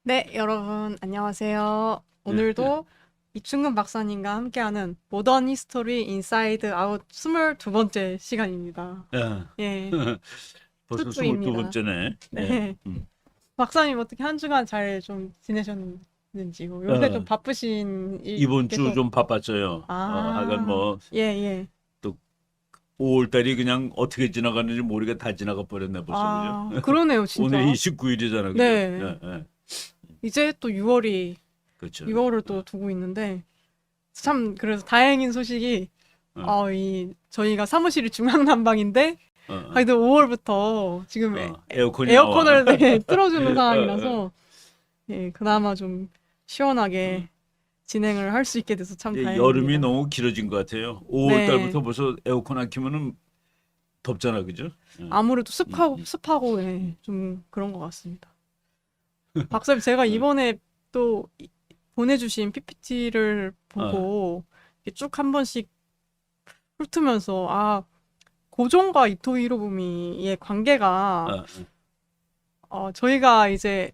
네, 여러분 안녕하세요. 네. 오늘도 이충근 박사님과 함께하는 모던 히스토리 인사이드 아웃 22번째 시간입니다. 야. 예, 벌써 쭈쭈입니다. 22번째네. 예. 네, 박사님 어떻게 한 주간 잘 좀 지내셨는지, 요새 좀 어, 바쁘신 이번 주 계속, 좀 바빴어요. 하여간 아, 뭐, 예, 예. 또 5월 달이 그냥 어떻게 지나가는지 모르게 다 지나가 버렸네, 벌써, 그죠? 아, 그러네요, 오늘이 진짜. 29일이잖아, 그죠? 네, 예, 예. 이제 또 6월이, 그렇죠. 6월을 또 어, 두고 있는데, 참, 그래서 다행인 소식이, 어, 저희가 사무실이 중앙난방인데, 어, 하여튼 5월부터 지금 에어컨이 나와. 에어컨을 네, 틀어주는 어, 어, 상황이라서, 예, 그나마 좀 어. 시원하게 진행을 할 수 있게 돼서 참 이제 여름이 다행입니다. 너무 길어진 것 같아요. 5월 네, 달부터 벌써 에어컨 안 켜면은 덥잖아, 그죠? 예. 아무래도 음, 습하고, 예, 좀 그런 것 같습니다. 박사님, 제가 어, 이번에 또 보내주신 PPT를 어, 보고 이렇게 쭉 한 번씩 훑으면서, 고종과 이토 히로부미의 관계가, 어, 저희가 이제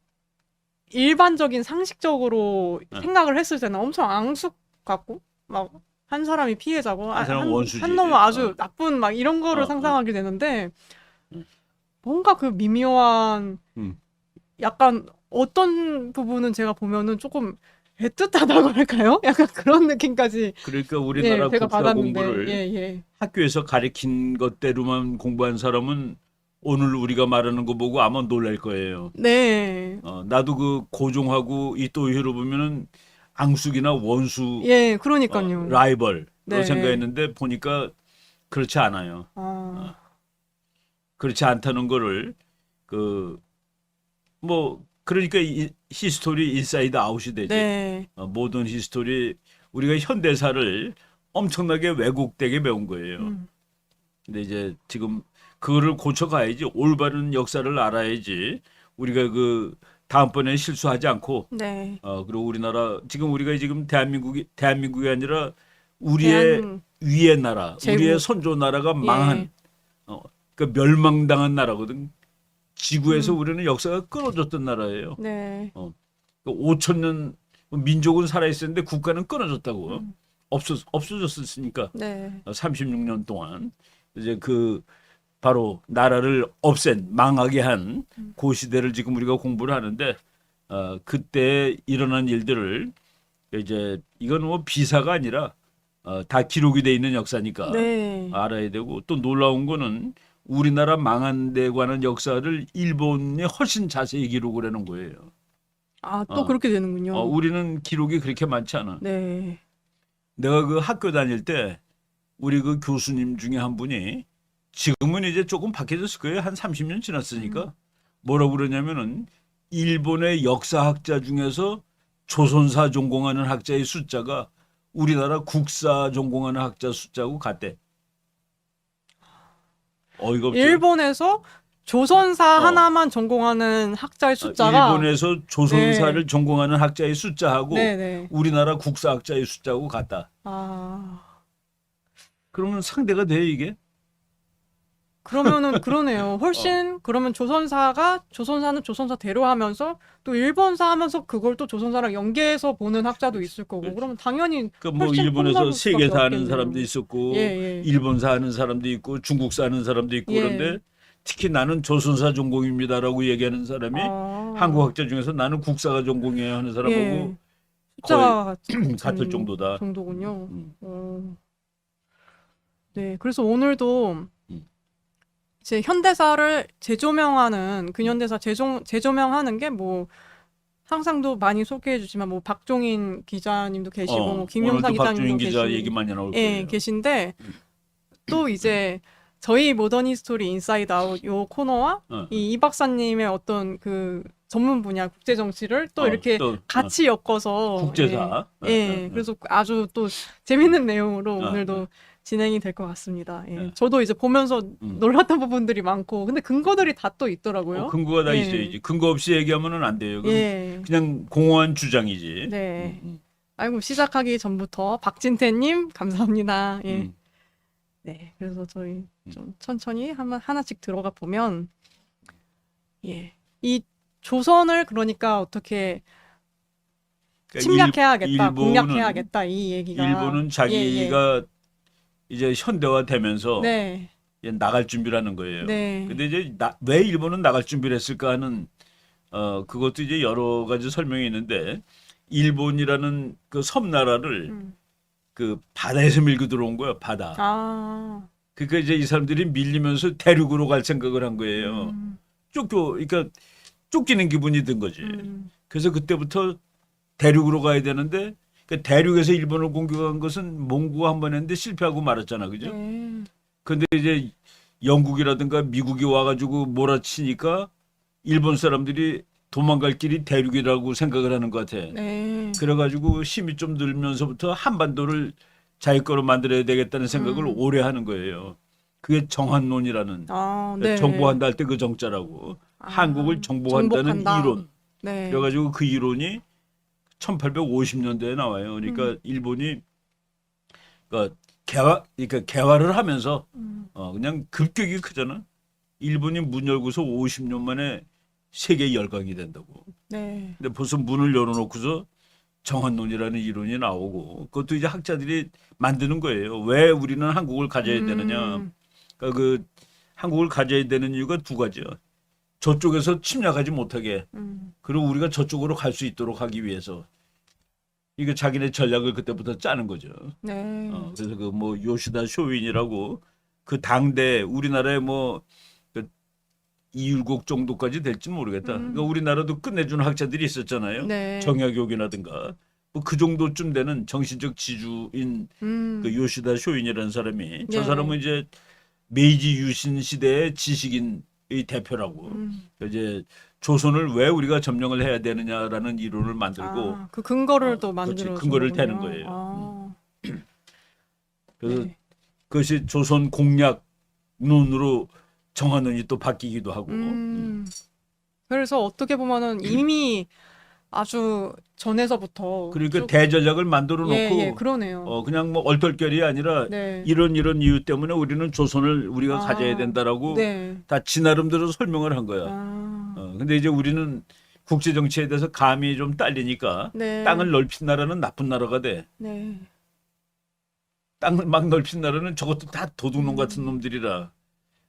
일반적인 상식적으로 어. 생각을 했을 때는 엄청 앙숙 같고, 막, 한 사람이 피해자고, 한 사람 한 원수지. 놈은 아주 나쁜, 막 이런 어, 거를 어, 상상하게 되는데, 음, 뭔가 그 미묘한, 음. 약간 어떤 부분은 제가 보면은 조금 애틋하다고 할까요? 약간 그런 느낌까지, 그러니까 예, 우리나라 제가 국사 받았는데, 공부를 예, 예. 학교에서 가르친 것대로만 공부한 사람은 오늘 우리가 말하는 거 보고 아마 놀랄 거예요. 네, 나도 그 고종하고 이토희로 보면은 앙숙이나 원수, 예, 그러니까요. 라이벌로 네, 생각했는데 보니까 그렇지 않아요. 어, 아, 그렇지 않다는 거를 그 뭐 그러니까 히스토리 인사이드 아웃이 되지. 네, 모던 히스토리 우리가 현대사를 엄청나게 왜곡되게 배운 거예요. 음, 근데 이제 지금 그거를 고쳐가야지 올바른 역사를 알아야지 우리가 그 다음번에 실수하지 않고 네. 그리고 우리나라 지금 우리가 지금 대한민국이 아니라 우리의 대한 위의 나라, 우리의 제국, 선조 나라가 예, 망한 그 멸망당한 나라거든. 지구에서 음, 우리는 역사가 끊어졌던 나라예요. 네, 5천 년 민족은 살아 있었는데 국가는 끊어졌다고. 음, 없어졌으니까 네, 36년 동안 이제 그 바로 나라를 없앤 망하게 한 음, 그 시대를 지금 우리가 공부를 하는데 그때 일어난 일들을 이제 이건 뭐 비사가 아니라 다 기록이 돼 있는 역사니까 네. 알아야 되고 또 놀라운 거는 우리나라 망한 데 관한 역사를 일본이 훨씬 자세히 기록을 해놓은 거예요. 또 어, 그렇게 되는군요. 우리는 기록이 그렇게 많지 않아. 네, 내가 그 학교 다닐 때 우리 그 교수님 중에 한 분이 지금은 이제 조금 바뀌어졌을 거예요. 한 30년 음, 지났으니까. 뭐라고 그러냐면은 일본의 역사학자 중에서 조선사 전공하는 학자의 숫자가 우리나라 국사 전공하는 학자 숫자하고 같대. 어이가 없죠. 일본에서 조선사 어. 하나만 전공하는 학자의 숫자가, 일본에서 네, 조선사를 전공하는 학자의 숫자하고 네, 네. 우리나라 국사학자의 숫자하고 같다. 아, 그러면 상대가 돼, 이게? 그러면은 그러네요. 어. 그러면 조선사는 조선사대로 하면서 또 일본사 하면서 그걸 또 조선사랑 연계해서 보는 학자도 그렇지. 있을 거고, 그렇지. 그러면 당연히 그 뭐 훨씬 일본에서 폭넓을 수밖에 세계사 하는 사람도 없겠네요. 예, 있었고 예, 일본사 하는 사람도 있고 중국사 하는 사람도 있고 예. 그런데 특히 나는 조선사 전공입니다라고 얘기하는 사람이 한국 아, 학자 중에서 나는 국사가 전공이에요 하는 사람하고 예. 거의 숫자가 같을 같은 정도다. 정도군요. 음. 네. 그래서 오늘도 음. 이제 현대사를 재조명하는, 근현대사 재조명하는 게 뭐, 항상도 많이 소개해 주지만 뭐, 박종인 기자님도 계시고, 뭐, 김용사 오늘도 박주인 기자님도 기자 얘기 많이 나올 예, 거예요. 계신데, 음. 또 이제 저희 모던 히스토리 인사이드 아웃 요 코너와 어, 이 박사님의 어떤 그 전문 분야 국제 정치를 또 이렇게 또 같이 엮어서 예. 국제사. 예. 그래서 아주 또 재밌는 내용으로 어, 어, 오늘도 진행이 될 것 같습니다. 예. 어. 저도 이제 보면서 음. 놀랐던 부분들이 많고 근데 근거들이 다 또 있더라고요. 근거가 다 예. 있어야지. 근거 없이 얘기하면은 안 돼요. 그럼 예. 그냥 공허한 주장이지. 네. 아이고 시작하기 전부터 박진태 님 감사합니다. 예. 음, 네. 그래서 저희 음. 좀 천천히 하나씩 들어가 보면 예. 이 조선을 그러니까 어떻게 그러니까 침략해야겠다, 일본은- 공략해야겠다 이 얘기가. 일본은 자기가 이제 현대화되면서 네, 이제 나갈 준비를 하는 거예요. 네. 근데 이제 왜 일본은 나갈 준비를 했을까 하는 그것도 이제 여러 가지 설명이 있는데 일본이라는 그 섬나라를 음. 그 바다에서 밀고 들어온 거야, 바다. 아, 그러니까 이제 이 사람들이 밀리면서 대륙으로 갈 생각을 한 거예요. 음, 그러니까 쫓기는 기분이 든 거지. 그래서 그때부터 대륙으로 가야 되는데 그 대륙에서 일본을 공격한 것은 몽고가 한 번 했는데 실패하고 말았잖아, 그죠? 네. 근데 이제 영국이라든가 미국이 와가지고 몰아치니까 일본 사람들이 도망갈 길이 대륙이라고 생각을 하는 것 같아. 네. 그래가지고 힘이 좀 늘면서부터 한반도를 자기 거로 만들어야 되겠다는 생각을 오래 하는 거예요. 그게 정한론이라는 아, 네. 정복한다 할 때 그 정자라고 아, 한국을 정복한다는 정복한다. 이론. 네. 그래가지고 그 이론이 1850년대에 나와요. 그러니까 일본이 그러니까 개화를 하면서 그냥 급격히 크잖아. 일본이 문 열고서 50년 만에 세계 열강이 된다고. 네. 근데 벌써 문을 열어놓고서 정한론이라는 이론이 나오고 그것도 이제 학자들이 만드는 거예요. 왜 우리는 한국을 가져야 되느냐. 그러니까 그 한국을 가져야 되는 이유가 두 가지야. 저쪽에서 침략하지 못하게 그리고 우리가 저쪽으로 갈 수 있도록 하기 위해서 이게 자기네 전략을 그때부터 짜는 거죠. 네. 그래서 그 뭐 요시다 쇼윈이라고 그 당대 우리나라에 뭐 이율곡 정도까지 될지 모르겠다. 그러니까 우리나라도 끝내주는 학자들이 있었잖아요. 네. 정약용이라든가 뭐 그 정도쯤 되는 정신적 지주인 그 요시다 쇼윈이라는 사람이 저 네. 사람은 이제 메이지 유신 시대의 지식인의 대표라고. 이제 조선을 왜 우리가 점령을 해야 되느냐라는 이론을 만들고 아, 그 근거를 또 그렇지, 만들어 근거를 주는군요. 대는 거예요. 아, 그래서 네. 그것이 조선 공략론으로 정하는이 또 바뀌기도 하고. 그래서 어떻게 보면은 이미 아주 전에서부터 그러니까 쭉- 대전략을 만들어 놓고 예, 그러네요. 그냥 뭐 얼떨결이 아니라 네. 이런 이유 때문에 우리는 조선을 우리가 아, 가져야 된다라고 네. 다 지 나름대로 설명을 한 거야. 근데 이제 우리는 국제 정치에 대해서 감이 좀 딸리니까 네. 땅을 넓힌 나라는 나쁜 나라가 돼. 네. 땅을 막 넓힌 나라는 저것도 다 도둑놈 같은 놈들이라.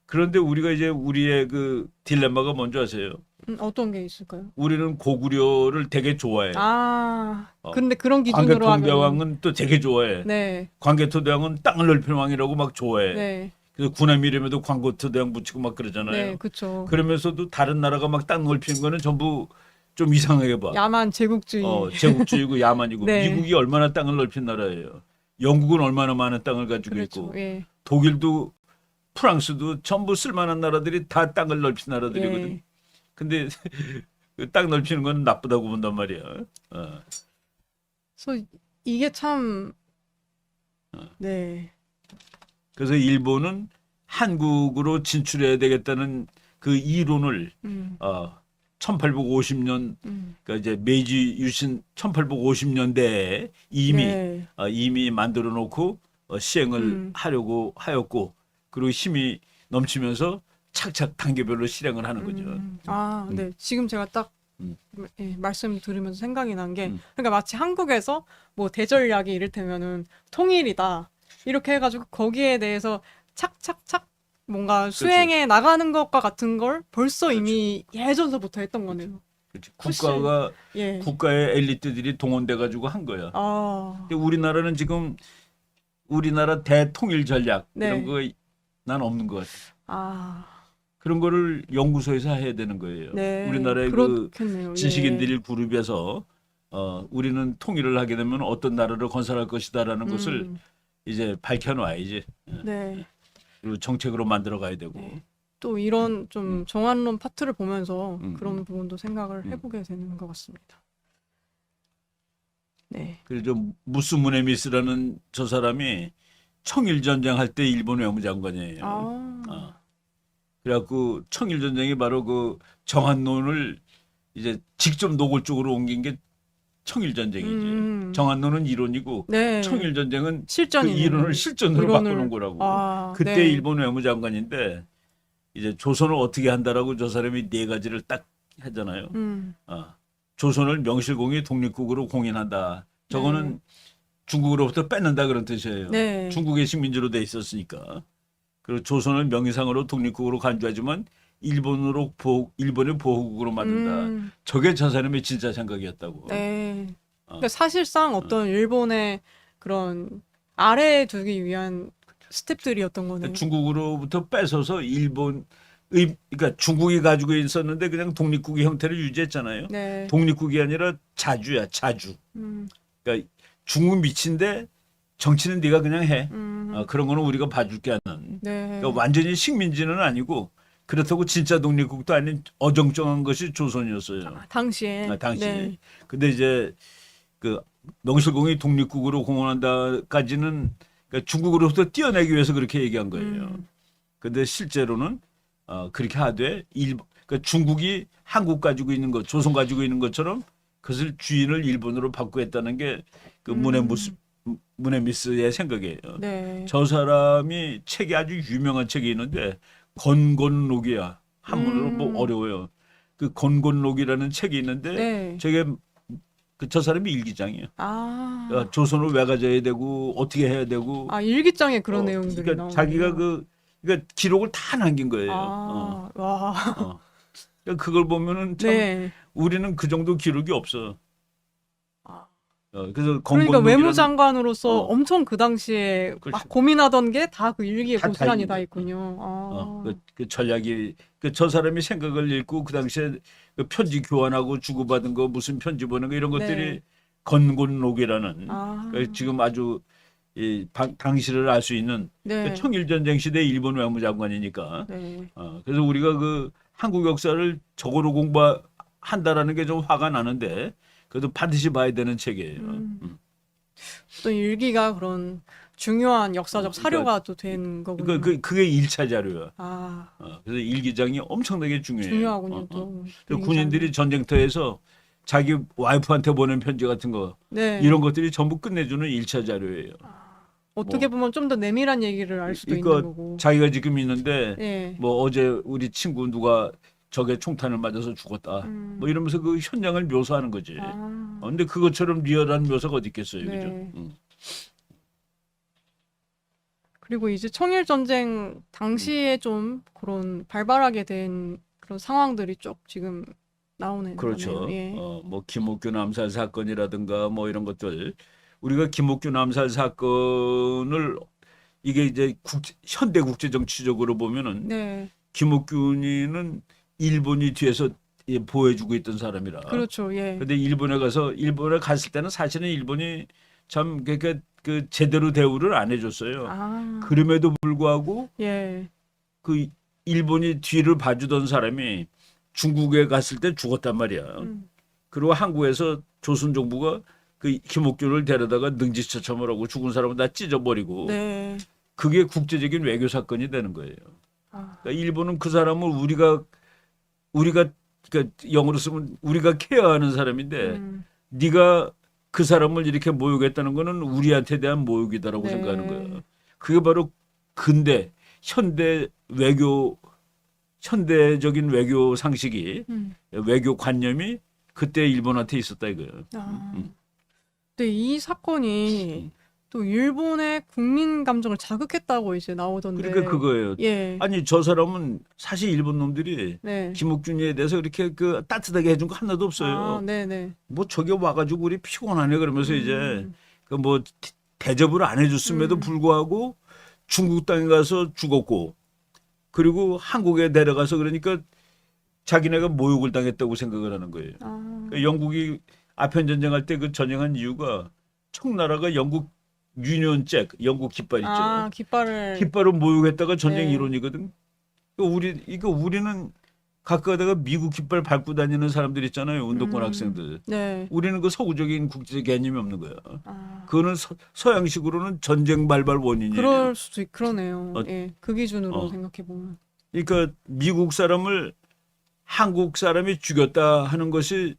그런데 우리가 이제 우리의 그 딜레마가 뭔지 아세요? 어떤 게 있을까요? 우리는 고구려를 되게 좋아해. 아, 근데 그런 기준으로 광개토 하면 대왕은 또 되게 좋아해. 네. 광개토 대왕은 땅을 넓힌 왕이라고 막 좋아해. 네. 그래서 군함 이름에도 광개토 대왕 붙이고 막 그러잖아요. 네, 그렇죠. 그러면서도 다른 나라가 막 땅 넓히는 거는 전부 좀 이상하게 봐. 야만 제국주의. 제국주의고 야만이고. 네. 미국이 얼마나 땅을 넓힌 나라예요. 영국은 얼마나 많은 땅을 가지고 그렇죠. 있고. 예. 독일도 프랑스도 전부 쓸만한 나라들이 다 땅을 넓힌 나라들이거든. 예. 근데 그 땅 넓히는 건 나쁘다고 본단 말이야. 그래서 이게 참 네. 그래서 일본은 한국으로 진출해야 되겠다는 그 이론을 1850년 그러니까 이제 메이지 유신 1850년대에 이미 네. 이미 만들어 놓고 시행을 하려고 하였고 그리고 힘이 넘치면서 착착 단계별로 실행을 하는 거죠. 아, 네. 지금 제가 딱 예, 말씀 들으면서 생각이 난 게 그러니까 마치 한국에서 뭐 대전략이 이를테면은 통일이다. 이렇게 해가지고 거기에 대해서 착착착 뭔가 수행해 나가는 것과 같은 걸 벌써 이미 예전서부터 했던 거네요. 그렇지. 훨씬, 국가가 예. 국가의 엘리트들이 동원돼 가지고 한 거야. 아, 근데 우리나라는 지금 우리나라 대통일 전략 네. 이런 거 난 없는 것 같아. 아, 그런 거를 연구소에서 해야 되는 거예요. 네. 우리나라의 그렇겠네요. 그 지식인들 그룹에서 우리는 통일을 하게 되면 어떤 나라를 건설할 것이다라는 것을 이제 밝혀놔야지. 네. 그리고 정책으로 만들어 가야 되고. 네. 또 이런 좀 정한론 파트를 보면서 음. 그런 부분도 생각을 해보게 되는 것 같습니다. 네. 그래서 무스무네미스라는 저 사람이 청일 전쟁 할 때 일본 외무장관이에요. 아, 그래갖고 청일 전쟁이 바로 그 정한론을 이제 직접 노골적으로 옮긴 게 청일 전쟁이지. 정한론은 이론이고 네. 청일 전쟁은 그 실전이네요. 이론을 실전으로 이론을- 바꾸는 거라고. 아, 그때 네. 일본 외무장관인데 이제 조선을 어떻게 한다라고 저 사람이 네 가지를 딱 하잖아요. 조선을 명실공히 독립국으로 공인한다. 저거는 네. 중국으로부터 뺏는다 그런 뜻이에요. 네. 중국의 식민지로 돼 있었으니까. 그리고 조선을 명의상으로 독립국으로 간주하지만 일본의 보호국으로 만든다. 저게 저 사람의 진짜 생각이었다고. 네. 그러니까 사실상 어떤 일본의 그런 아래에 두기 위한 스텝들이었던 거네요. 중국으로부터 뺏어서 그러니까 중국이 가지고 있었는데 그냥 독립국의 형태를 유지했잖아요. 네. 독립국이 아니라 자주야, 자주. 그러니까 중국 미친데 정치는 네가 그냥 해. 그런 거는 우리가 봐줄게 하는. 네. 그러니까 완전히 식민지는 아니고 그렇다고 진짜 독립국도 아닌 어정쩡한 것이 조선이었어요. 당시에. 당시에. 네. 근데 이제 그 명실공히 독립국으로 공언한다까지는 그러니까 중국으로부터 떼어내기 위해서 그렇게 얘기한 거예요. 근데 실제로는 그렇게 하되 그러니까 중국이 한국 가지고 있는 것, 조선 가지고 있는 것처럼 그것을 주인을 일본으로 바꾸겠다는 게 그 무네미스의 생각이에요. 네. 저 사람이 책이 아주 유명한 책이 있는데 건곤록이야. 한문으로 뭐 어려워요. 그 건곤록이라는 책이 있는데 네. 저게 저 사람이 일기장이에요. 아. 조선을 왜 가져야 되고 어떻게 해야 되고. 일기장에 그런 내용들이 그러니까 나오는 자기가 그러니까 기록을 다 남긴 거예요. 와. 그러니까 그걸 보면은 참 네. 우리는 그 정도 기록이 없어. 그래서 그러니까 건곤록이라는- 외무장관으로서 어. 엄청 그 당시에 그렇지. 막 고민하던 게 다 그 일기에 다 고스란히 있는 다 거야. 있군요. 그 전략이 저 사람이 생각을 읽고 그 당시에 그 편지 교환하고 주고받은 거 무슨 편지 보는 거 이런 것들이 네. 건곤록이라는 아. 지금 아주 당시를 알 수 있는 네. 청일전쟁 시대 일본 외무장관이니까. 네. 그래서 우리가 그 한국 역사를 저거로 공부한다라는 게 좀 화가 나는데 그래도 반드시 봐야 되는 책이에요. 또 일기가 그런 중요한 역사적 그러니까- 사료가 또 된 거군요. 그게 1차 자료야. 아, 그래서 일기장이 엄청나게 중요해요. 중요하군요. 또 그 일기장이. 군인들이 전쟁터에서 자기 와이프한테 보낸 편지 같은 거 네. 이런 것들이 전부 끝내주는 1차 자료예요. 어떻게 보면 좀 더 내밀한 얘기를 알 수도 그러니까 있는 거고. 자기가 지금 있는데 네. 뭐 어제 우리 친구 누가 적의 총탄을 맞아서 죽었다. 뭐 이러면서 그 현장을 묘사하는 거지. 근데 그것처럼 리얼한 묘사가 어디 있겠어요, 네. 그죠? 그리고 이제 청일 전쟁 당시에 좀 그런 발발하게 된 그런 상황들이 쭉 지금 나오는 그렇죠. 거네요. 예. 뭐 김옥균 암살 사건이라든가 뭐 이런 것들 우리가 김옥균 암살 사건을 이게 이제 현대 국제 정치적으로 보면은 네. 김옥균이는 일본이 뒤에서 보호해주고 있던 사람이라. 그렇죠. 예. 근데 일본에 갔을 때는 사실은 일본이 참 그 제대로 대우를 안 해줬어요. 그럼에도 불구하고 예. 그 일본이 뒤를 봐주던 사람이 중국에 갔을 때 죽었단 말이야. 그리고 한국에서 조선 정부가 그 김옥균을 데려다가 능지처참을 하고 죽은 사람은 다 찢어버리고. 네. 그게 국제적인 외교 사건이 되는 거예요. 그러니까 일본은 그 사람을 우리가 그러니까 영어로 쓰면 우리가 케어하는 사람인데 네가 그 사람을 이렇게 모욕했다는 거는 우리한테 대한 모욕이다라고 네. 생각하는 거야. 그게 바로 근대 현대적인 외교 상식이 외교 관념이 그때 일본한테 있었다 이거예요. 근데 이 사건이 또 일본의 국민 감정을 자극했다고 이제 나오던데. 그러니까 그거예요. 예. 아니 저 사람은 사실 일본 놈들이 네. 김옥균에 대해서 그렇게 그 따뜻하게 해준 거 하나도 없어요. 네네. 뭐 저기 와가지고 우리 피곤하네 그러면서 이제 그 뭐 대접을 안 해줬음에도 불구하고 중국 땅에 가서 죽었고 그리고 한국에 내려가서 그러니까 자기네가 모욕을 당했다고 생각을 하는 거예요. 그러니까 영국이 아편 전쟁할 때 그 전쟁한 이유가 청나라가 영국 유니언잭 영국 깃발 있죠. 깃발을 모욕했다가 전쟁 네. 일원이거든. 우리는 가까다가 미국 깃발 밟고 다니는 사람들 있잖아요. 운동권 학생들. 네. 우리는 그 서구적인 국제 개념이 없는 거야. 그거는 서양식으로는 전쟁 발발 원인이에요. 그럴 수도 그러네요. 어. 예. 그 기준으로 생각해 보면. 그러니까 미국 사람을 한국 사람이 죽였다 하는 것이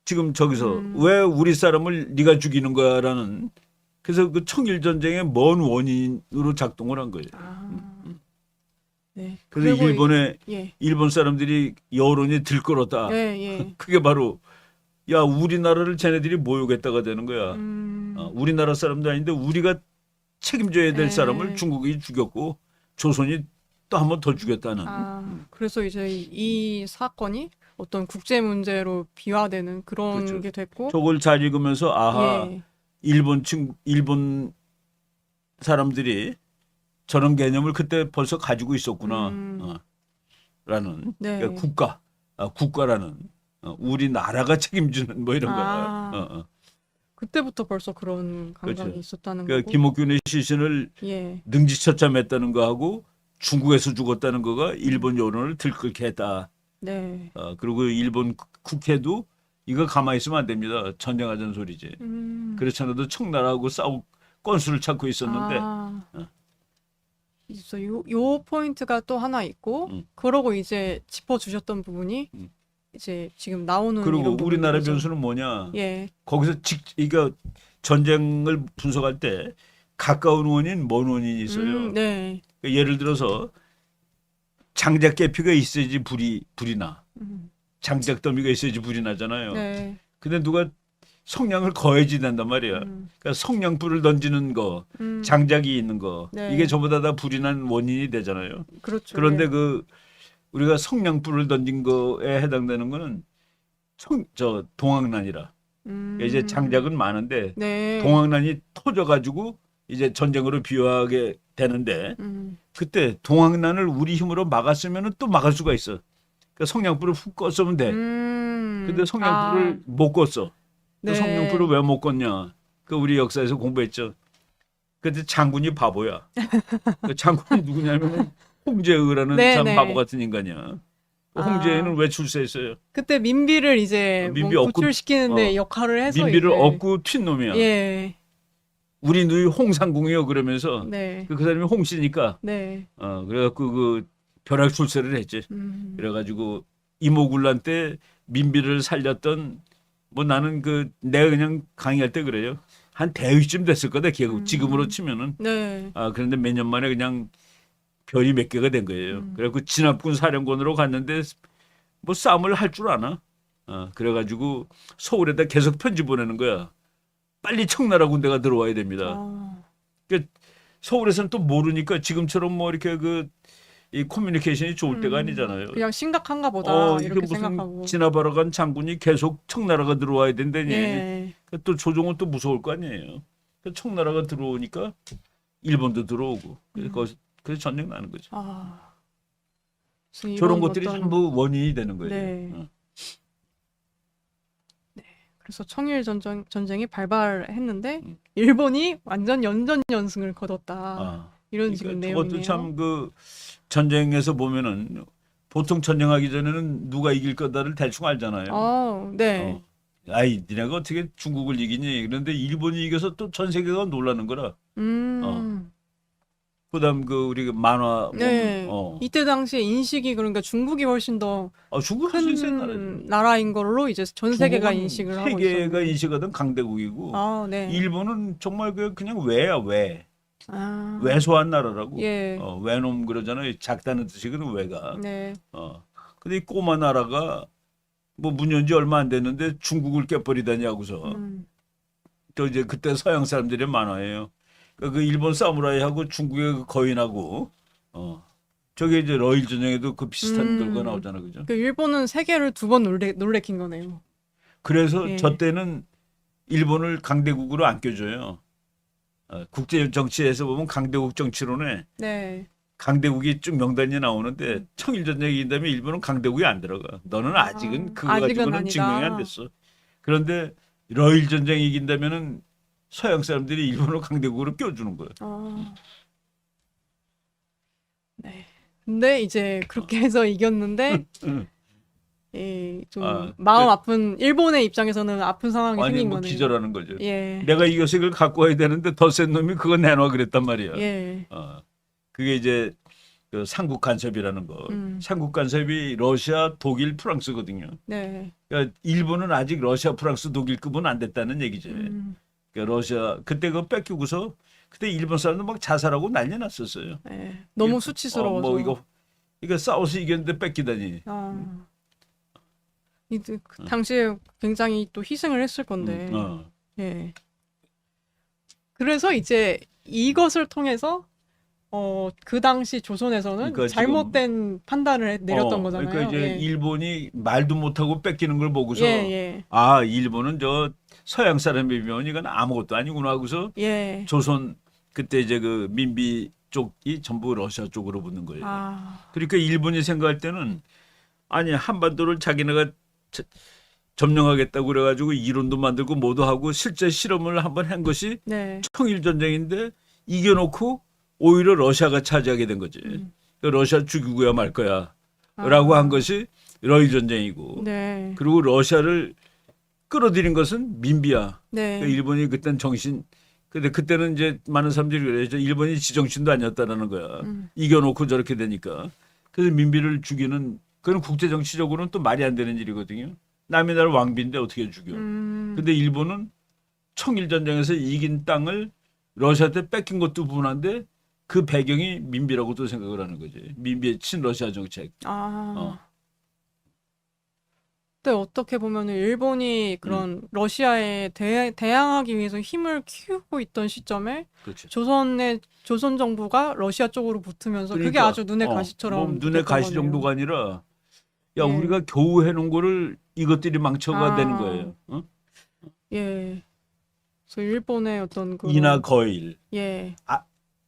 지금 저기서 왜 우리 사람을 네가 죽이는 거야라는 그래서 그 청일 전쟁의 먼 원인으로 작동을 한 거예요. 네. 그래서 그리고 일본에 예. 일본 사람들이 여론이 들끓었다. 예, 예. 그게 바로 야 우리나라를 쟤네들이 모욕했다가 되는 거야. 우리나라 사람도 아닌데 우리가 책임져야 될 사람을 예. 중국이 죽였고 조선이 또 한 번 더 죽였다는. 그래서 이제 이 사건이 어떤 국제 문제로 비화되는 그런 그렇죠. 게 됐고, 저걸 잘 읽으면서 아하 예. 일본 사람들이 저런 개념을 그때 벌써 가지고 있었구나. 라는 네. 그러니까 국가라는 우리나라가 책임지는 뭐 이런 거. 그때부터 벌써 그런 감각이 그렇죠. 있었다는 그러니까 거고. 김옥균의 시신을 예. 능지처참했다는 거하고 중국에서 죽었다는 거가 일본 여론을 들끓게 했다. 네. 그리고 일본 국회도 이거 가만히 있으면 안 됩니다. 전쟁하자는 소리지. 그렇지 않아도 청나라하고 싸울 건수를 찾고 있었는데 그래서 요 포인트가 또 하나 있고, 그러고 이제 짚어주셨던 부분이 이제 지금 나오는 그리고 이런 우리나라 부분이죠. 변수는 뭐냐? 예. 거기서 이거 전쟁을 분석할 때 가까운 원인, 먼 원인이 있어요. 네. 그러니까 예를 들어서 장작 계피가 있어야지 불이 나. 장작 더미가 있어야지 불이 나잖아요. 네. 근데 누가 성냥을 거해지 된단 말이야. 그러니까 성냥불을 던지는 거, 장작이 있는 거, 네. 이게 전부 다 불이 난 원인이 되잖아요. 그렇죠. 그런데 예. 우리가 성냥불을 던진 거에 해당되는 거는 동학난이라. 이제 장작은 많은데 네. 동학난이 터져가지고 이제 전쟁으로 비화하게 되는데 그때 동학난을 우리 힘으로 막았으면 또 막을 수가 있어. 그러니까 성냥불을 훅 껐으면 돼. 근데 성냥불을 못 껐어. 그 네. 성냥불을 왜 못 껐냐? 그 우리 역사에서 공부했죠. 그때 장군이 바보야. 그 장군이 누구냐면 홍제의라는 네, 참 네. 바보 같은 인간이야. 홍제의는 왜 출세했어요? 그때 민비를 이제 민비 뭐 얻고- 구출시키는데 역할을 해서 민비를 이제 얻고 튄 놈이야. 예. 우리 누이 홍상궁이요 그러면서 네. 그 사람이 홍씨니까 네. 그래갖고 그 벼락 출세를 했지. 그래가지고 이모군란 때 민비를 살렸던 뭐 나는 내가 그냥 강의할 때 그래요. 한 대위쯤 됐을 거다. 지금으로 치면은. 네. 그런데 몇 년 만에 그냥 별이 몇 개가 된 거예요. 그래갖고 진압군 사령관으로 갔는데 뭐 싸움을 할 줄 아나? 그래가지고 서울에다 계속 편지 보내는 거야. 빨리 청나라 군대가 들어와야 됩니다. 그러니까 서울에서는 또 모르니까 지금처럼 뭐 이렇게 이 커뮤니케이션이 좋을 때가 아니잖아요. 그냥 심각한가 보다 이게 이렇게 무슨 생각하고. 진압하러 간 장군이 계속 청나라가 들어와야 된다니. 예. 그러니까 또 조종은 또 무서울 거 아니에요. 그러니까 청나라가 들어오니까 일본도 들어오고 그래서 전쟁 나는 거죠. 그래서 저런 이런 것들이 어떤- 전부 원인이 되는 거예요. 네. 그래서 청일 전쟁이 발발했는데 일본이 완전 연전연승을 거뒀다. 이런 지금 그러니까 저것도 내용이네요. 참 전쟁에서 보면은 보통 전쟁하기 전에는 누가 이길 거다를 대충 알잖아요. 네. 니네가 어떻게 중국을 이기니? 그런데 일본이 이겨서 또 전 세계가 놀라는 거라. 그다음 우리 만화 네. 보면, 이때 당시에 인식이 그러니까 중국이 훨씬 더 중국 훨씬 센 나라죠. 큰 나라인 걸로 이제 전 세계가 중국은 인식을 하고 세계가 있었는데. 인식하던 강대국이고 네. 일본은 정말 그냥 외야 외. 아. 왜소한 나라라고. 예. 외놈 그러잖아요. 작다는 뜻이 그는 외가. 네. 근데 이 꼬마 나라가 뭐 문 연지 얼마 안 됐는데 중국을 깨버리다니 하고서 또 이제 그때 서양 사람들의 만화예요. 그 일본 사무라이하고 중국의 그 거인하고 저게 이제 러일 전쟁에도 그 비슷한 결과 나오잖아, 그죠? 그 일본은 세계를 두 번 놀래킨 거네요. 그래서 예. 저 때는 일본을 강대국으로 안 껴줘요. 국제 정치에서 보면 강대국 정치론에 네. 강대국이 쭉 명단이 나오는데 청일 전쟁이 이긴다면 일본은 강대국이 안 들어가. 너는 아직은 그거 가지고는 아니다. 증명이 안 됐어. 그런데 러일 전쟁이 이긴다면은 서양 사람들이 일본을 강대국으로 껴주는 거예요. 네. 근데 이제 그렇게 해서 이겼는데 좀 마음 아픈 일본의 입장에서는 아픈 상황이 아니 생긴 뭐 거네요. 기절하는 거죠. 예. 내가 이겨서 이걸 갖고 와야 되는데 더 센 놈이 그거 내놔 그랬단 말이야. 예. 그게 이제 그 삼국 간섭이라는 거. 삼국 간섭이 러시아, 독일, 프랑스거든요. 네. 그러니까 일본은 아직 러시아, 프랑스, 독일급은 안 됐다는 얘기죠. 그러니까 러시아 그때 그거 뺏기고서 그때 일본 사람들 막 자살하고 난리 났었어요. 네. 너무 수치스러워서. 뭐 이거 그러니까 싸워서 이겼는데 뺏기다니. 그 당시에 굉장히 또 희생을 했을 건데. 예. 그래서 이제 이것을 통해서 그 당시 조선에서는 그러니까 잘못된 판단을 내렸던 거잖아요. 그러니까 이제 예. 일본이 말도 못하고 뺏기는 걸 보고서 예. 아 일본은 저 서양 사람이면 이건 아무것도 아니구나 하고서 예. 조선 그때 이제 그 민비 쪽이 전부 러시아 쪽으로 붙는 거예요. 그러니까 일본이 생각할 때는 아니 한반도를 자기네가 점령하겠다고 그래가지고 이론도 만들고 뭐도 하고 실제 실험을 한번 한 것이 네. 청일 전쟁인데 이겨놓고 오히려 러시아가 차지하게 된 거지. 그러니까 러시아 죽이고야 말 거야라고 한 것이 러일 전쟁이고. 네. 그리고 러시아를 끌어들인 것은 민비야. 네. 그러니까 일본이 그때는 근데 그때는 이제 많은 사람들이 그래요. 일본이 지정신도 아니었다라는 거야. 이겨놓고 저렇게 되니까. 그래서 민비를 죽이는 그건 국제 정치적으로는 또 말이 안 되는 일이거든요. 남의 나라 왕비인데 어떻게 죽여? 근데 일본은 청일 전쟁에서 이긴 땅을 러시아한테 뺏긴 것도 분한데 그 배경이 민비라고도 생각을 하는 거지. 민비의 친러시아 정책. 근데 어떻게 보면 일본이 그런 러시아에 대항하기 위해서 힘을 키우고 있던 시점에 그렇죠. 조선 정부가 러시아 쪽으로 붙으면서 그게 그러니까, 아주 눈에 가시처럼 뭐 눈에 됐던 가시 거네요. 정도가 아니라 야 예. 우리가 겨우 해놓은 거를 이것들이 망쳐가 되는 거예요. 예. 그래서 일본의 어떤 그 이나 거일. 예.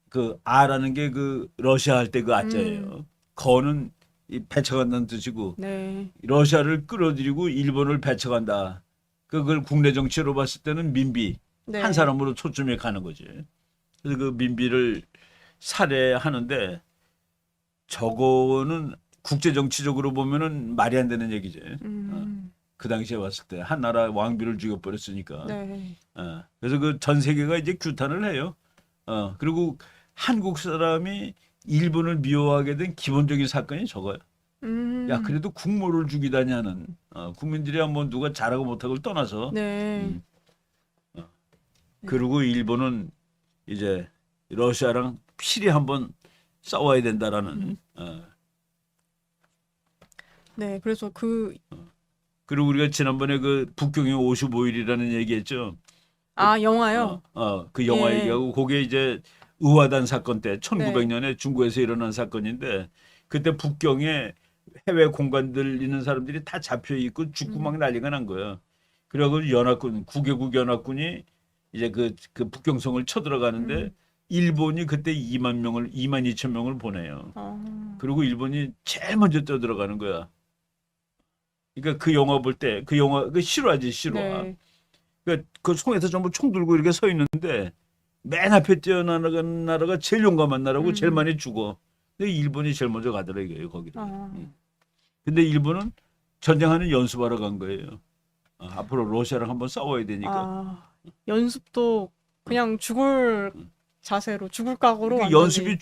그 아라는 게 그 러시아 할 때 그 아자예요. 거는 이 배척한다는 뜻이고 네. 러시아를 끌어들이고 일본을 배척한다. 그걸 국내 정치로 봤을 때는 민비 네. 한 사람으로 초점이 가는 거지. 그래서 그 민비를 살해하는데 저거는 국제 정치적으로 보면은 말이 안 되는 얘기지. 그 당시에 봤을 때 한 나라 왕비를 죽여버렸으니까. 네. 그래서 그 전 세계가 이제 규탄을 해요. 그리고 한국 사람이 일본을 미워하게 된 기본적인 사건이 저거야. 야 그래도 국모를 죽이다냐는 국민들이 한번 누가 잘하고 못하고를 떠나서. 네. 그리고 일본은 이제 러시아랑 필히 한번 싸워야 된다라는. 네. 그래서 그리고 우리가 지난번에 그 북경의 55일이라는 얘기했죠. 영화요. 그 영화 예. 얘기하고 그게 이제 의화단 사건 때 1900년에 중국에서 일어난 사건인데 그때 북경에 해외 공간들 있는 사람들이 다 잡혀 있고 죽고 막 난리가 난 거야. 그래가지고 연합군 9개국 연합군이 이제 그 북경성을 쳐들어가는데 일본이 그때 2만 2천 명을 보내요. 그리고 일본이 제일 먼저 떠들어가는 거야. 그러니까 그 영화 볼 때 그 영화 그 실화지 실화. 네. 그 총에서 전부 총 들고 이렇게 서 있는데 맨 앞에 뛰어나가는 나라가 제일 용감한 나라고 제일 많이 죽어. 근데 일본이 제일 먼저 가더라 이거예요 거기를. 근데 일본은 전쟁하는 연습하러 간 거예요. 앞으로 러시아랑 한번 싸워야 되니까. 연습도 그냥 죽을 자세로 죽을 각오로 그러니까 완전히.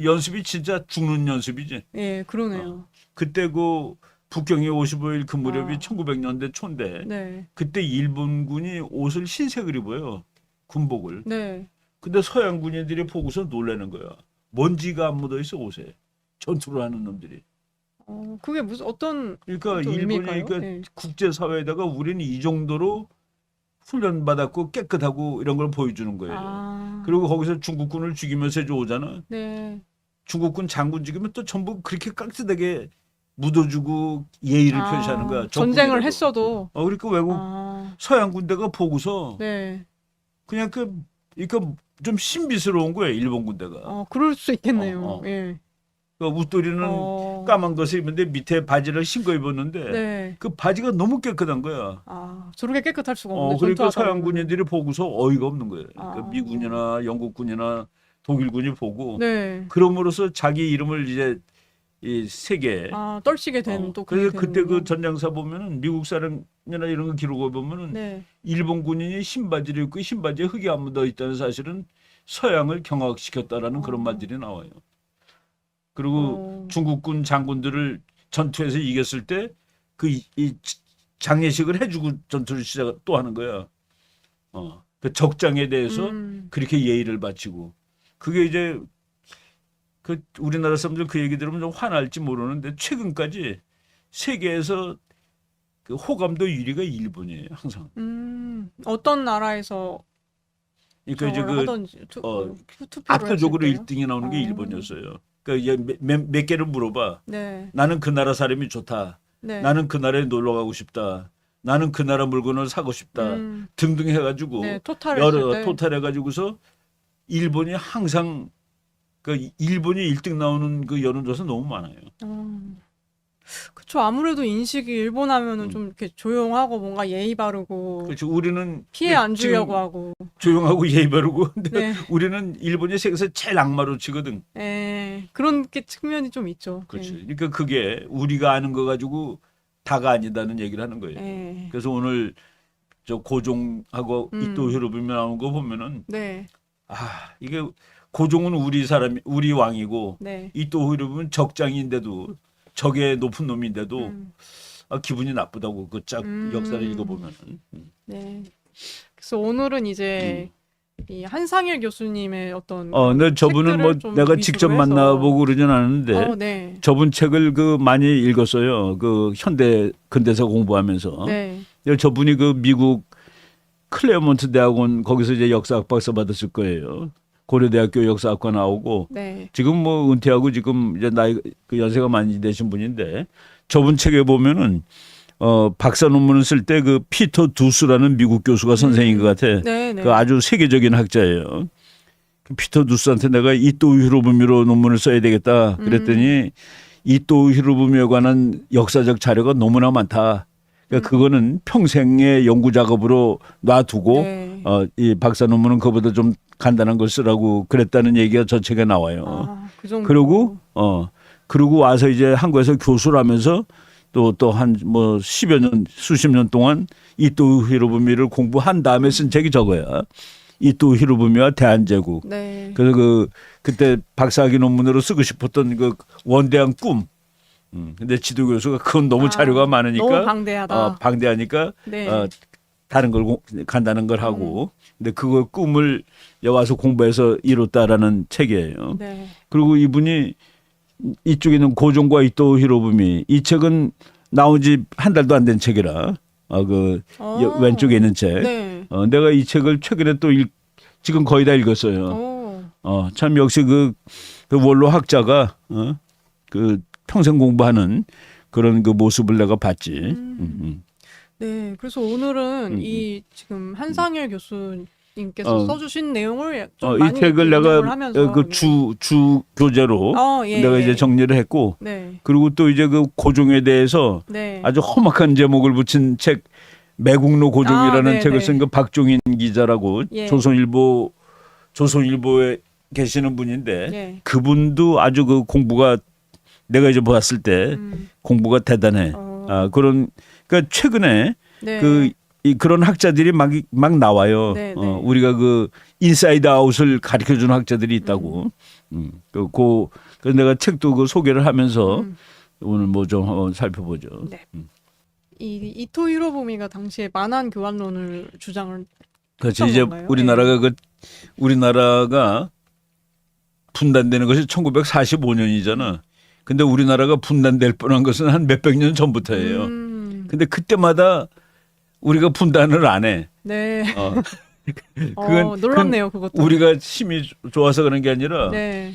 연습이 진짜 죽는 연습이지. 예, 그러네요. 그때 그 북경의 55일 그 무렵이 1900년대 초인데 네. 그때 일본군이 옷을 흰색을 입어요. 군복을. 네. 근데 서양 군인들이 보고서 놀라는 거야. 먼지가 안 묻어 있어 옷에. 전투를 하는 놈들이. 그게 무슨 어떤 그러니까 또 일본이 의미일까요? 그러니까 네. 국제 사회에다가 우리는 이 정도로 훈련 받았고 깨끗하고 이런 걸 보여주는 거예요. 그리고 거기서 중국군을 죽이면서 이제 오잖아. 네. 중국군 장군 죽이면 또 전부 그렇게 깍듯하게 묻어주고 예의를 표시하는 거야. 전쟁을 적군이라도. 했어도. 그러니까 외국 서양 군대가 보고서 네. 그냥 그러니까 좀 신비스러운 거예요. 일본 군대가. 그럴 수 있겠네요. 예. 웃돌이는 까만 것을 입는데 밑에 바지를 흰 거 입었는데 네. 그 바지가 너무 깨끗한 거야. 저렇게 깨끗할 수가 없네. 그러니까 전투하다 서양 보면. 군인들이 보고서 어이가 없는 거예요. 그러니까 미군이나 영국군이나 독일군이 보고 네. 그럼으로써 자기 이름을 이제 이 세계 떨치게 된 또 그래서 그게 그때 되는군요. 그 전장사 보면은 미국 사람이나 이런 거 기록을 보면은 네. 일본 군인이 흰 바지를 입고 흰 바지에 흙이 안 묻어 있다는 사실은 서양을 경악시켰다라는 그런 말들이 나와요. 그리고 중국군 장군들을 전투에서 이겼을 때 그 이 장례식을 해주고 전투를 시작 또 하는 거야. 그 적장에 대해서 그렇게 예의를 바치고 그게 이제 그 우리나라 사람들 그 얘기 들으면 좀 화날지 모르는데 최근까지 세계에서 그 호감도 1위가 일본이에요. 항상. 어떤 나라에서 그러니까 이제 저걸 그 하던지 투표를 압도적으로 했을 때요? 1등이 나오는 게 일본이었어요. 그러니까 몇 개를 물어봐. 네. 나는 그 나라 사람이 좋다. 네. 나는 그 나라에 놀러 가고 싶다. 나는 그 나라 물건을 사고 싶다. 등등 해가지고 네, 토탈 여러 했을 때. 토탈 해가지고서 일본이 항상 그 일본이 1등 나오는 그 여론조사 너무 많아요. 그쵸. 아무래도 인식이 일본 하면은 좀 이렇게 조용하고 뭔가 예의 바르고 그렇죠. 우리는 피해 안 지금 주려고 하고. 조용하고 예의 바르고 근데 네. 우리는 일본이 세계에서 제일 악마로 치거든. 예, 그런 게 측면이 좀 있죠. 그렇죠. 그러니까 그게 우리가 아는 거 가지고 다가 아니다는 얘기를 하는 거예요. 예. 그래서 오늘 저 고종하고 이토 히로부미 나온 거 보면은 네. 이게 고종은 우리 사람 우리 왕이고 네. 이토 히로부미는 적장인데도 적의 높은 놈인데도 기분이 나쁘다고 그 짝 역사를 읽어보면은. 네. 그래서 오늘은 이제 이 한상일 교수님의 어떤 근데 저분은 뭐 책들을 좀 내가 위주로 직접 해서. 만나보고 그러진 않았는데 네. 저분 책을 그 많이 읽었어요. 그 현대 근대사 공부하면서. 네. 저분이 그 미국 클레어몬트 대학원 거기서 이제 역사학 박사 받았을 거예요. 고려대학교 역사학과 나오고 네. 지금 뭐 은퇴하고 지금 이제 나이 그 연세가 많이 되신 분인데 저분 책에 보면은 박사 논문을 쓸 때 그 피터 두스라는 미국 교수가 선생인 것 같아. 네, 네. 그 아주 세계적인 학자예요. 그 피터 두스한테 내가 이토 히로부미로 논문을 써야 되겠다 그랬더니 이토 히로부미에 관한 역사적 자료가 너무나 많다. 그러니까 그거는 평생의 연구 작업으로 놔두고 네. 이 박사 논문은 그보다 좀 간단한 걸 쓰라고 그랬다는 얘기가 저 책에 나와요. 그 정도. 그리고 와서 이제 한국에서 교수를 하면서 또 한 뭐 10여 년 수십 년 동안 이토 히로부미를 공부한 다음에 쓴 책이 저거야. 이토 히로부미와 대한제국. 네. 그래서 그때 박사학위 논문으로 쓰고 싶었던 그 원대한 꿈. 근데 지도 교수가 그건 너무 자료가 많으니까 너무 방대하다. 방대하니까 네. 다른 걸 간다는 걸 하고. 근데 그걸 꿈을 와서 공부해서 이뤘다라는 책이에요. 네. 그리고 이분이 이쪽에 있는 고종과 이토 히로부미 이 책은 나온 지 한 달도 안 된 책이라 왼쪽에 있는 책. 네. 내가 이 책을 최근에 또 지금 거의 다 읽었어요. 참 역시 그 원로 학자가 그 평생 공부하는 그런 그 모습을 내가 봤지. 네. 그래서 오늘은 이 지금 한상일 교수님께서 써주신 내용을 좀 이 많이 책을 인용을 내가 하면서 그 주 교재로 예, 내가 예. 이제 정리를 했고 네. 그리고 또 이제 그 고종에 대해서 네. 아주 험악한 제목을 붙인 책 매국노 고종이라는 네, 책을 네. 쓴 그 박종인 기자라고 예. 조선일보에 계시는 분인데 예. 그분도 아주 그 공부가 내가 이제 봤을 때 공부가 대단해. 그러니까 최근에 네. 그런 학자들이 막 나와요. 네, 네. 우리가 그 인사이드 아웃을 가르쳐 주는 학자들이 있다고. 그래서 내가 책도 그 소개를 하면서 오늘 뭐 좀 한번 살펴보죠. 네. 이 이토 히로부미가 당시에 만한 교환론을 주장을 그렇죠. 했던 이제 건가요? 우리나라가 분단되는 것이 1945년이잖아. 근데 우리나라가 분단될 뻔한 것은 한 몇백 년 전부터예요. 근데 그때마다 우리가 분단을 안 해. 네. 그건 놀랍네요, 그것도. 우리가 힘이 좋아서 그런 게 아니라 네.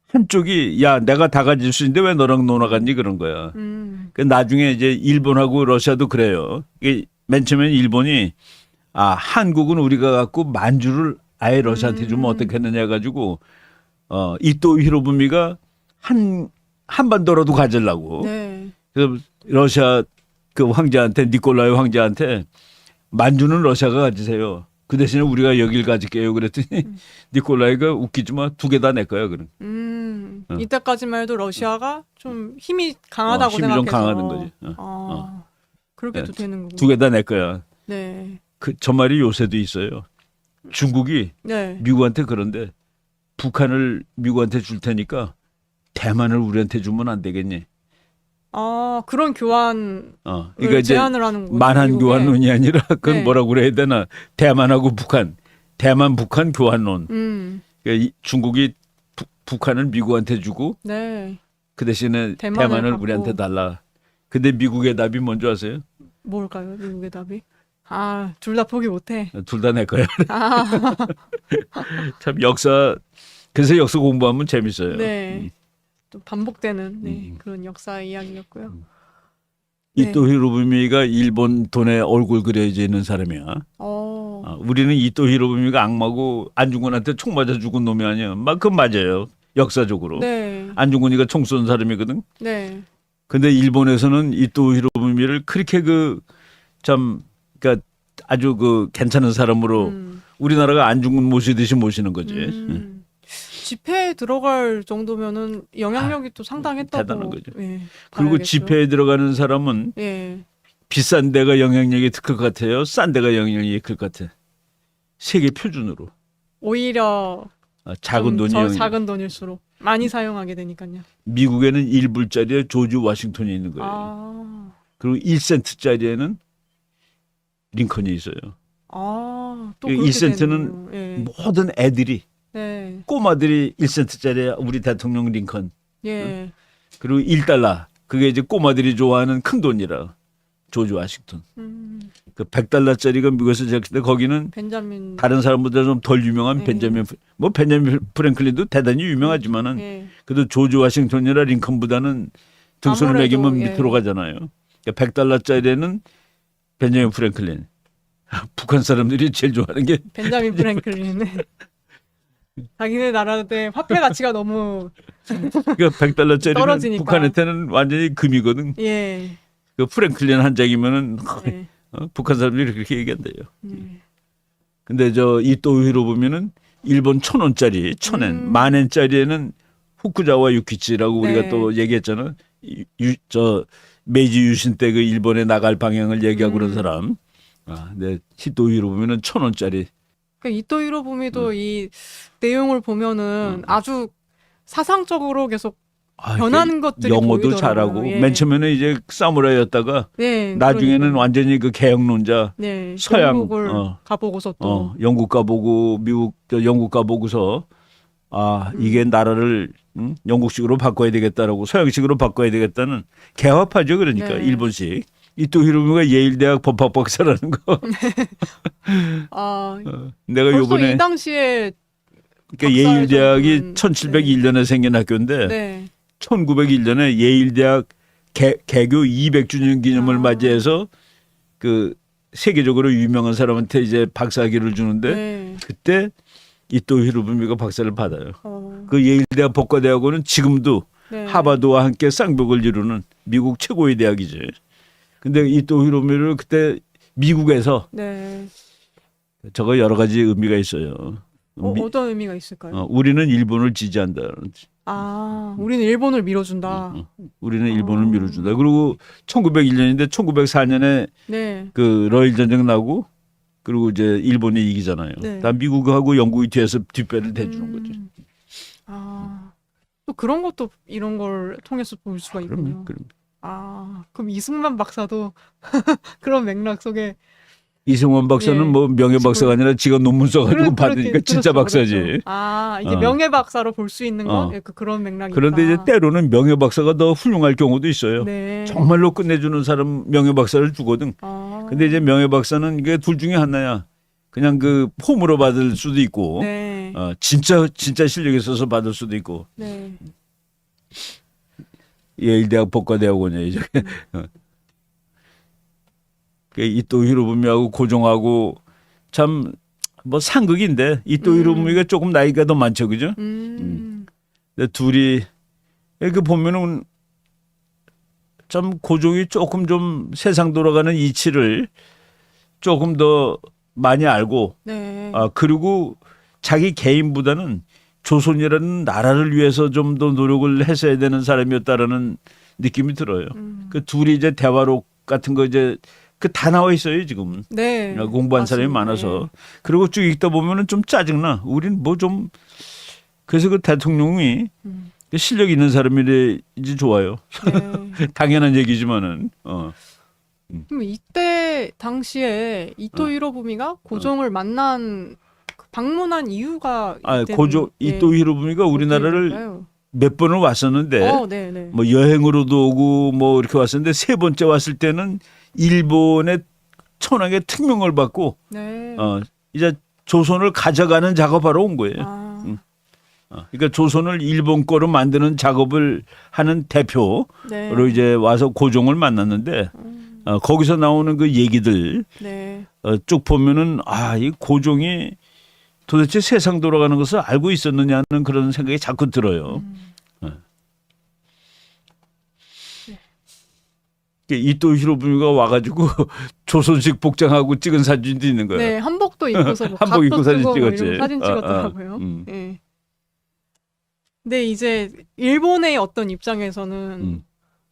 한쪽이 야 내가 다 가질 수 있는데 왜 너랑 놀아갔니 그런 거야. 그 나중에 이제 일본하고 러시아도 그래요. 이게 맨 처음엔 일본이 한국은 우리가 갖고 만주를 아예 러시아한테 주면 어떻겠느냐 해가지고 이토 히로부미가 한반도라도 가지려고. 네. 그래서 러시아 그 황제한테 니콜라이 황제한테 만주는 러시아가 가지세요. 그 대신에 우리가 여길 가질게요. 그랬더니 니콜라이가 웃기지 마. 2개 다 내 거야. 그럼. 이때까지만 해도 러시아가 좀 힘이 강하다고 힘이 생각해서. 좀 강하는 거지. 그렇게도 네. 되는 거고. 2개 다 내 거야. 네. 저 말이 요새도 있어요. 중국이 네. 미국한테 그런데 북한을 미국한테 줄 테니까 대만을 우리한테 주면 안 되겠니? 그런 교환 그러니까 이제 제안을 하는 거죠. 만한 미국에. 교환론이 아니라 그건 네. 뭐라고 그래야 되나? 대만하고 북한, 대만 북한 교환론. 그러니까 중국이 북한은 미국한테 주고 네. 그 대신에 대만을 대만을 갖고. 우리한테 달라. 근데 미국의 답이 뭔지 아세요? 뭘까요? 미국의 답이? 아, 둘 다 포기 못해. 둘 다 내 거야. 아, 참 역사 그래서 역사 공부하면 재밌어요. 네. 또 반복되는 네, 음. 그런 역사 이야기였고요. 네. 이토 히로부미가 일본 돈에 얼굴 그려져 있는 사람이야. 우리는 이토 히로부미가 악마고 안중근한테 총 맞아 죽은 놈이 아니야. 막 그건 맞아요. 역사적으로. 네. 안중근이가 총 쏜 사람이거든. 네. 근데 일본에서는 이토 히로부미를 그렇게 그러니까 아주 그 괜찮은 사람으로 우리나라가 안중근 모시듯이 모시는 거지. 집회에 들어갈 정도면은 영향력이 또 상당했다고. 대단한 거죠. 예, 그리고 봐야겠죠. 집회에 들어가는 사람은 예. 비싼 데가 영향력이 클 것 같아요. 싼 데가 영향력이 클 것 같아. 세계 표준으로. 오히려 작은 돈이 영향력. 작은 돈일수록 많이 사용하게 되니까요. 미국에는 1불짜리에 조지 워싱턴이 있는 거예요. 아. 그리고 1센트짜리에는 링컨이 있어요. 아, 또 그 그렇게 1센트는 되는군요. 예. 모든 애들이 네. 꼬마들이 1센트짜리 우리 대통령 링컨. 예. 그리고 1달러. 그게 이제 꼬마들이 좋아하는 큰 돈이라. 조지 워싱턴. 그 100달러짜리가 미국에서 제일 때 거기는 벤자민. 다른 사람보다 좀 덜 유명한 네. 벤자민 프랭클린도 대단히 유명하지만은 예. 그래도 조지 워싱턴이나 링컨보다는 등수를 아무래도, 매기면 예. 밑으로 가잖아요. 그러니까 100달러짜리는 벤자민 프랭클린. 북한 사람들이 제일 좋아하는 게 벤자민 프랭클린은 자기네 나라의 화폐 가치가 너무 그러니까 100달러짜리는 떨어지니까. 북한한테는 완전히 금이거든. 예. 그 프랭클린 한 장이면은 예. 북한 사람들이 그렇게 얘기한대요. 예. 근데 저 이토히로 보면은 일본 1,000원짜리 1,000엔, 10,000엔짜리에는 후쿠자와 유키치라고 우리가 네. 또 얘기했잖아. 저 메이지 유신 때 그 일본에 나갈 방향을 얘기하고 그런 사람. 근데 히토히로 보면은 1,000원짜리. 그러니까 이토 히로부미도 이 내용을 보면은 아주 사상적으로 계속 변하는 것들이 영어도 보이더라고요. 잘하고 예. 맨 처음에는 이제 사무라이였다가 네, 나중에는 그러니까요. 완전히 그 개혁론자. 네, 서양, 영국을 가보고서 또 영국 가보고 영국 가보고서 이게 나라를 영국식으로 바꿔야 되겠다라고 서양식으로 바꿔야 되겠다는 개화파죠. 그러니까 네. 일본식. 이토 히로부미가 예일대학 법학 박사라는 거. 내가 벌써 요번에 이 당시에 그러니까 예일대학이 박사의 1701년에 생긴 학교인데 네. 1901년에 예일대학 개교 200주년 기념을 맞이해서 그 세계적으로 유명한 사람한테 이제 박사학위를 주는데 네. 그때 이토 히로부미가 박사를 받아요. 어, 그 예일대학 법과대학원은 지금도 네. 하버드와 함께 쌍벽을 이루는 미국 최고의 대학이지. 근데 이토 히로부미를 그때 미국에서 네. 저거 여러 가지 의미가 있어요. 어떤 의미가 있을까요? 우리는 일본을 지지한다. 우리는 일본을 밀어준다. 우리는 일본을 밀어준다. 그리고 1901년인데 1904년에 네. 그 러일 전쟁 나고 그리고 이제 일본이 이기잖아요. 네. 다 미국하고 영국이 뒤에서 뒷배를 대주는 거죠. 또 그런 것도 이런 걸 통해서 볼 수가 있군요. 그럼 그럼 이승만 박사도 그런 맥락 속에 이승원 박사는 예. 뭐 명예 박사가 아니라 지가 논문 써가지고 받으니까 진짜 박사지. 그렇죠. 이게 명예 박사로 볼 수 있는 건 그런 맥락이 그런데 있다. 이제 때로는 명예 박사가 더 훌륭할 경우도 있어요. 네. 정말로 끝내주는 사람 명예 박사를 주거든. 근데 이제 명예 박사는 이게 둘 중에 하나야. 그냥 그 폼으로 받을 수도 있고, 네. 진짜 실력이 있어서 받을 수도 있고. 네. 예일대학 법과대학원이야 이제. 이토 히로부미하고 고종하고 참 뭐 상극인데 이토 히로부미가 조금 나이가 더 많죠, 그죠? 근데 둘이 이렇게 보면은 참 고종이 조금 좀 세상 돌아가는 이치를 조금 더 많이 알고, 네. 그리고 자기 개인보다는 조선이라는 나라를 위해서 좀 더 노력을 했어야 되는 사람이었다라는 느낌이 들어요. 그 둘이 이제 대화록 같은 거 이제 그 다 나와 있어요 지금. 네. 공부한 맞습니다. 사람이 많아서. 그리고 쭉 읽다 보면은 좀 짜증나. 우린 뭐 좀 그래서 그 대통령이 실력 있는 사람이지 좋아요. 네. 당연한 얘기지만은. 그럼 이때 당시에 이토 히로부미가 고종을 만난 그 방문한 이유가 고조 이토 히로부미가 우리나라를 몇 번을 왔었는데 네네. 뭐 여행으로도 오고 뭐 이렇게 왔었는데 세 번째 왔을 때는 일본의 천황의 특명을 받고 네. 이제 조선을 가져가는 작업하러 온 거예요. 그러니까 조선을 일본 거로 만드는 작업을 하는 대표로 네. 이제 와서 고종을 만났는데 거기서 나오는 그 얘기들 네. 쭉 보면은 이 고종이 도대체 세상 돌아가는 것을 알고 있었느냐는 그런 생각이 자꾸 들어요. 이토 히로부미가 와가지고 조선식 복장하고 찍은 사진도 있는 거예요. 네, 한복도 입고서 뭐 한복 입고 사진 쓰고 뭐 찍었지. 이런 사진 찍었더라고요. 네. 근데 이제 일본의 어떤 입장에서는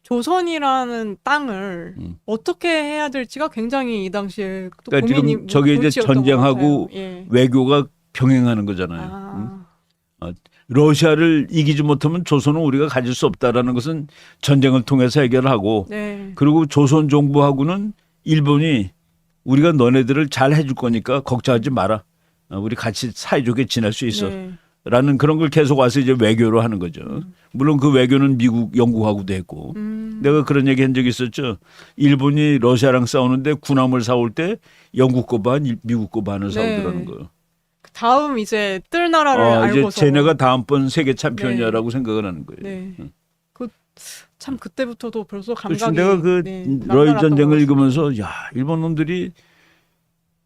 조선이라는 땅을 어떻게 해야 될지가 굉장히 이 당시에 또 그러니까 고민이 지금 저게 이제 골치였던 것 전쟁하고 같아요. 예. 외교가 병행하는 거잖아요. 러시아를 이기지 못하면 조선은 우리가 가질 수 없다라는 것은 전쟁을 통해서 해결하고 네. 그리고 조선 정부하고는 일본이 우리가 너네들을 잘 해줄 거니까 걱정하지 마라. 우리 같이 사이좋게 지낼 수 있어. 네. 라는 그런 걸 계속 와서 이제 외교로 하는 거죠. 물론 그 외교는 미국, 영국하고도 했고. 내가 그런 얘기 한 적이 있었죠. 일본이 러시아랑 싸우는데 군함을 사올 때 영국 거 반, 미국 거 반을 사오더라는 거예요. 다음 이제 뜰 나라를 이제 알고서 쟤네가 다음번 세계 챔피언이라고 생각을 하는 거예요. 네. 참 그때부터도 벌써 그래서 감각이 내가 그 러일 남달랐던 전쟁을 것 읽으면서 야 일본 놈들이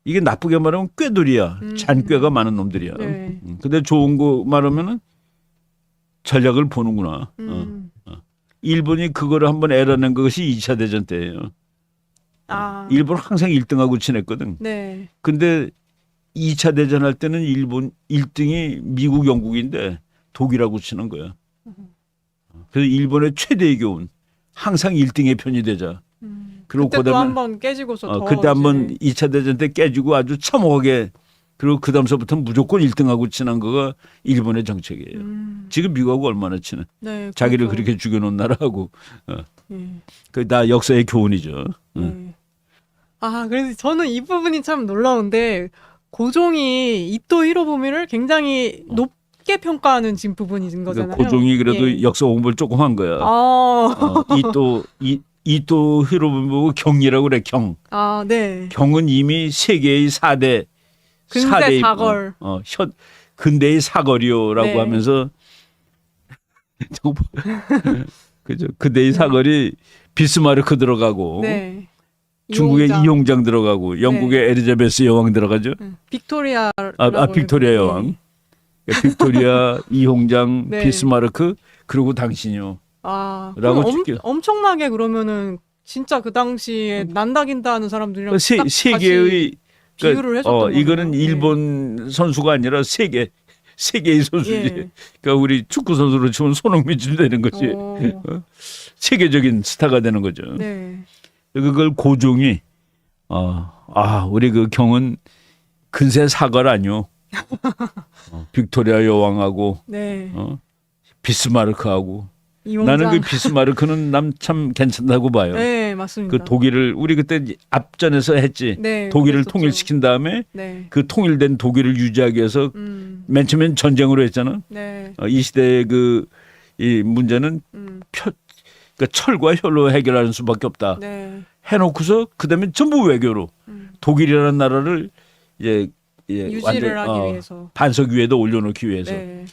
이게 나쁘게 말하면 꾀돌이야. 잔꾀가 많은 놈들이야. 네. 근데 좋은 거 말하면은 전략을 보는구나. 일본이 그거를 한번 알아낸 것이 2차 대전 때예요. 일본은 항상 1등하고 지냈거든. 네. 근데 2차 대전 할 때는 일본 1등이 미국, 영국인데 독일하고 치는 거야. 그래서 일본의 최대의 교훈 항상 1등의 편이 되자. 그리고 그때 또 한번 깨지고서 더 그때 한번 2차 대전 때 깨지고 아주 참혹하게 그리고 그 다음서부터 무조건 1등하고 친한 거가 일본의 정책이에요. 지금 미국하고 얼마나 친해. 네, 자기를 그렇죠. 그렇게 죽여놓은 나라하고. 그 다 역사의 교훈이죠. 네. 그래서 저는 이 부분이 참 놀라운데 고종이 이토 히로부미를 굉장히 높게 평가하는 지금 부분인 거잖아요. 그러니까 고종이 그래도 역사 공부를 조금 한 거야. 이토 히로부미 보고 경이라고 그래. 경. 네. 경은 이미 세계의 4대 근대 사걸. 근대의 사거리요라고 네. 하면서 그죠. 근대의 사거리 비스마르크 들어가고 네. 중국의 이홍장 들어가고 영국의 에리자베스 여왕 들어가죠. 빅토리아 빅토리아 여왕. 빅토리아, 이홍장, 네. 비스마르크 그리고 당신요. 라고 엄청나게 그러면은 진짜 그 당시에 난다긴다 하는 사람들이랑 딱 세계의 비유를 해줬던 이거는 거네요. 일본 선수가 아니라 세계의 선수지. 그러니까 우리 축구 선수로 치면 손흥민쯤 되는 거지. 세계적인 스타가 되는 거죠. 네. 그걸 고종이 우리 그 경은 근세 사걸 아니요. 빅토리아 여왕하고 네. 비스마르크하고 이홍장. 나는 그 비스마르크는 남 참 괜찮다고 봐요. 네, 맞습니다. 그 독일을 우리 그때 앞전에서 했지. 네, 독일을 그랬었죠. 통일시킨 다음에 네. 그 통일된 독일을 유지하기 위해서 맨 처음엔 전쟁으로 했잖아. 네. 이 시대의 이 문제는 그러니까 철과 혈로 해결하는 수밖에 없다. 네. 해놓고서 그다음에 전부 외교로 독일이라는 나라를 이제 유지를 하기 위해서 반석 위에다 올려놓기 위해서. 네.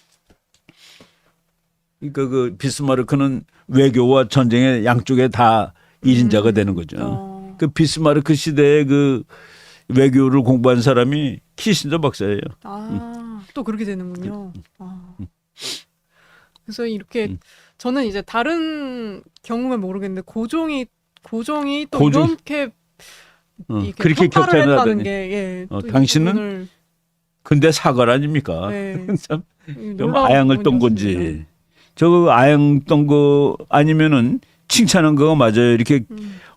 그러니까 그 비스마르크는 외교와 전쟁의 양쪽에 다 일인자가 되는 거죠. 그 비스마르크 시대의 그 외교를 공부한 사람이 키신저 박사예요. 또 그렇게 되는군요. 그래서 이렇게 저는 이제 다른 경우는 모르겠는데 고종이 또 이렇게 그렇게 평가를 했다는 격찬을 게 또 당신은 근데 사걸 아닙니까? 네. 좀 아양을 떤 건지. 저거 아양 떤 거 아니면은 칭찬한 거가 맞아요. 이렇게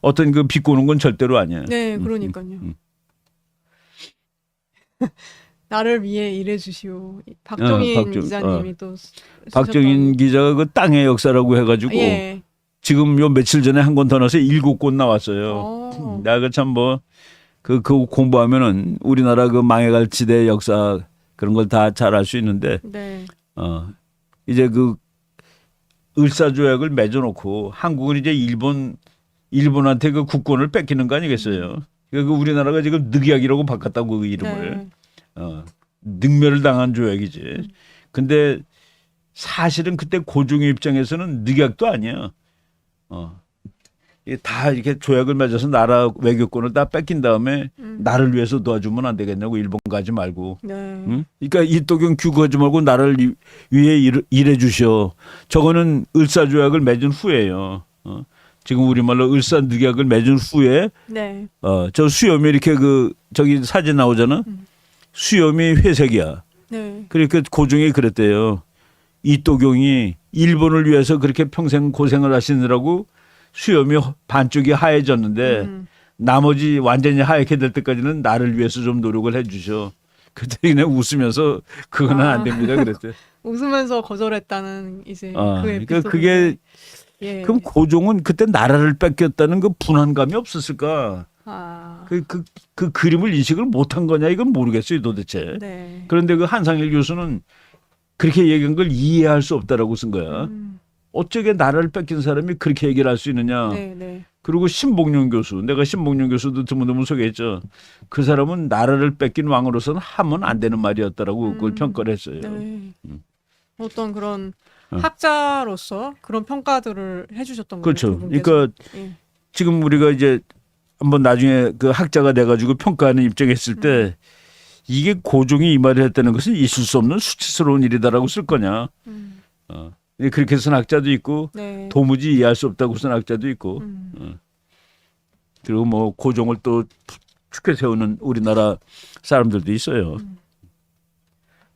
어떤 그 비꼬는 건 절대로 아니에요. 네, 그러니까요. 나를 위해 일해주시오. 박정인 기자님이 또 박정인 기자가 그 땅의 역사라고 해가지고 지금 요 며칠 전에 한 권 더 나와서 7권 나왔어요. 내가 참 뭐 그 공부하면은 우리나라 그 망해갈 지대 역사 그런 걸 다 잘 알 수 있는데 네. 이제 그 을사조약을 맺어놓고 한국은 이제 일본한테 그 국권을 뺏기는 거 아니겠어요? 그 우리나라가 지금 늑약이라고 바꿨다고 그 이름을 네. 능멸을 당한 조약이지. 근데 사실은 그때 고종의 입장에서는 늑약도 아니야. 이게 다 이렇게 조약을 맺어서 나라 외교권을 다 뺏긴 다음에 나를 위해서 도와주면 안 되겠냐고 일본 가지 말고. 네. 응? 그러니까 이또경 규구하지 말고 나를 위해 일해 주셔. 저거는 을사조약을 맺은 후에요. 지금 우리말로 을사늑약을 맺은 후에 네. 저 수염이 이렇게 그 저기 사진 나오잖아. 수염이 회색이야. 네. 그러니까 고종이 그랬대요. 이또경이 일본을 위해서 그렇게 평생 고생을 하시느라고 수염이 반쪽이 하얘졌는데 나머지 완전히 하얗게 될 때까지는 나를 위해서 좀 노력을 해주셔. 그때 그냥 웃으면서 그거는 안 됩니다 그랬대. 웃으면서 거절했다는 이제 그 그러니까 에피소드. 그게 예. 그럼 고종은 그때 나라를 뺏겼다는 그 분한감이 없었을까? 그 그림을 인식을 못한 거냐 이건 모르겠어요 도대체. 네. 그런데 그 한상일 교수는 그렇게 얘기한 걸 이해할 수 없다라고 쓴 거야. 어쩌게 나라를 뺏긴 사람이 그렇게 얘기를 할 수 있느냐. 네, 네. 그리고 신봉룡 교수, 내가 신봉룡 교수도 드문드문 소개했죠. 그 사람은 나라를 뺏긴 왕으로서는 하면 안 되는 말이었다라고 그걸 평가를 했어요. 네. 어떤 그런 학자로서 그런 평가들을 해주셨던 거예요. 그렇죠. 두 분께서. 그러니까 예. 지금 우리가 이제 한번 나중에 그 학자가 돼가지고 평가하는 입장에 있을 때 이게 고종이 이 말을 했다는 것은 있을 수 없는 수치스러운 일이다라고 쓸 거냐. 그렇게 쓴 학자도 있고 네. 도무지 이해할 수 없다고 쓴 학자도 있고 그리고 뭐 고종을 또 축해 세우는 우리나라 사람들도 있어요.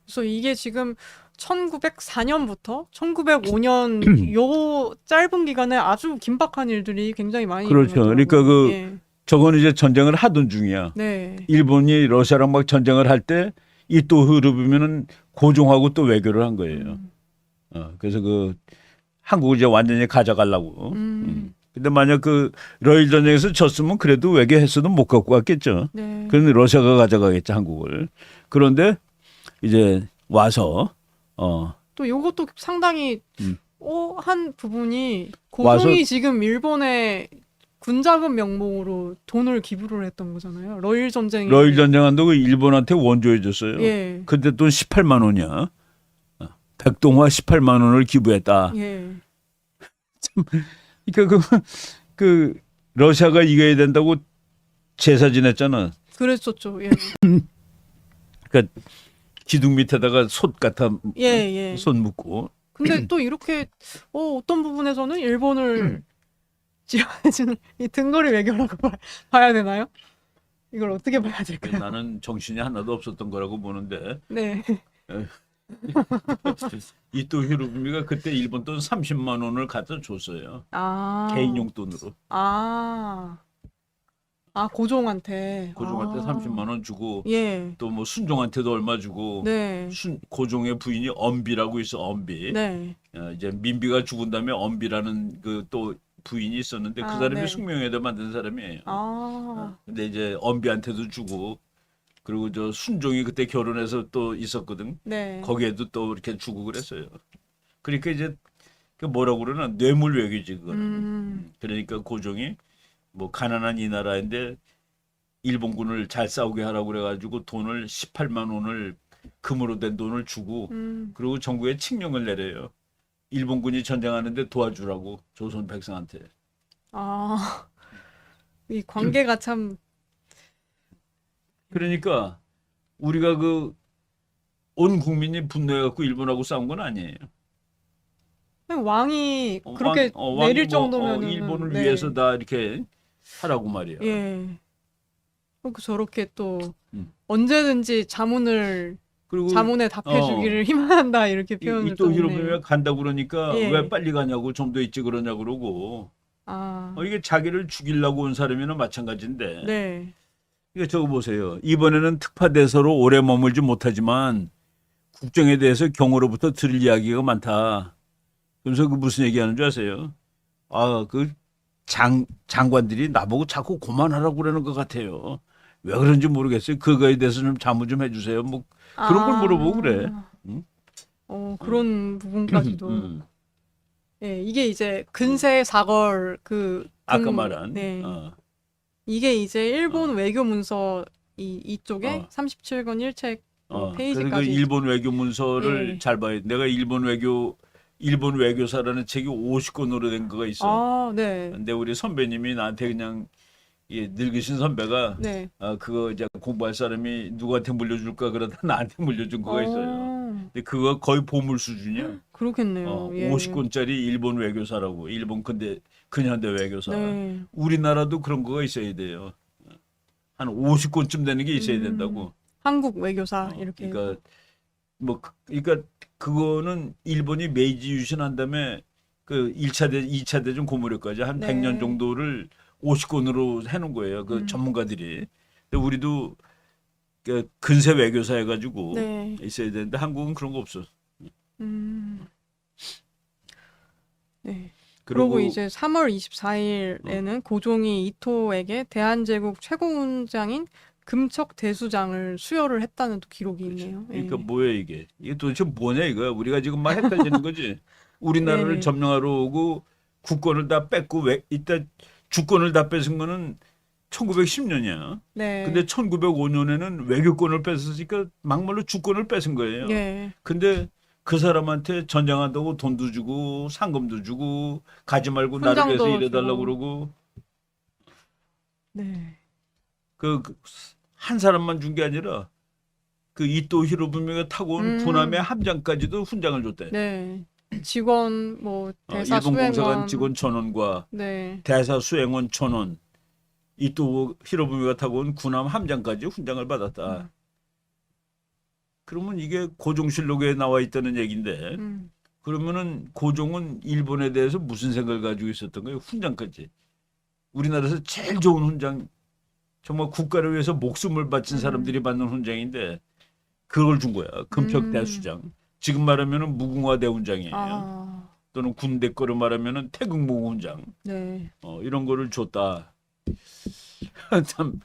그래서 이게 지금 1904년부터 1905년 요 짧은 기간에 아주 긴박한 일들이 굉장히 많이 그렇죠. 일어났더라고요. 그러니까 그 예. 저건 이제 전쟁을 하던 중이야. 네. 일본이 러시아랑 막 전쟁을 할 때 이 또 흐르면은 고종하고 또 외교를 한 거예요. 그래서 그 한국을 이제 완전히 가져가려고. 근데 만약 그 러일 전쟁에서 졌으면 그래도 외교했어도 못 갖고 갔겠죠. 네. 그런데 러시아가 가져가겠죠 한국을. 그런데 이제 와서 또 요것도 상당히 한 부분이 와서- 고종이 지금 일본에 군자금 명목으로 돈을 기부를 했던 거잖아요. 러일 전쟁이. 러일 전쟁한다고 일본한테 원조해 줬어요. 예. 그때 돈 18만 원이야. 백동화 18만 원을 기부했다. 예. 그러니까 그 러시아가 이겨야 된다고 제사 지냈잖아. 그랬었죠. 예. 그러니까 기둥 밑에다가 솥 갖다 예, 예. 손 묶고. 근데 또 이렇게 어떤 부분에서는 일본을 지원해주는 이 등거리 외교라고 봐야 되나요? 이걸 어떻게 봐야 될까요? 나는 정신이 하나도 없었던 거라고 보는데 네. 이토 히로부미가 그때 일본 돈 30만 원을 갖다 줬어요. 개인용 돈으로. 고종한테. 고종한테 30만 원 주고 예. 또 뭐 순종한테도 얼마 주고. 네. 고종의 부인이 엄비라고 있어. 엄비. 네. 이제 민비가 죽은 다음에 엄비라는 그 또 부인이 있었는데 그 사람이 네. 숙명회도 만든 사람이에요. 근데 이제 엄비한테도 주고 그리고 저 순종이 그때 결혼해서 또 있었거든. 네. 거기에도 또 이렇게 주고 그랬어요. 그러니까 이제 그 뭐라고 그러나 뇌물 외교지 그거는. 그러니까 고종이 뭐 가난한 이 나라인데 일본군을 잘 싸우게 하라고 그래가지고 돈을 18만 원을 금으로 된 돈을 주고 그리고 정부에 칙령을 내려요. 일본군이 전쟁하는데 도와주라고 조선 백성한테. 이 관계가 참. 그러니까 우리가 그 온 국민이 분노해갖고 일본하고 싸운 건 아니에요. 왕이 그렇게 왕이 내릴 뭐, 정도면 일본을 네. 위해서 다 이렇게 하라고 말이야. 예. 저렇게 또 언제든지 자문에 그리고 답해주기를 희망한다 이렇게 표현을 이또 또 히로부미가 했네요. 간다고 그러니까 예. 왜 빨리 가냐고 좀 더 있지 그러냐 그러고 이게 자기를 죽이려고 온 사람이나 마찬가지인데. 네. 이거 저거 보세요. 이번에는 특파대사로 오래 머물지 못하지만 국정에 대해서 경호로부터 들을 이야기가 많다. 그래서 그 무슨 얘기하는 줄 아세요? 그 장관들이 나보고 자꾸 그만하라고 그러는 것 같아요. 왜 그런지 모르겠어요. 그거에 대해서 좀 자문 좀 해주세요. 뭐 그런 걸 물어보고 그래. 응? 그런 부분까지도. 예, 이게 이제 근세 사걸 아까 말한. 네. 이게 이제 일본 외교 문서 이쪽에 어. 37권 1책 그래서 그 페이지까지. 일본 외교 문서를 예. 잘 봐야 돼. 내가 일본 외교사라는 책이 50권으로 된 거가 있어. 네. 근데 우리 선배님이 나한테 그냥 늙으신 선배가 네. 그거 이제 공부할 사람이 누구한테 물려줄까 그러다 나한테 물려준 거가 있어요. 근데 그거 거의 보물 수준이야. 그렇겠네요. 예. 50권짜리 일본 외교사라고. 일본 근현대 외교사. 네. 우리나라도 그런 거가 있어야 돼요. 한 50권쯤 되는 게 있어야 된다고. 한국 외교사 이렇게. 그러니까 그러니까 그거는 일본이 메이지 유신한 다음에 그 1차 2차 대전 고무력까지 한 네. 100년 정도를 50권으로 해놓은 거예요. 그 전문가들이. 근데 우리도 그 근세 외교사 해가지고 네. 있어야 되는데 한국은 그런 거 없어. 네. 그리고 이제 3월 어. 24일에는 고종이 이토에게 대한제국 최고훈장인 금척 대수장을 수여를 했다는 또 기록이 있네요. 그러니까 예. 뭐야 이게 도대체 뭐냐 이거야. 우리가 지금 막 헷갈리는 거지. 우리나라를 네. 점령하러 오고 국권을 다 뺏고 이따 주권을 다 뺏은 거는 1910년이야. 네. 근데 1905년에는 외교권을 뺏었으니까 막말로 주권을 뺏은 거예요. 예. 근데 그 사람한테 전쟁한다고 돈도 주고 상금도 주고 가지 말고 나를 훈장도 위해서 일해달라고 주고. 그러고 네. 한 사람만 준 게 아니라 그 이토 히로부미가 타고 온 군함의 함장까지도 훈장을 줬대. 네. 직원 대사 일본 공사관 수행원. 직원 1,000원과 네. 대사 수행원 1,000원, 이토 히로부미가 타고 온 군함 함장까지 훈장을 받았다. 그러면 이게 고종실록에 나와 있다는 얘기인데 그러면은 고종은 일본에 대해서 무슨 생각을 가지고 있었던 거예요? 훈장까지. 우리나라에서 제일 좋은 훈장, 정말 국가를 위해서 목숨을 바친 사람들이 받는 훈장인데 그걸 준 거야. 금평 대수장. 지금 말하면은 무궁화 대훈장이에요. 또는 군대 거로 말하면은 태극무궁 훈장. 네. 이런 거를 줬다. 참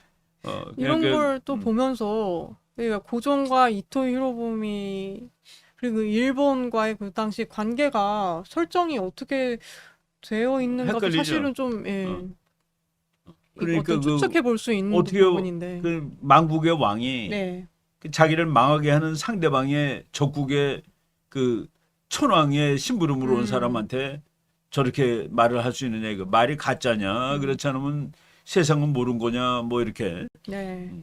이런 그러니까, 걸 또 보면서 그러니까 고종과 이토 히로부미 그리고 일본과의 그 당시 관계가 설정이 어떻게 되어 있는가도 헷갈리죠. 사실은 좀 그러니까 어떤 추측해 볼 수 있는 어떻게 부분인데. 그 망국의 왕이 네. 그 자기를 망하게 하는 상대방의 적국의 그 천왕의 심부름으로 온 사람한테 저렇게 말을 할 수 있느냐 이거 말이 가짜냐 그렇지 않으면 세상은 모르는 거냐 뭐 이렇게. 네.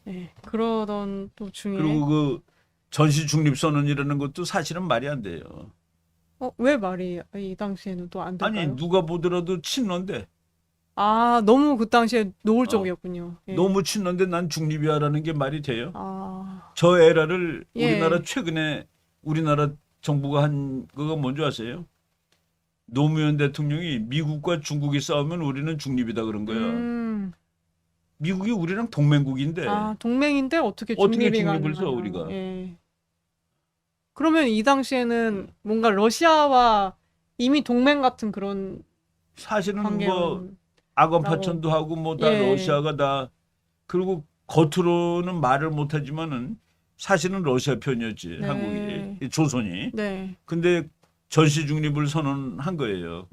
네. 그러던 또 중에 그리고 그 전시 중립 선언이라는 것도 사실은 말이 안 돼요. 왜 말이 이 당시에는 또 안 될까요? 아니 누가 보더라도 친러인데 너무 그 당시에 노골적이었군요. 예. 너무 친러인데 난 중립이야라는 게 말이 돼요? 아, 저 에라를 예. 우리나라 최근에 우리나라 정부가 한 거가 뭔지 아세요? 노무현 대통령이 미국과 중국이 싸우면 우리는 중립이다 그런 거야. 미국이 우리랑 동맹국인데 동맹인데 어떻게 어떻게 중립이 중립을 써 가능하냐. 우리가? 예. 그러면 이 당시에는 뭔가 러시아와 이미 동맹 같은 그런 사실은 관계였 뭐 악원 파천도 하고 뭐 다 예. 러시아가 다 그리고 겉으로는 말을 못하지만은 사실은 러시아 편이었지 네. 한국이 조선이. 네. 근데 전시 중립을 선언한 거예요.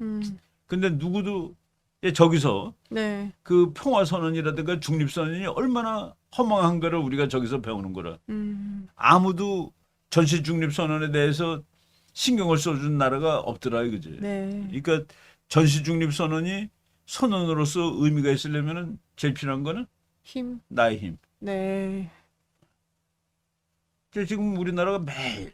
근데 누구도 저기서 네. 그 평화 선언이라든가 중립 선언이 얼마나 허망한 거를 우리가 저기서 배우는 거라. 아무도 전시 중립 선언에 대해서 신경을 써준 나라가 없더라 이거지. 네. 그러니까 전시 중립 선언이 선언으로서 의미가 있으려면은 제일 필요한 거는 힘. 나의 힘. 네. 지금 우리나라가 매일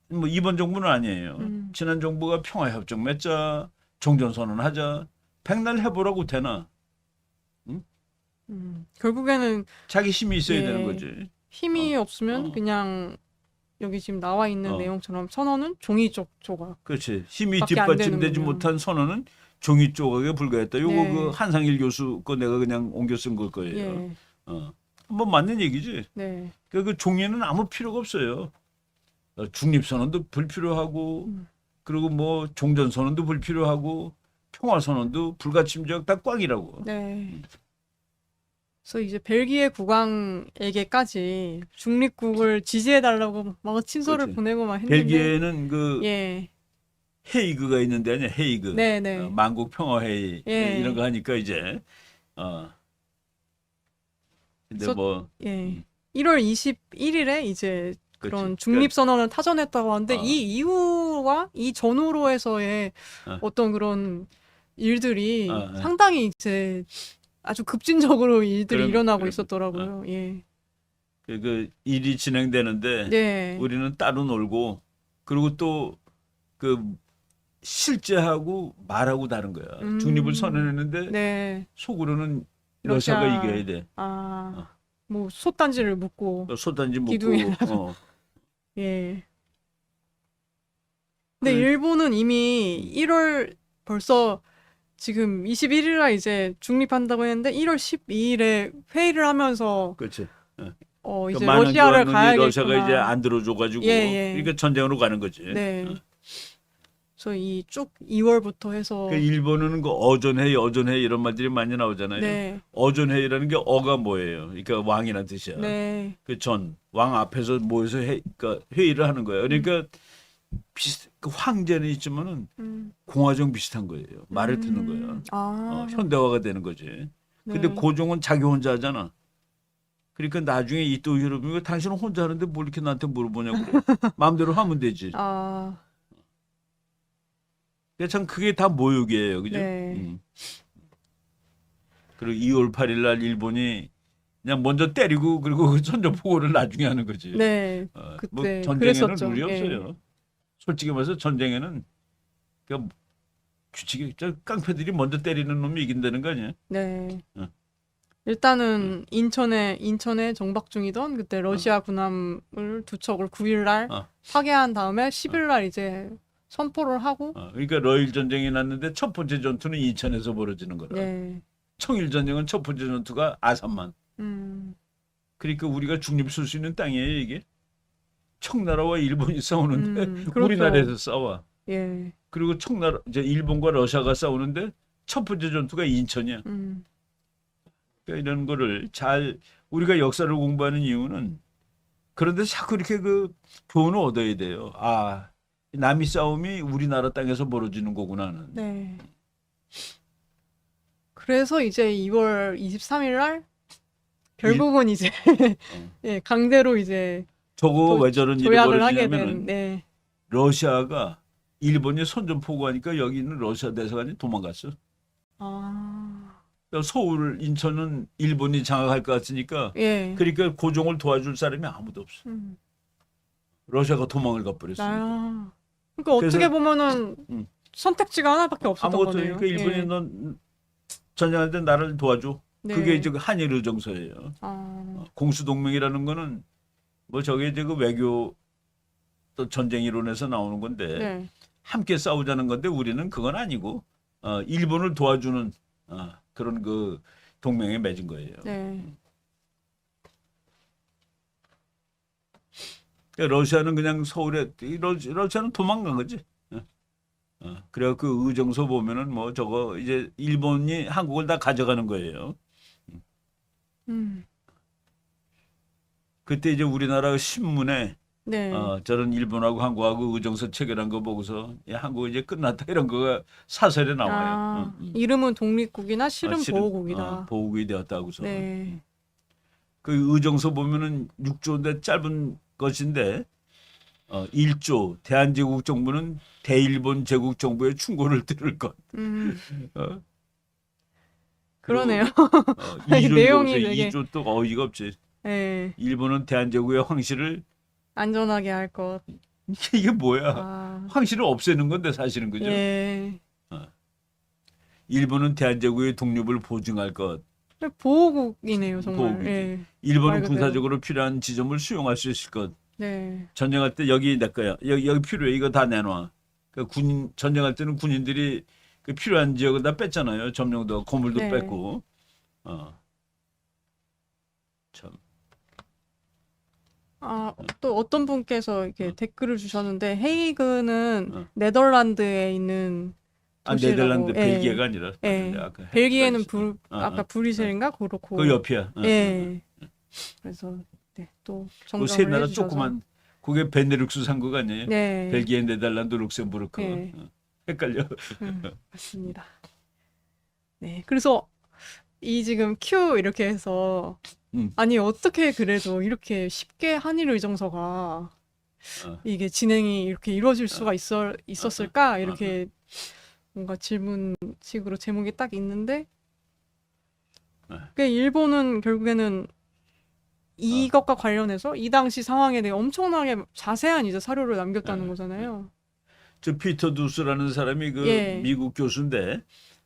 뭐 이번 정부는 아니에요. 지난 정부가 평화협정 맺자, 종전선언하자, 백날 해보라고 되나? 결국에는 자기 힘이 있어야 예. 되는 거지. 힘이 없으면 어. 그냥 여기 지금 나와 있는 내용처럼 선언은 종이 조각. 그렇지. 힘이 밖에 안 뒷받침되지 되는군요. 못한 선언은 종이 조각에 불과했다. 요거 네. 그 한상일 교수 거 내가 그냥 옮겨 쓴 걸 거예요. 예. 뭐 맞는 얘기지. 네. 그 종이는 아무 필요가 없어요. 중립선언도 불필요하고 그리고 뭐 종전선언도 불필요하고 평화선언도 불가침 지역 다 꽝이라고. 네. 그래서 이제 벨기에 국왕에게까지 중립국을 지지해달라고 막 친서를 그렇지. 보내고 막 했는데, 벨기에는 그 예, 헤이그가 있는데 아니야 헤이그. 네네, 만국 평화회의 예. 이런 거 하니까 이제 어 근데 그래서 뭐 예, 1월 21일에 이제 그런 그렇지. 중립선언을 타전했다고 하는데 어. 이 이후와 이 전후로 해서의 어. 어떤 그런 일들이 어. 상당히 이제 아주 급진적으로 일들이 그럼, 일어나고 그럼, 있었더라고요. 예. 그 일이 진행되는데 네. 우리는 따로 놀고 그리고 또 그 실제하고 말하고 다른 거야. 중립을 선언했는데 네. 속으로는 러시아가 러시아, 이겨야 돼. 아, 뭐, 솥단지를 묶고, 솥단지 기둥에, 묶고 예. 근데 그- 일본은 이미 1월 벌써 지금 21일날 이제 중립한다고 했는데 1월 12일에 회의를 하면서 그렇지. 이제 많은 러시아를 거는 러시아가 이제 가야겠구나. 안 들어줘가지고 예, 예. 그러니까 전쟁으로 가는 거지. 네. 그래서 이 쭉 2월부터 해서 그 일본은 그 어전회의 이런 말들이 많이 나오잖아요. 네. 어전회의라는 게 어가 뭐예요? 그러니까 왕이라는 뜻이야. 네. 그 왕 앞에서 모여서 그러니까 회의를 하는 거예요. 그러니까 그 황제는 있지만은 공화정 비슷한 거예요. 말을 듣는 거야. 아. 현대화가 되는 거지. 근데 네. 고종은 자기 혼자 하잖아. 그러니까 나중에 이또 여러분이 당신은 혼자 하는데 뭘 이렇게 나한테 물어보냐고 그래. 마음대로 하면 되지. 아. 그러니까 참 그게 다 모욕이에요. 그죠? 네. 그리고 2월 8일 날 일본이 그냥 먼저 때리고 그리고 그 선전포고를 나중에 하는 거지. 네. 뭐 그때 전쟁에는 그랬었죠. 룰이 예. 없어요. 솔직히 말해서 전쟁에는 그냥 규칙이 저 깡패들이 먼저 때리는 놈이 이긴다는 거 아니야? 네. 어. 일단은 인천에 정박 중이던 그때 러시아 군함을 두 척을 9일 날 어. 파괴한 다음에 10일 날 이제 선포를 하고 그러니까 러일 전쟁이 났는데 첫 번째 전투는 인천에서 벌어지는 거라. 네. 청일 전쟁은 첫 번째 전투가 아산만. 음. 그러니까 우리가 중립 쓸 수 있는 땅이에요 이게. 청나라와 일본이 싸우는데 그렇죠. 우리나라에서 싸워. 예. 그리고 청나라 이제 일본과 러시아가 싸우는데 첫 번째 전투가 인천이야. 그러니까 이런 거를 잘 우리가 역사를 공부하는 이유는 그런데 자꾸 이렇게 그 교훈을 얻어야 돼요. 아, 남이 싸움이 우리나라 땅에서 벌어지는 거구나는. 네. 그래서 이제 2월 23일 날 결국은 이제 예, 강제로 이제 저거 왜 저런 일이 조약을 하게 벌어지냐면은 된 네. 러시아가 일본이 선전포고하니까 여기 있는 러시아 대사관이 도망갔어. 아. 그러니까 서울, 인천은 일본이 장악할 것 같으니까 예. 그러니까 고종을 도와줄 사람이 아무도 없어. 러시아가 도망을 가버렸어. 아. 그러니까 어떻게 보면은 선택지가 하나밖에 없었던 아무것도 거네요. 그러니까 일본이 예. 넌 전쟁할 때 나를 도와줘. 네. 그게 이제 그 한일 의정서예요. 공수동맹이라는 거는 뭐 저게 이제 그 외교 또 전쟁 이론에서 나오는 건데 네. 함께 싸우자는 건데 우리는 그건 아니고 일본을 도와주는 그런 그 동맹에 맺은 거예요. 네. 그러니까 러시아는 그냥 서울에 러시아는 도망간 거지. 그래서 그 의정서 보면은 뭐 저거 이제 일본이 한국을 다 가져가는 거예요. 그때 이제 우리나라 신문에 네. 저런 일본하고 한국하고 의정서 체결한 거 보고서 야, 한국 이제 끝났다 이런 거가 사설에 나와요. 이름은 독립국이나 실은 실은, 보호국이다. 보호국이 되었다고서. 네. 그 의정서 보면은 6조인데 짧은 것인데 1조 대한제국 정부는 대일본 제국 정부의 충고를 들을 것. 어? 그러네요. 그리고 내용이 2조 되게 2조 또 어이가 없지. 네. 일본은 대한제국의 황실을 안전하게 할 것. 이게 뭐야? 황실을 없애는 건데 사실은 그죠? 예. 일본은 대한제국의 독립을 보증할 것. 보호국이네요, 정말. 보호국이지. 예. 일본은 말 그대로. 군사적으로 필요한 지점을 수용할 수 있을 것. 네. 전쟁할 때 여기 내 거야. 여기 필요해. 이거 다 내놔. 그러니까 전쟁할 때는 군인들이 그 필요한 지역을 다 뺐잖아요. 점령도 건물도 네. 뺐고. 참. 또 어떤 분께서 이렇게 댓글을 주셨는데 헤이그는 네덜란드에 있는 도시라고. 네덜란드 벨기에가 아니라 아까 벨기에는 헷갈렸어. 아까 브뤼셀인가 그렇고. 그 옆이야. 예. 그래서 네, 또 그 정정을 세 나라 해주셔서. 조그만 그게 베네룩스 상국 아니에요? 네. 벨기에, 네덜란드, 룩셈부르크. 네. 헷갈려. 맞습니다. 네. 그래서 이 지금 Q 이렇게 해서 아니 어떻게 그래도 이렇게 쉽게 한일 의정서가 이게 진행이 이렇게 이루어질 수가 있었을까 이렇게 뭔가 질문식으로 제목이 딱 있는데 일본은 결국에는 이것과 관련해서 이 당시 상황에 대해 엄청나게 자세한 이제 사료를 남겼다는 거잖아요. 저 피터 두스라는 사람이 그 예. 미국 교수인데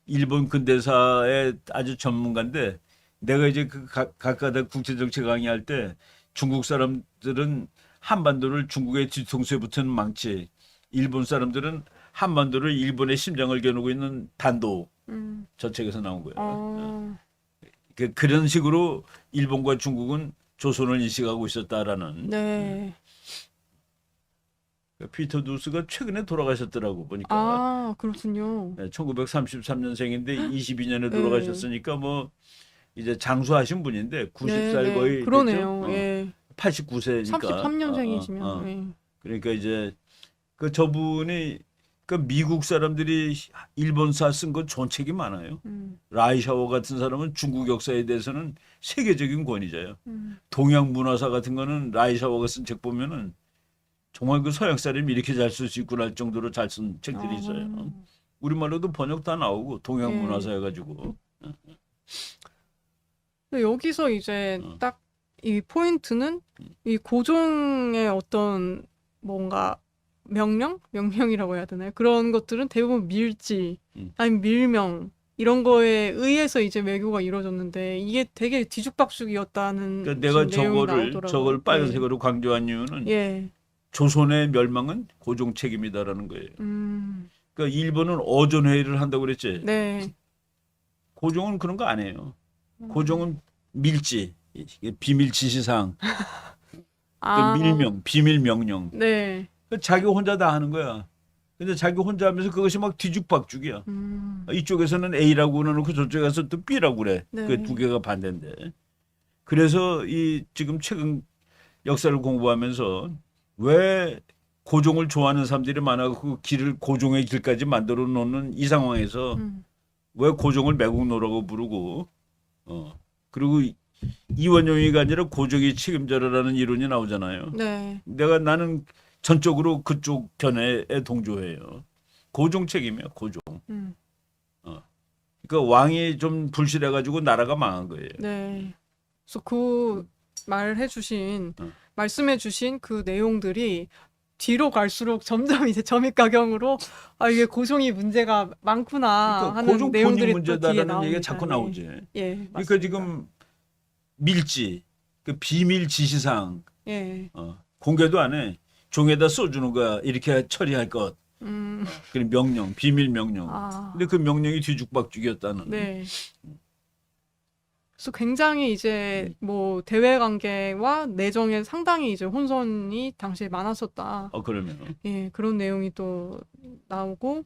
일본 근대사의 아주 전문가인데 내가 이제 그 각가다 국제정치 강의할 때 중국 사람들은 한반도를 중국의 뒤통수에 붙은 망치, 일본 사람들은 한반도를 일본의 심장을 겨누고 있는 단도 저 책에서 나온 거예요. 그런 식으로 일본과 중국은 조선을 인식하고 있었다라는. 네. 피터 두스가 최근에 돌아가셨더라고 보니까. 아, 그렇군요. 네, 1933년생인데 22년에 돌아가셨으니까 뭐 이제 장수하신 분인데 90살 네, 거의 그러네요. 됐죠? 예. 89세니까. 33년생이시면. 예. 그러니까 이제 그 저분이 그 미국 사람들이 일본사 쓴 건 좋은 책이 많아요. 라이샤워 같은 사람은 중국 역사에 대해서는 세계적인 권위자예요. 동양 문화사 같은 거는 라이샤워가 쓴 책 보면은 정말 그 서양 사람이 이렇게 잘 쓸 수 있구나 할 정도로 잘 쓴 책들이 있어요. 우리말로도 번역 다 나오고 동양 문화사 해가지고. 근데 여기서 이제 딱 이 포인트는 이 고종의 어떤 뭔가 명령이라고 해야 되나요? 그런 것들은 대부분 밀지 아니면 밀명 이런 거에 의해서 이제 외교가 이루어졌는데 이게 되게 뒤죽박죽이었다는 그러니까 내가 지금 내용이 나오더라고요. 저걸 빨간색으로 강조한 이유는 예. 조선의 멸망은 고종 책임이다라는 거예요. 그러니까 일본은 어전 회의를 한다고 그랬지. 네. 고종은 그런 거 안 해요. 고종은 밀지, 이게 비밀 지시사항, 밀명, 비밀 명령. 네. 자기 혼자 다 하는 거야. 근데 자기 혼자 하면서 그것이 막 뒤죽박죽이야. 이쪽에서는 A라고 그러놓고 저쪽에서 또 B라고 그래. 네. 그 두 개가 반대인데. 그래서 이 지금 최근 역사를 공부하면서 왜 고종을 좋아하는 사람들이 많아서 그 길을 고종의 길까지 만들어 놓는 이 상황에서 왜 고종을 매국노라고 부르고 그리고 이원용이가 아니라 고종이 책임져라라는 이론이 나오잖아요. 네. 나는 전적으로 그쪽 견해에 동조해요. 고종 책임이야, 고종. 그러니까 왕이 좀 불실해가지고 나라가 망한 거예요. 네. 그래서 그 말씀해주신 그 내용들이 뒤로 갈수록 점점 이제 점입가경으로 이게 고종이 문제가 많구나 그러니까 하는 고종 내용들이 본인 또 뒤에 문제다라는 나옵니다. 얘기가 자꾸 나오지. 예, 그러니까 맞습니다. 지금 밀지, 그 비밀 지시사항, 예. 공개도 안 해. 종에다 써주는 거야. 이렇게 처리할 것. 그런 명령, 비밀 명령. 근데 그 명령이 뒤죽박죽이었다는. 네. 그래서 굉장히 이제 뭐 대외 관계와 내정에 상당히 이제 혼선이 당시에 많았었다. 그러면. 예, 그런 내용이 또 나오고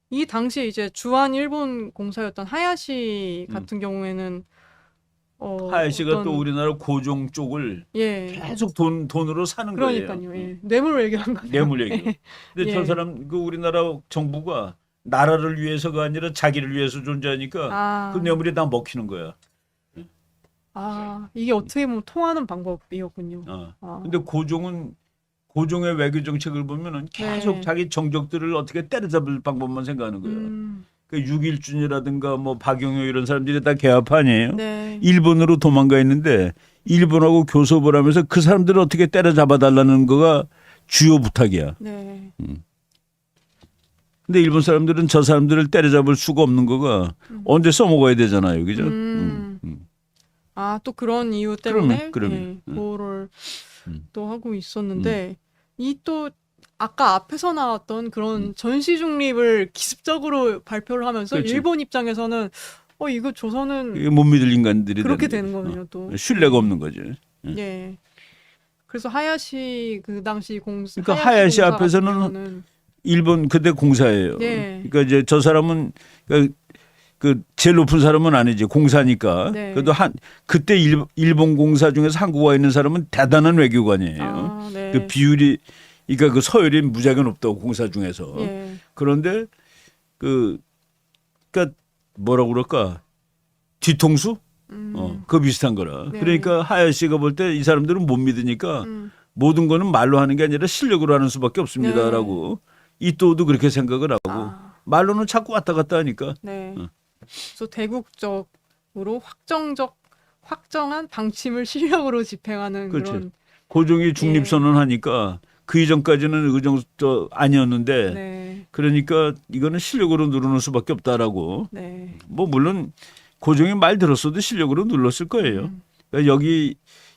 이 당시에 이제 주한 일본 공사였던 하야시 같은 경우에는 하야시가 또 우리나라 고종 쪽을 계속 돈으로 사는 그러니까요. 거예요. 예. 뇌물 외교한 거죠. 뇌물 외교. 근데 예. 저 사람 그 우리나라 정부가 나라를 위해서가 아니라 자기를 위해서 존재하니까 그 뇌물이 다 먹히는 거야. 이게 어떻게 보면 통하는 방법이었군요. 근데 고종의 외교 정책을 보면은 계속 자기 정적들을 어떻게 때려잡을 방법만 생각하는 거야. 그 6.1준이라든가 뭐 박용효 이런 사람들이 다 개화파 아니에요? 네. 일본으로 도망가 있는데 일본하고 교섭을 하면서 그 사람들을 어떻게 때려잡아 달라는 거가 주요 부탁이야. 네. 근데 일본 사람들은 저 사람들을 때려잡을 수가 없는 거가 언제 써먹어야 되잖아요. 그죠? 또 그런 이유 때문에 그러면. 보호를 또 하고 있었는데 이 또 아까 앞에서 나왔던 그런 전시 중립을 기습적으로 발표를 하면서 그렇죠. 일본 입장에서는 이거 조선은 이게 못 믿을 인간들이 그렇게 되는 되는 거군요. 또 신뢰가 없는 거죠. 예. 그래서 하야시 그 당시 그러니까 하야시 앞에서는 일본 그때 공사예요. 네. 그러니까 이제 저 사람은 그 제일 높은 사람은 아니지 공사니까. 네. 그래도 그때 일본 공사 중에서 한국 와 있는 사람은 대단한 외교관이에요. 아, 네. 그 비율이 그러니까 그 서열이 무지하게 높다고 공사 중에서. 예. 그런데 그러니까 뭐라고 그럴까 뒤통수? 그 비슷한 거라. 네. 그러니까 하야시가 볼 때 이 사람들은 못 믿으니까 음. 모든 거는 말로 하는 게 아니라 실력으로 하는 수밖에 네. 없습니다라고. 이또도 그렇게 생각을 하고 아, 말로는 자꾸 왔다 갔다 하니까. 네. 그래서 대국적으로 확정한 방침을 실력으로 집행하는 그렇죠. 그런. 고종이 중립선언하니까 그 이전까지는 의정도 아니었는데 네. 그러니까 이거는 실력으로 누르는 수밖에 없다라고. 네. 뭐 물론 고종이 말 들었어도 실력으로 눌렀을 거예요. 음. 그러니까 여기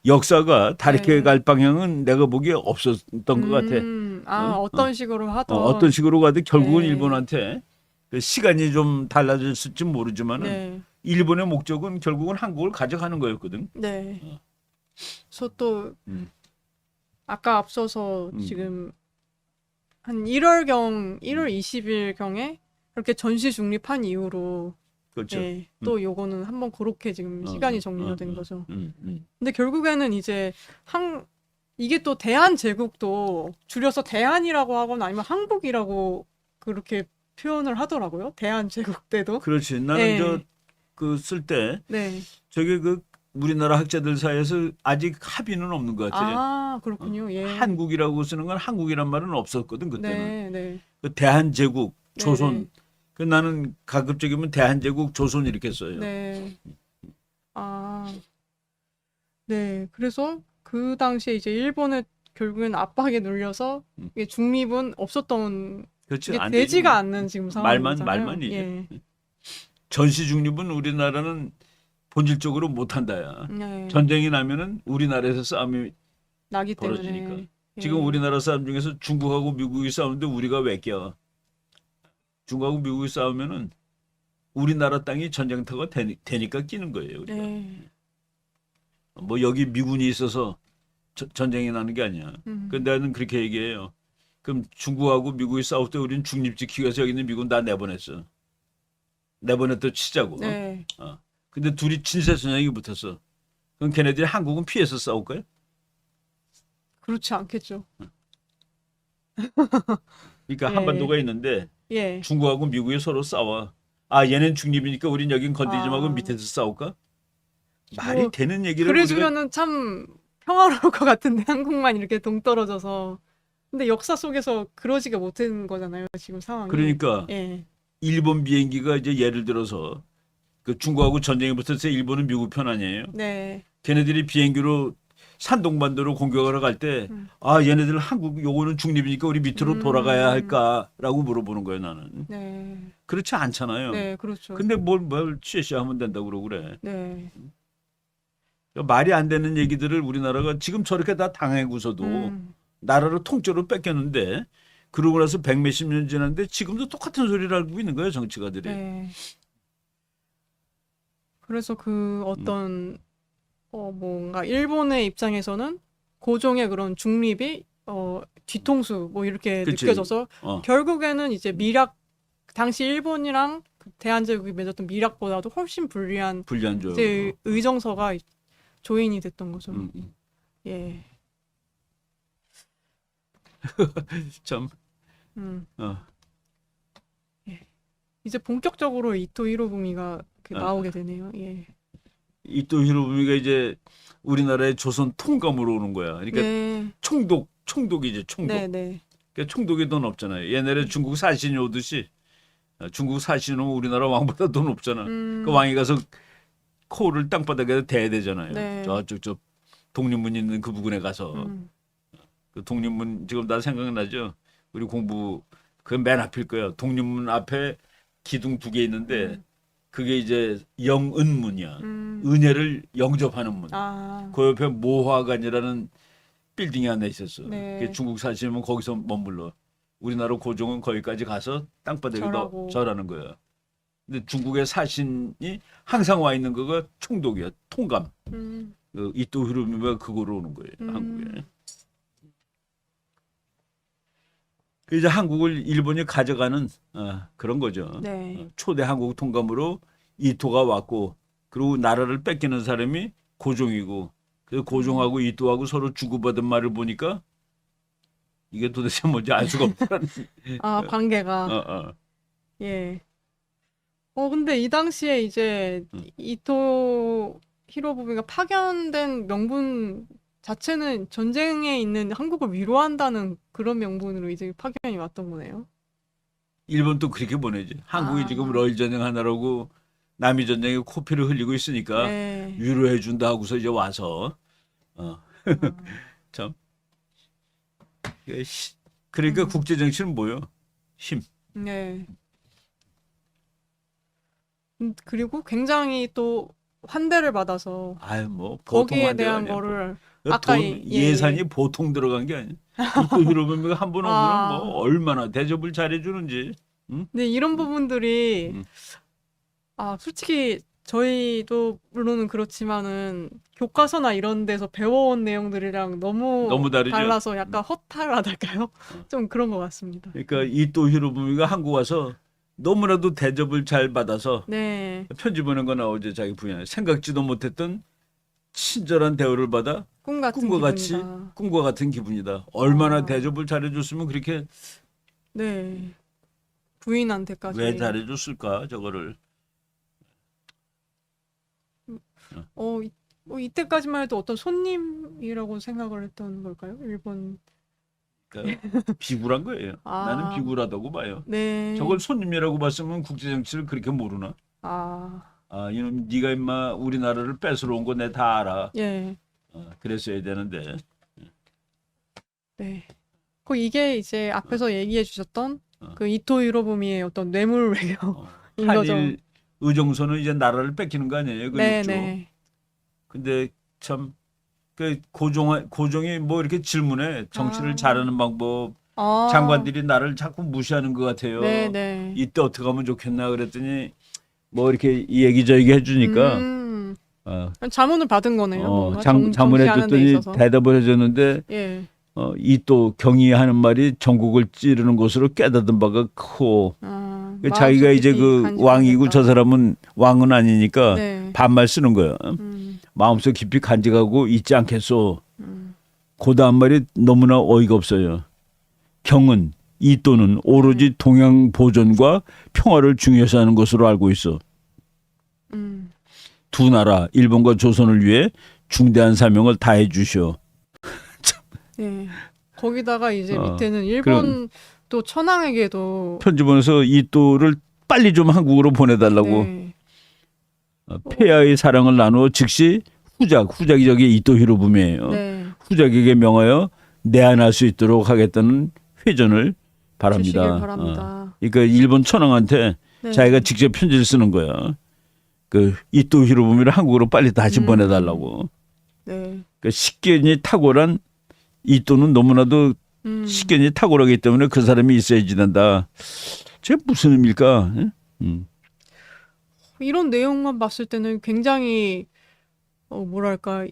역사가 다르게 네. 갈 방향은 내가 보기에 없었던 것 같아. 어떤 식으로 하던. 어떤 식으로 가도 결국은 네. 일본한테 그 시간이 좀 달라졌을지 모르지만은 네. 일본의 목적은 결국은 한국을 가져가는 거였거든. 네. 그래서 또 음. 아까 앞서서 지금 한 1월 20일 경에 그렇게 전시 중립한 이후로 그렇죠. 예, 또 요거는 한번 그렇게 지금 시간이 정리가 된 거죠. 근데 결국에는 이제 이게 또 대한제국도 줄여서 대한이라고 하거나 아니면 한국이라고 그렇게 표현을 하더라고요. 대한제국 때도. 그렇지. 나는 예. 저 그 쓸 때 네. 저게 그 우리나라 학자들 사이에서 아직 합의는 없는 것 같아요. 아, 그렇군요. 예. 한국이라고 쓰는 건 한국이란 말은 없었거든 그때는. 네, 네. 그 대한제국, 네, 조선. 네. 그 나는 가급적이면 대한제국, 조선 이렇게 써요. 네. 아. 네. 그래서 그 당시에 이제 일본의 결국엔 압박에 눌려서 이게 중립은 없었던 그렇지. 이게 안 되지가 되지. 않는 지금 상황이잖아요. 말만이죠. 예. 전시 중립은 우리나라는 본질적으로 못한다야. 네. 전쟁이 나면은 우리나라에서 싸움이 나기 때문에. 벌어지니까. 예. 지금 우리나라 싸움 중에서 중국하고 미국이 싸우는데 우리가 왜 껴? 중국하고 미국이 싸우면은 우리나라 땅이 전쟁터가 되니까 끼는 거예요. 우리가. 네. 뭐 여기 미군이 있어서 전쟁이 나는 게 아니야. 근데 나는 그렇게 얘기해요. 그럼 중국하고 미국이 싸울 때 우리는 중립 지키기 위해서 여기 있는 미군 다 내보냈어. 내보냈다 치자고. 네. 근데 둘이 진세선양이 붙었어. 그럼 걔네들이 한국은 피해서 싸울 거야? 그렇지 않겠죠. 그러니까 예. 한반도가 있는데 예. 중국하고 미국이 서로 싸워. 아 얘는 중립이니까 우린 여긴 건드리지 말고 아. 밑에서 싸울까? 말이 뭐, 되는 얘기를 우리가 그래주면은 참 평화로울 것 같은데 한국만 이렇게 동떨어져서. 근데 역사 속에서 그러지가 못한 거잖아요. 지금 상황이. 그러니까 예. 일본 비행기가 이제 예를 들어서 그 중국하고 전쟁이 붙었을 때 일본은 미국 편 아니에요? 네. 걔네들이 비행기로 산동반도로 공격하러 갈 때 아 얘네들 한국 요거는 중립이니까 우리 밑으로 돌아가야 할까라고 물어보는 거예요 나는. 네. 그렇지 않잖아요. 네, 그렇죠. 근데 뭘 취시하면 된다고 그러고 그래. 네. 말이 안 되는 얘기들을 우리나라가 지금 저렇게 다 당하고서도 나라를 통째로 뺏겼는데 그러고 나서 백몇십 년 지났는데 지금도 똑같은 소리를 하고 있는 거예요 정치가들이. 네. 그래서 그 어떤 뭔가 일본의 입장에서는 고종의 그런 중립이 뒤통수 뭐 이렇게 그치. 느껴져서 결국에는 이제 당시 일본이랑 그 대한제국이 맺었던 미락보다도 훨씬 불리한 불리한 이제 의정서가 조인이 됐던 거죠. 예. 참. 예. 이제 본격적으로 이토 히로부미가 나오게 되네요. 예. 이토 히로부미가 이제 우리나라의 조선 통감으로 오는 거야. 그러니까 네. 총독이지 총독. 네, 네. 그러니까 총독이 더 높잖아요. 옛날에 중국 사신이 오듯이 중국 사신은 우리나라 왕보다 더 높잖아. 그 왕이 가서 코를 땅바닥에 대야 되잖아요. 네. 저쪽 독립문 있는 그 부근에 가서 그 독립문 지금 나 생각나죠. 우리 공부 그 맨 앞일 거야. 독립문 앞에 기둥 2개 있는데 그게 이제 영은문이야. 은혜를 영접하는 문. 아. 그 옆에 모화관이라는 빌딩이 하나 있었어. 네. 그게 중국 사시면 거기서 머물러. 우리나라 고종은 거기까지 가서 땅바닥에 절하는 거야. 근데 중국의 사신이 항상 와 있는 거가 총독이야. 통감. 그 이토 히로부미가 그거로 오는 거예요. 한국에. 이제 한국을 일본이 가져가는 그런 거죠. 네. 초대 한국 통감으로 이토가 왔고 그리고 나라를 뺏기는 사람이 고종이고 그래서 고종하고 이토하고 서로 주고받은 말을 보니까 이게 도대체 뭔지 알 수가 없다는. 아, 관계가. 예. 근데 이 당시에 이제 이토 히로부미가 파견된 명분 자체는 전쟁에 있는 한국을 위로한다는 그런 명분으로 이제 파견이 왔던 거네요. 일본도 그렇게 보내지. 한국이 지금 러일 전쟁 하나라고 남이 전쟁에 코피를 흘리고 있으니까 네. 위로해 준다 하고서 이제 와서 참. 그러니까 국제 정치는 뭐요? 힘. 네. 그리고 굉장히 또 환대를 받아서 아유 뭐 보통 거기에 환대가 대한 아니야. 거를 돈 아까 예산이 보통 들어간 게 아니야. 이토 히로부미가 한 번 오면 아. 뭐 얼마나 대접을 잘해 주는지. 근데 이런 부분들이 음. 솔직히 저희도 물론은 그렇지만은 교과서나 이런 데서 배워온 내용들이랑 너무 다르죠. 달라서 약간 허탈하달까요? 좀 그런 것 같습니다. 그러니까 이토 히로부미가 한국 와서 너무나도 대접을 잘 받아서 네. 편지 보낸 거 나오죠. 자기 부인한테 생각지도 못했던 친절한 대우를 받아 꿈 같은 기분이다. 꿈과 같은 기분이다. 얼마나 대접을 잘해줬으면 그렇게 네. 부인한테까지. 왜 잘해줬을까 저거를. 이때까지만 해도 어떤 손님이라고 생각을 했던 걸까요? 일본. 그러니까 비굴한 거예요. 나는 비굴하다고 봐요. 네. 저걸 손님이라고 봤으면 국제 정치를 그렇게 모르나? 이놈 네가 임마 우리나라를 뺏으러 온 거 내 다 알아. 예. 그랬어야 되는데. 네. 이게 이제 앞에서 얘기해 주셨던 그 이토 히로부미의 어떤 뇌물 외교인 거죠. 한일 의정선은 이제 나라를 뺏기는 거 아니에요? 그 네, 육조. 네. 근데 참 그 고종이 뭐 이렇게 질문해 정치를 잘하는 방법. 장관들이 나를 자꾸 무시하는 것 같아요. 네, 네. 이때 어떻게 하면 좋겠나 그랬더니 뭐 이렇게 이 얘기 저 얘기 해주니까 자문을 받은 거네요. 뭔가 자문해 정치하는 데 줬더니 있어서. 대답을 해줬는데 예. 이 또 경의하는 말이 전국을 찌르는 것으로 깨닫은 바가 크고 자기가 이제 그 왕이고 저 사람은 왕은 아니니까 네. 반말 쓰는 거야. 마음속 깊이 간직하고 있지 않겠소. 그 다음 말이 너무나 어이가 없어요. 경은 이 또는 오로지 동양 보존과 평화를 중요시 하는 것으로 알고 있어. 두 나라 일본과 조선을 위해 중대한 사명을 다해 주시오. 네. 거기다가 이제 밑에는 일본 또 천황에게도 편지 보내서 이 또를 빨리 좀 한국으로 보내달라고. 네. 폐하의 사랑을 나누어 즉시 후작이 저기 이토 히로부미예요. 네. 후작에게 명하여 내한할 수 있도록 하겠다는 회전을 바랍니다. 주시길 바랍니다. 그러니까 일본 천황한테 네. 자기가 직접 편지를 쓰는 거야. 그 이토 히로부미를 한국으로 빨리 다시 보내달라고. 네. 그 식견이 탁월한 이토는 너무나도 식견이 탁월하기 때문에 그 사람이 있어야지 된다. 저게 무슨 의미일까? 이런 내용만 봤을 때는 굉장히 뭐랄까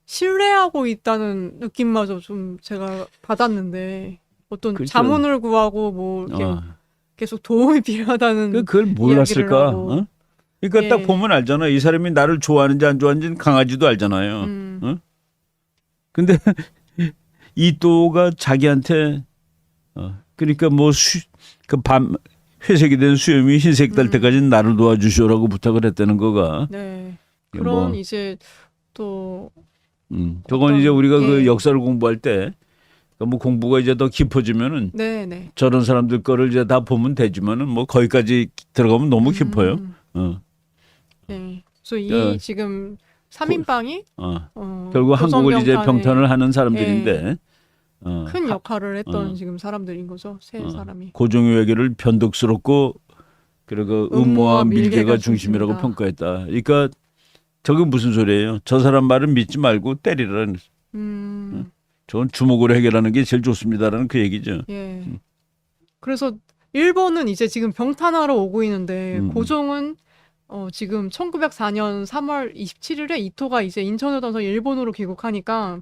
신뢰하고 있다는 느낌마저 좀 제가 받았는데 어떤 그렇죠. 자문을 구하고 뭐 이렇게 계속 도움이 필요하다는 그걸 몰랐을까? 하고. 그러니까 예. 딱 보면 알잖아. 이 사람이 나를 좋아하는지 안 좋아하는지는 강아지도 알잖아요. 근데 이또가 자기한테 그러니까 뭐 회색이 된 수염이 흰색 될 때까지 나를 도와주시오라고 부탁을 했다는 거가. 네. 그런 뭐, 이제 또 저건 이제 우리가 그 예. 역사를 공부할 때 뭐 공부가 이제 더 깊어지면은 네네. 저런 사람들 거를 이제 다 보면 되지만은 뭐 거기까지 들어가면 너무 깊어요. 네. 그래서 이 지금 3인방이 결국 한국을 이제 조선병탄에 병탄을 하는 사람들인데 큰 역할을 했던 지금 사람들인 거죠. 세 사람이. 고종의 외교를 변덕스럽고 그리고 음모와 밀개가 중심이라고 중심이다. 평가했다. 그러니까 저게 무슨 소리예요? 저 사람 말은 믿지 말고 때리라는. 저건 주먹으로 해결하는 게 제일 좋습니다라는 그 얘기죠. 예. 그래서 일본은 이제 지금 병탄하러 오고 있는데 고종은 지금 1904년 3월 27일에 이토가 이제 인천여단서 일본으로 귀국하니까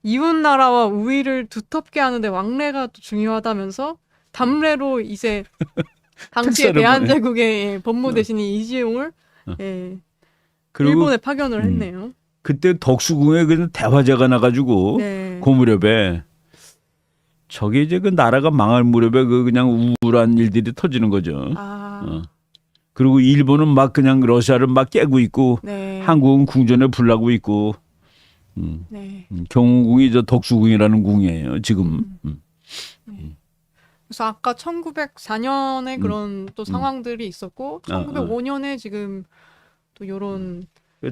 이웃 나라와 우위를 두텁게 하는데 왕래가 또 중요하다면서 담례로 이제 당시에 특사를 대한제국의 예, 법무 대신인 이지용을 예, 그리고 일본에 파견을 했네요. 그때 덕수궁에 그 대화제가 나가지고 네. 그 무렵에 저게 이제 그 나라가 망할 무렵에 그 그냥 우울한 일들이 터지는 거죠. 아, 어. 그리고 일본은 막 그냥 러시아를 막 깨고 있고 네. 한국은 궁전에 불나고 있고 네. 경궁이 저 덕수궁이라는 궁이에요 지금. 그래서 아까 1904년에 그런 또 상황들이 있었고 1905년에 지금 또 요런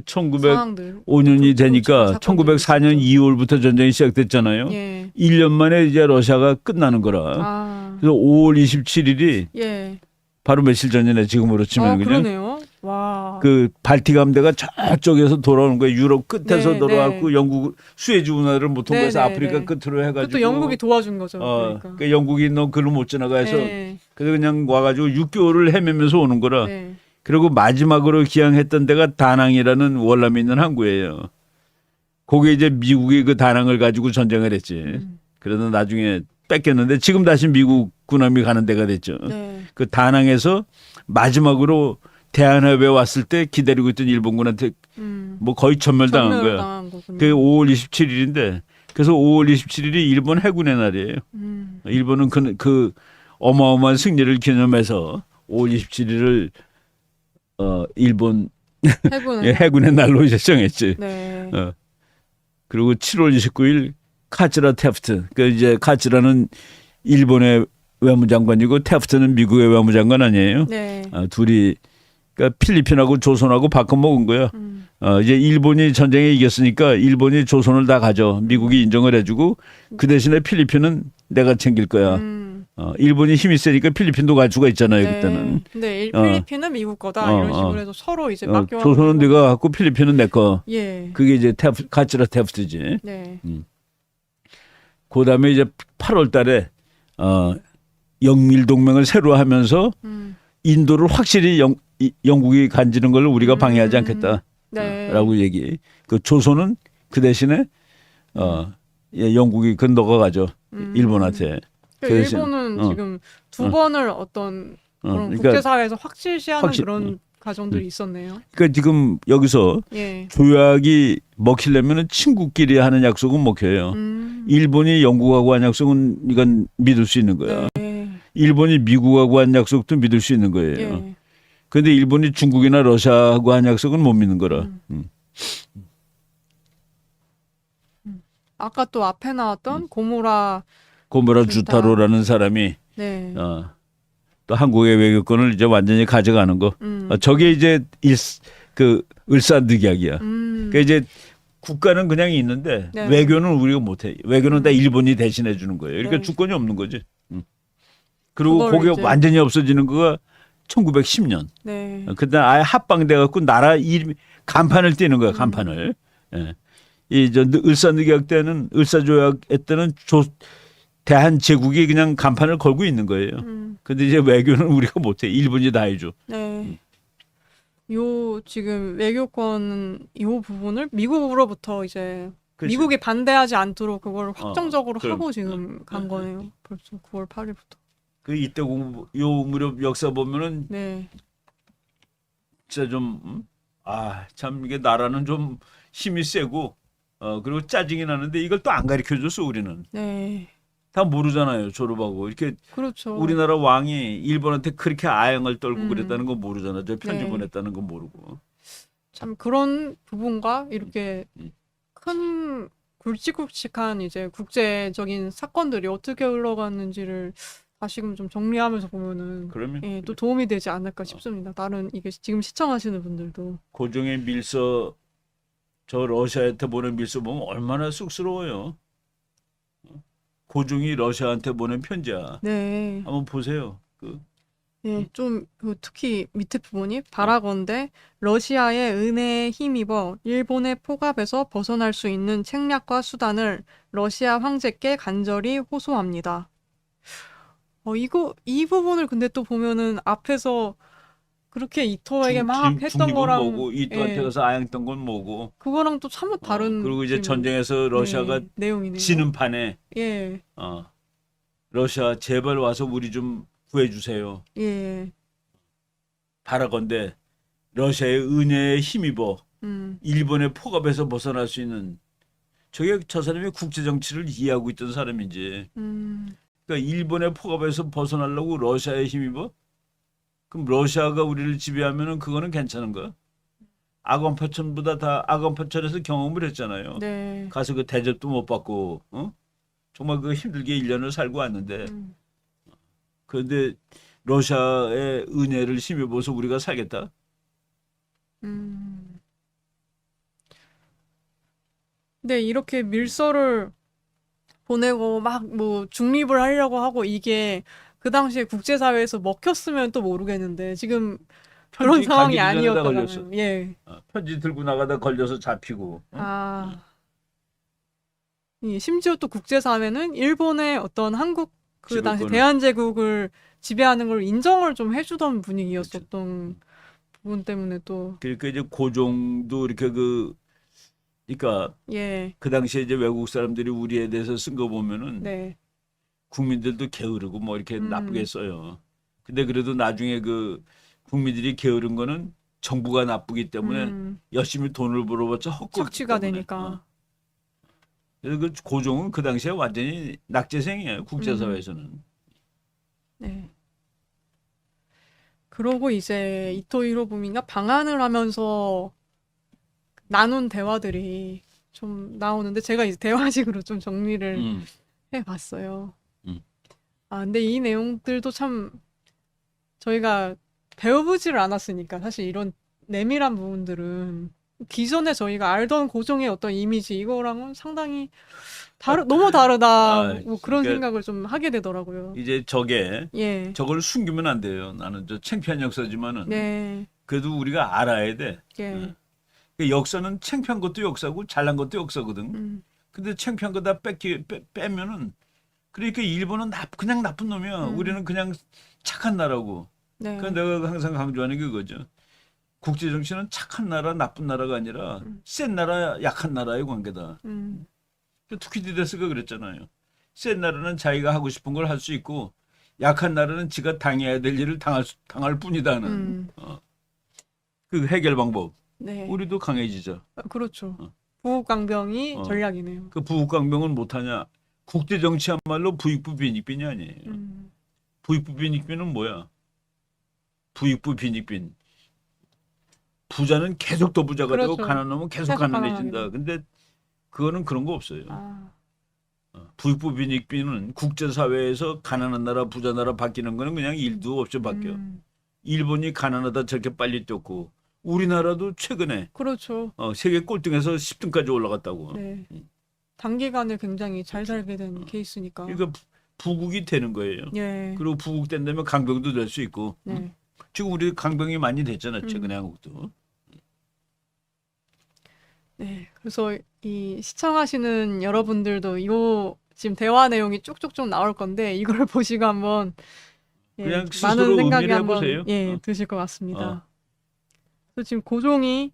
상황들 1905년이 되니까 사건들이 1904년 있었죠. 2월부터 전쟁이 시작됐잖아요. 예. 1년 만에 이제 러시아가 끝나는 거라. 아. 그래서 5월 27일이 예. 바로 며칠 전이네 지금으로 치면 그냥 그러네요. 와. 그 발틱 함대가 저쪽에서 돌아오는 거예요. 유럽 끝에서 네, 돌아왔고 네. 영국 수에즈 운하를 못 통과해서 네, 네, 아프리카 네. 끝으로 해가지고 그것도 영국이 도와준 거죠. 그러니까. 그러니까 영국이 너 글로 못 지나가 해서 네. 그래서 그냥 와가지고 6개월을 헤매면서 오는 거라. 네. 그리고 마지막으로 기항했던 데가 다낭이라는 월남이 있는 항구예요. 거기에 이제 미국이 그 다낭을 가지고 전쟁을 했지. 그래서 나중에 뺏겼는데 지금 다시 미국 군함이 가는 데가 됐죠. 네. 그 다낭에서 마지막으로 대한해협에 왔을 때 기다리고 있던 일본군한테 뭐 거의 전멸당한 전멸을 거야. 당한 거군요. 그게 5월 27일인데 그래서 5월 27일이 일본 해군의 날이에요. 일본은 그 어마어마한 승리를 기념해서 5월 27일을 일본 해군은 해군의 날로 이제 정했지. 네. 그리고 7월 29일 카츠라 테프트. 그 이제 카츠라는 일본의 외무장관이고 테프트는 미국의 외무장관 아니에요. 네. 둘이 그러니까 필리핀하고 조선하고 바꿔 먹은 거야. 이제 일본이 전쟁에 이겼으니까 일본이 조선을 다 가져. 미국이 인정을 해주고 그 대신에 필리핀은 내가 챙길 거야. 일본이 힘이 세니까 필리핀도 갈 수가 있잖아요. 네. 그때는. 근데 필리핀은 미국 거다 이런 식으로 해서 서로 이제 맡겨. 조선은 네가 갖고 필리핀은 내 거. 예. 그게 이제 카츠라 테프트지. 네. 그다음에 이제 8월달에 영밀 동맹을 새로 하면서 인도를 확실히 영국이 간지는 걸 우리가 방해하지 않겠다라고 네. 얘기. 그 조선은 그 대신에 영국이 건너가 가죠 일본한테. 그 대신, 일본은 지금 두 번을 어떤 그런 그러니까 국제사회에서 확실시하는 확실- 그런 과정들이 있었네요. 그러니까 지금 여기서 예. 조약이 먹히려면은 친구끼리 하는 약속은 먹혀요. 일본이 영국하고 한 약속은 이건 믿을 수 있는 거야. 네. 일본이 미국하고 한 약속도 믿을 수 있는 거예요. 예. 그런데 일본이 중국이나 러시아하고 한 약속은 못 믿는 거라. 아까 또 앞에 나왔던 고무라 고무라 주타. 주타로라는 사람이 네. 또 한국의 외교권을 이제 완전히 가져가는 거. 음. 저게 이제 그 을사늑약이야. 그러니까 이제 국가는 그냥 있는데 네. 외교는 우리가 못해. 외교는 다 일본이 대신해 주는 거예요. 그러니까 네. 주권이 없는 거지. 그리고 그걸 그게 이제- 완전히 없어지는 거가 1910년. 네. 그때 아예 합방돼 갖고 나라 이름 간판을 띄는 거야. 간판을. 예. 이저 을사늑약 때는 을사조약 때는 대한 제국이 그냥 간판을 걸고 있는 거예요. 근데 이제 외교는 우리가 못해. 일본이 다 해줘. 네. 요 지금 외교권 요 부분을 미국으로부터 이제 그치. 미국이 반대하지 않도록 그걸 확정적으로 그럼. 하고 지금 간 거네요. 벌써 9월 8일부터. 그 이때 요 무렵 역사 보면은 네. 진짜 좀 참 이게 나라는 좀 힘이 세고 그리고 짜증이 나는데 이걸 또 안 가르쳐 줬어 우리는. 네. 다 모르잖아요. 졸업하고 이렇게 그렇죠. 우리나라 왕이 일본한테 그렇게 아양을 떨고 그랬다는 거 모르잖아. 저 편지 네. 보냈다는 거 모르고. 참 그런 부분과 이렇게 큰 굵직굵직한 이제 국제적인 사건들이 어떻게 흘러갔는지를 다시금 좀 정리하면서 보면은 그러면 예, 또 도움이 되지 않을까 싶습니다. 다른 이게 지금 시청하시는 분들도 고종의 밀서 저 러시아한테 보낸 밀서 보면 얼마나 쑥스러워요. 고종이 러시아한테 보낸 편지야. 네, 한번 보세요. 예, 좀 특히 밑에 부분이 바라건대 러시아의 은혜에 힘입어 일본의 포갑에서 벗어날 수 있는 책략과 수단을 러시아 황제께 간절히 호소합니다. 이 부분을 근데 또 보면은 앞에서 그렇게 이토에게 막 했던 중립은 거랑 뭐고 이또한테 예, 가서 아양던 건 뭐고. 그거랑 또 참으로 다른 그리고 이제 지금, 전쟁에서 러시아가 네, 내용이네요. 지는 판에 예, 러시아 제발 와서 우리 좀 구해주세요. 예. 바라건대 러시아의 은혜에 힘입어 음. 일본의 폭압에서 벗어날 수 있는 저게 저 사람이 국제 정치를 이해하고 있던 사람인지 음. 그러니까 일본의 폭압에서 벗어나려고 러시아에 힘입어? 그럼 러시아가 우리를 지배하면은 그거는 괜찮은 거야? 아건파천보다 다 아건파천에서 경험을 했잖아요. 네. 가서 그 대접도 못 받고 정말 그 힘들게 1년을 살고 왔는데 음. 그런데 러시아의 은혜를 힘입어서 우리가 살겠다? 음. 근데 이렇게 밀서를 보내고 막 뭐 중립을 하려고 하고 이게 그 당시에 국제사회에서 먹혔으면 또 모르겠는데 지금 그런 편지 상황이 가기도 전에 다 걸렸어. 아니었잖아요. 예. 편지 들고 나가다 걸려서 잡히고. 아. 심지어 또 국제사회는 일본의 어떤 한국 그 당시 지배권을. 대한제국을 지배하는 걸 인정을 좀 해주던 분위기였었던 부분 때문에 또 그러니까 이제 고종도 이렇게 그러니까 예. 그 당시에 이제 외국 사람들이 우리에 대해서 쓴 거 보면은 네. 국민들도 게으르고 뭐 이렇게 음. 나쁘게 써요. 근데 그래도 나중에 그 국민들이 게으른 거는 정부가 나쁘기 때문에 열심히 돈을 벌어봤자 헛것 착취가 되니까. 그래서 그 고종은 그 당시에 완전히 낙제생이에요. 국제사회에서는. 네. 그러고 이제 이토 히로부미가 방한을 하면서 나눈 대화들이 좀 나오는데 제가 이제 대화식으로 좀 정리를 음. 해봤어요. 음. 아, 근데 이 내용들도 참 저희가 배워보지를 않았으니까 사실 이런 내밀한 부분들은 기존에 저희가 알던 고종의 어떤 이미지 이거랑은 상당히 너무 다르다 아, 뭐 그런 그러니까 생각을 좀 하게 되더라고요. 이제 예. 저걸 숨기면 안 돼요. 나는 저 창피한 역사지만은 네. 그래도 우리가 알아야 돼. 예. 그 역사는 창피한 것도 역사고 잘난 것도 역사거든. 음. 근데 창피한 거 다 빼면은 그러니까 일본은 그냥 나쁜 놈이야. 우리는 그냥 착한 나라고. 네. 그러니까 내가 항상 강조하는 게 그거죠. 국제 정치는 착한 나라, 나쁜 나라가 아니라 센 나라, 약한 나라의 관계다. 음. 투키디데스가 그랬잖아요. 센 나라는 자기가 하고 싶은 걸 할 수 있고 약한 나라는 지가 당해야 될 일을 당할 뿐이다는 그 해결 방법. 네. 우리도 강해지자. 그렇죠. 부국강병이 어. 전략이네요. 그 부국강병은 못하냐? 국제 정치야말로 부익부 빈익빈이 아니에요. 부익부 빈익빈은 뭐야? 부익부 빈익빈. 부자는 계속 더 부자가 되고 그렇죠. 가난한 놈은 계속 계속 가난해진다. 가난하게 근데 그거는 그런 거 없어요. 아. 부익부 빈익빈은 국제사회에서 가난한 나라 부자 나라 바뀌는 거는 그냥 일도 없이 바뀌어. 일본이 가난하다 저렇게 빨리 뛰었고 우리나라도 최근에 그렇죠. 세계 꼴등에서 10등까지 올라갔다고. 네. 단기간에 굉장히 잘 살게 된 케이스니까. 그러니까 부국이 되는 거예요. 예. 그리고 부국된다면 강병도 될 수 있고. 네. 지금 우리 강병이 많이 됐잖아. 최근에 한국도. 네. 그래서 이 시청하시는 여러분들도 요 지금 대화 내용이 쭉쭉쭉 나올 건데 이걸 보시고 한번 그냥 많은 스스로 생각이 음미를 한번 해보세요. 드실 것 같습니다. 그래서 지금 고종이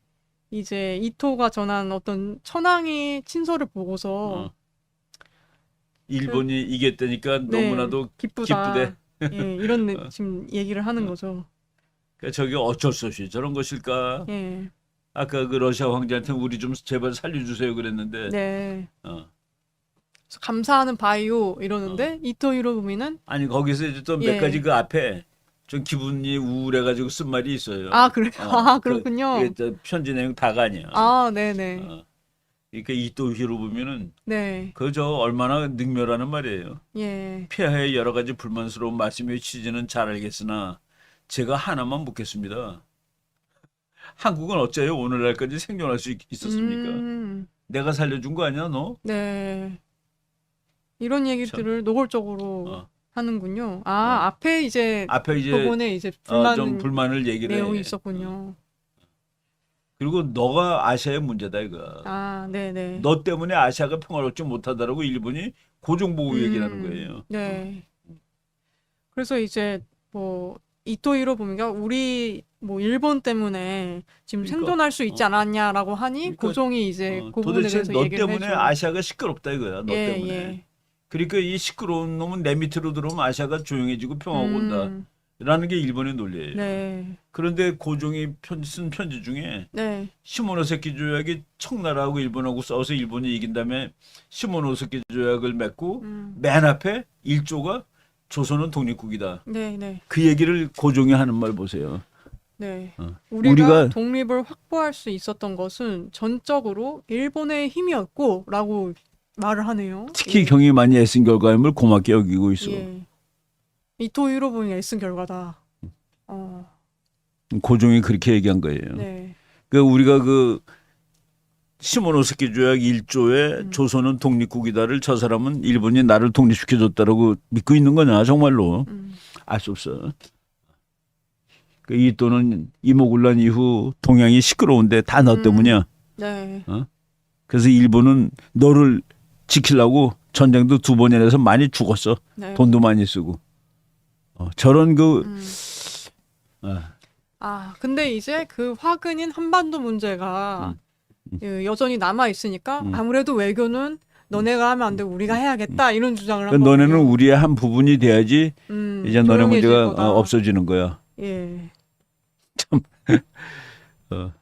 이제 이토가 전한 어떤 천황의 친서를 보고서 일본이 이겼다니까 네, 너무나도 기쁘다. 기쁘대. 예, 이런 지금 얘기를 하는 거죠. 그러니까 저게 어쩔 수 없이 저런 것일까? 예. 아까 그 러시아 황제한테 우리 좀 제발 살려주세요 그랬는데. 네. 어. 그래서 감사하는 바이오 이러는데 이토 히로부미는 아니 거기서 이제 또 몇 예. 가지 그 앞에 좀 기분이 우울해가지고 쓴 말이 있어요. 아, 그래요? 아, 그렇군요. 이게 저 편지 내용 다가 아니야. 아, 네네. 그러니까 이또 히로부미는 네. 그저 얼마나 능멸하는 말이에요. 예. 폐하의 여러 가지 불만스러운 말씀의 취지는 잘 알겠으나 제가 하나만 묻겠습니다. 한국은 어째요 오늘날까지 생존할 수 있었습니까? 내가 살려준 거 아니야 너? 네. 이런 얘기들을 노골적으로 하는군요. 어. 앞에 이제 앞에 이제 저번에 이제 좀 불만을 얘기를 내용이 해. 있었군요. 그리고 너가 아시아의 문제다 이거. 아, 네네. 너 때문에 아시아가 평화롭지 못하다라고 일본이 고종보고 얘기를 하는 거예요. 네. 그래서 이제 뭐 이토 히로부미가 우리 뭐 일본 때문에 지금 그러니까, 생존할 수 있지 않았냐라고 하니 그러니까, 고종이 이제 그 부분에 도대체 대해서 너 얘기를 때문에 해줘. 아시아가 시끄럽다 이거야. 너 때문에. 그러니까 이 시끄러운 놈은 내 밑으로 들어오면 아시아가 조용해지고 평화가 온다라는 게 일본의 논리예요. 네. 그런데 고종이 쓴 편지 중에 네. 시모노세키 조약이 청나라하고 일본하고 싸워서 일본이 이긴 다음에 시모노세키 조약을 맺고 맨 앞에 1조가 조선은 독립국이다. 네. 네. 그 얘기를 고종이 하는 말 보세요. 네. 어. 우리가 독립을 확보할 수 있었던 것은 전적으로 일본의 힘이었고라고 말을 하네요. 특히 경이 많이 애쓴 결과임을 고맙게 여기고 있어. 예. 이토 히로부미 애쓴 결과다. 고종이 그렇게 얘기한 거예요. 네. 그 우리가 그 시모노세키 조약 1조에 조선은 독립국이다를 저 사람은 일본이 나를 독립시켜줬다라고 믿고 있는 거냐 정말로 알 수 없어. 그 이또는 이모군란 이후 동양이 시끄러운데 다 너 때문이야. 네. 그래서 일본은 너를 지키려고 전쟁도 2번이나 해서 많이 죽었어. 네. 돈도 많이 쓰고. 저런 그 근데 이제 그 화근인 한반도 문제가 여전히 남아 있으니까 아무래도 외교는 너네가 하면 안 되고 우리가 해야겠다 이런 주장을 한 그러니까 너네는 거거든요. 우리의 한 부분이 돼야지 이제 너네 조용해질 문제가 거다. 없어지는 거야. 예.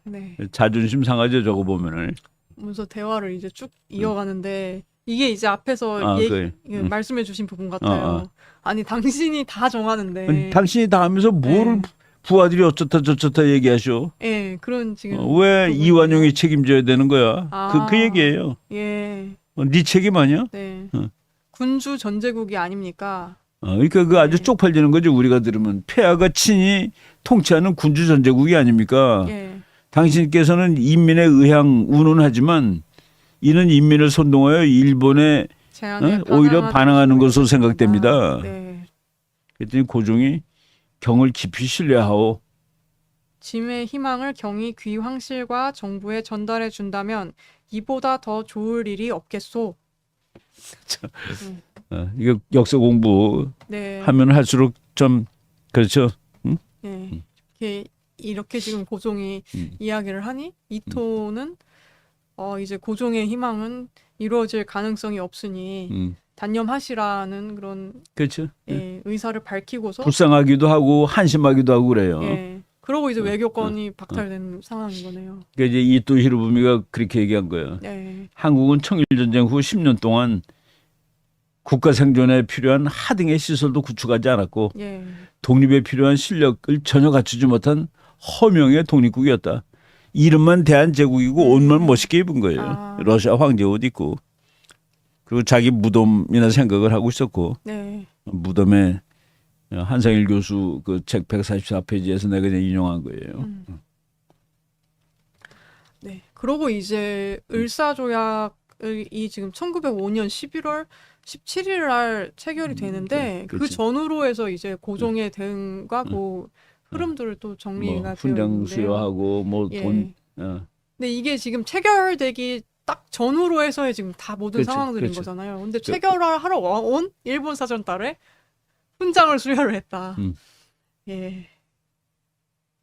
네. 자존심 상하죠 저거 보면은. 문서 대화를 이제 쭉 이어가는데 이게 이제 앞에서 말씀해 주신 부분 같아요. 아니 당신이 다 정하는데 아니, 당신이 다 하면서 뭐를 부하들이 어쩌다 저쩌다 얘기하셔. 예, 그런 지금 왜 부분이에요. 이완용이 책임져야 되는 거야? 그 얘기예요. 예. 네 책임 아니야? 네. 군주 전제국이 아닙니까? 그러니까 그 아주 쪽팔리는 거죠. 우리가 들으면 폐하가 친히 통치하는 군주 전제국이 아닙니까? 예. 당신께서는 인민의 의향 운운하지만 이는 인민을 선동하여 일본의 제안에 오히려 반항하는 것으로 생각됩니다. 네. 그랬더니 고종이 경을 깊이 신뢰하오. 짐의 희망을 경이 귀 황실과 정부에 전달해 준다면 이보다 더 좋을 일이 없겠소. 이거 역사 공부 네. 하면 할수록 좀 그렇죠. 응? 네. 이렇게 지금 고종이 이야기를 하니 이토는 이제 고종의 희망은 이루어질 가능성이 없으니 단념하시라는 그런 그렇죠. 의사를 밝히고서 불쌍하기도 하고 한심하기도 하고 그래요. 그러고 이제 외교권이 박탈된 상황인 거네요. 그러니까 이제 이토 히로부미가 그렇게 얘기한 거예요. 네. 한국은 청일전쟁 후 10년 동안 국가 생존에 필요한 하등의 시설도 구축하지 않았고 독립에 필요한 실력을 전혀 갖추지 못한 허명의 독립국이었다. 이름만 대한제국이고 옷만 멋있게 입은 거예요. 러시아 황제 옷 입고. 그리고 자기 무덤이나 생각을 하고 있었고. 무덤에 한상일 교수 그 책 144페이지에서 내가 그냥 인용한 거예요. 네. 그러고 이제 을사조약이 지금 1905년 11월 17일 날 체결이 되는데 그 전후로 해서 이제 고종의 대응과 그 흐름들을 또 정리가 되어 있는데요. 훈장 수여하고 뭐 돈. 근데 이게 지금 체결되기 딱 전후로 해서의 지금 다 모든 상황들인 거잖아요. 근데 체결을 하러 온 일본 사전 달에 훈장을 수여를 했다. 예.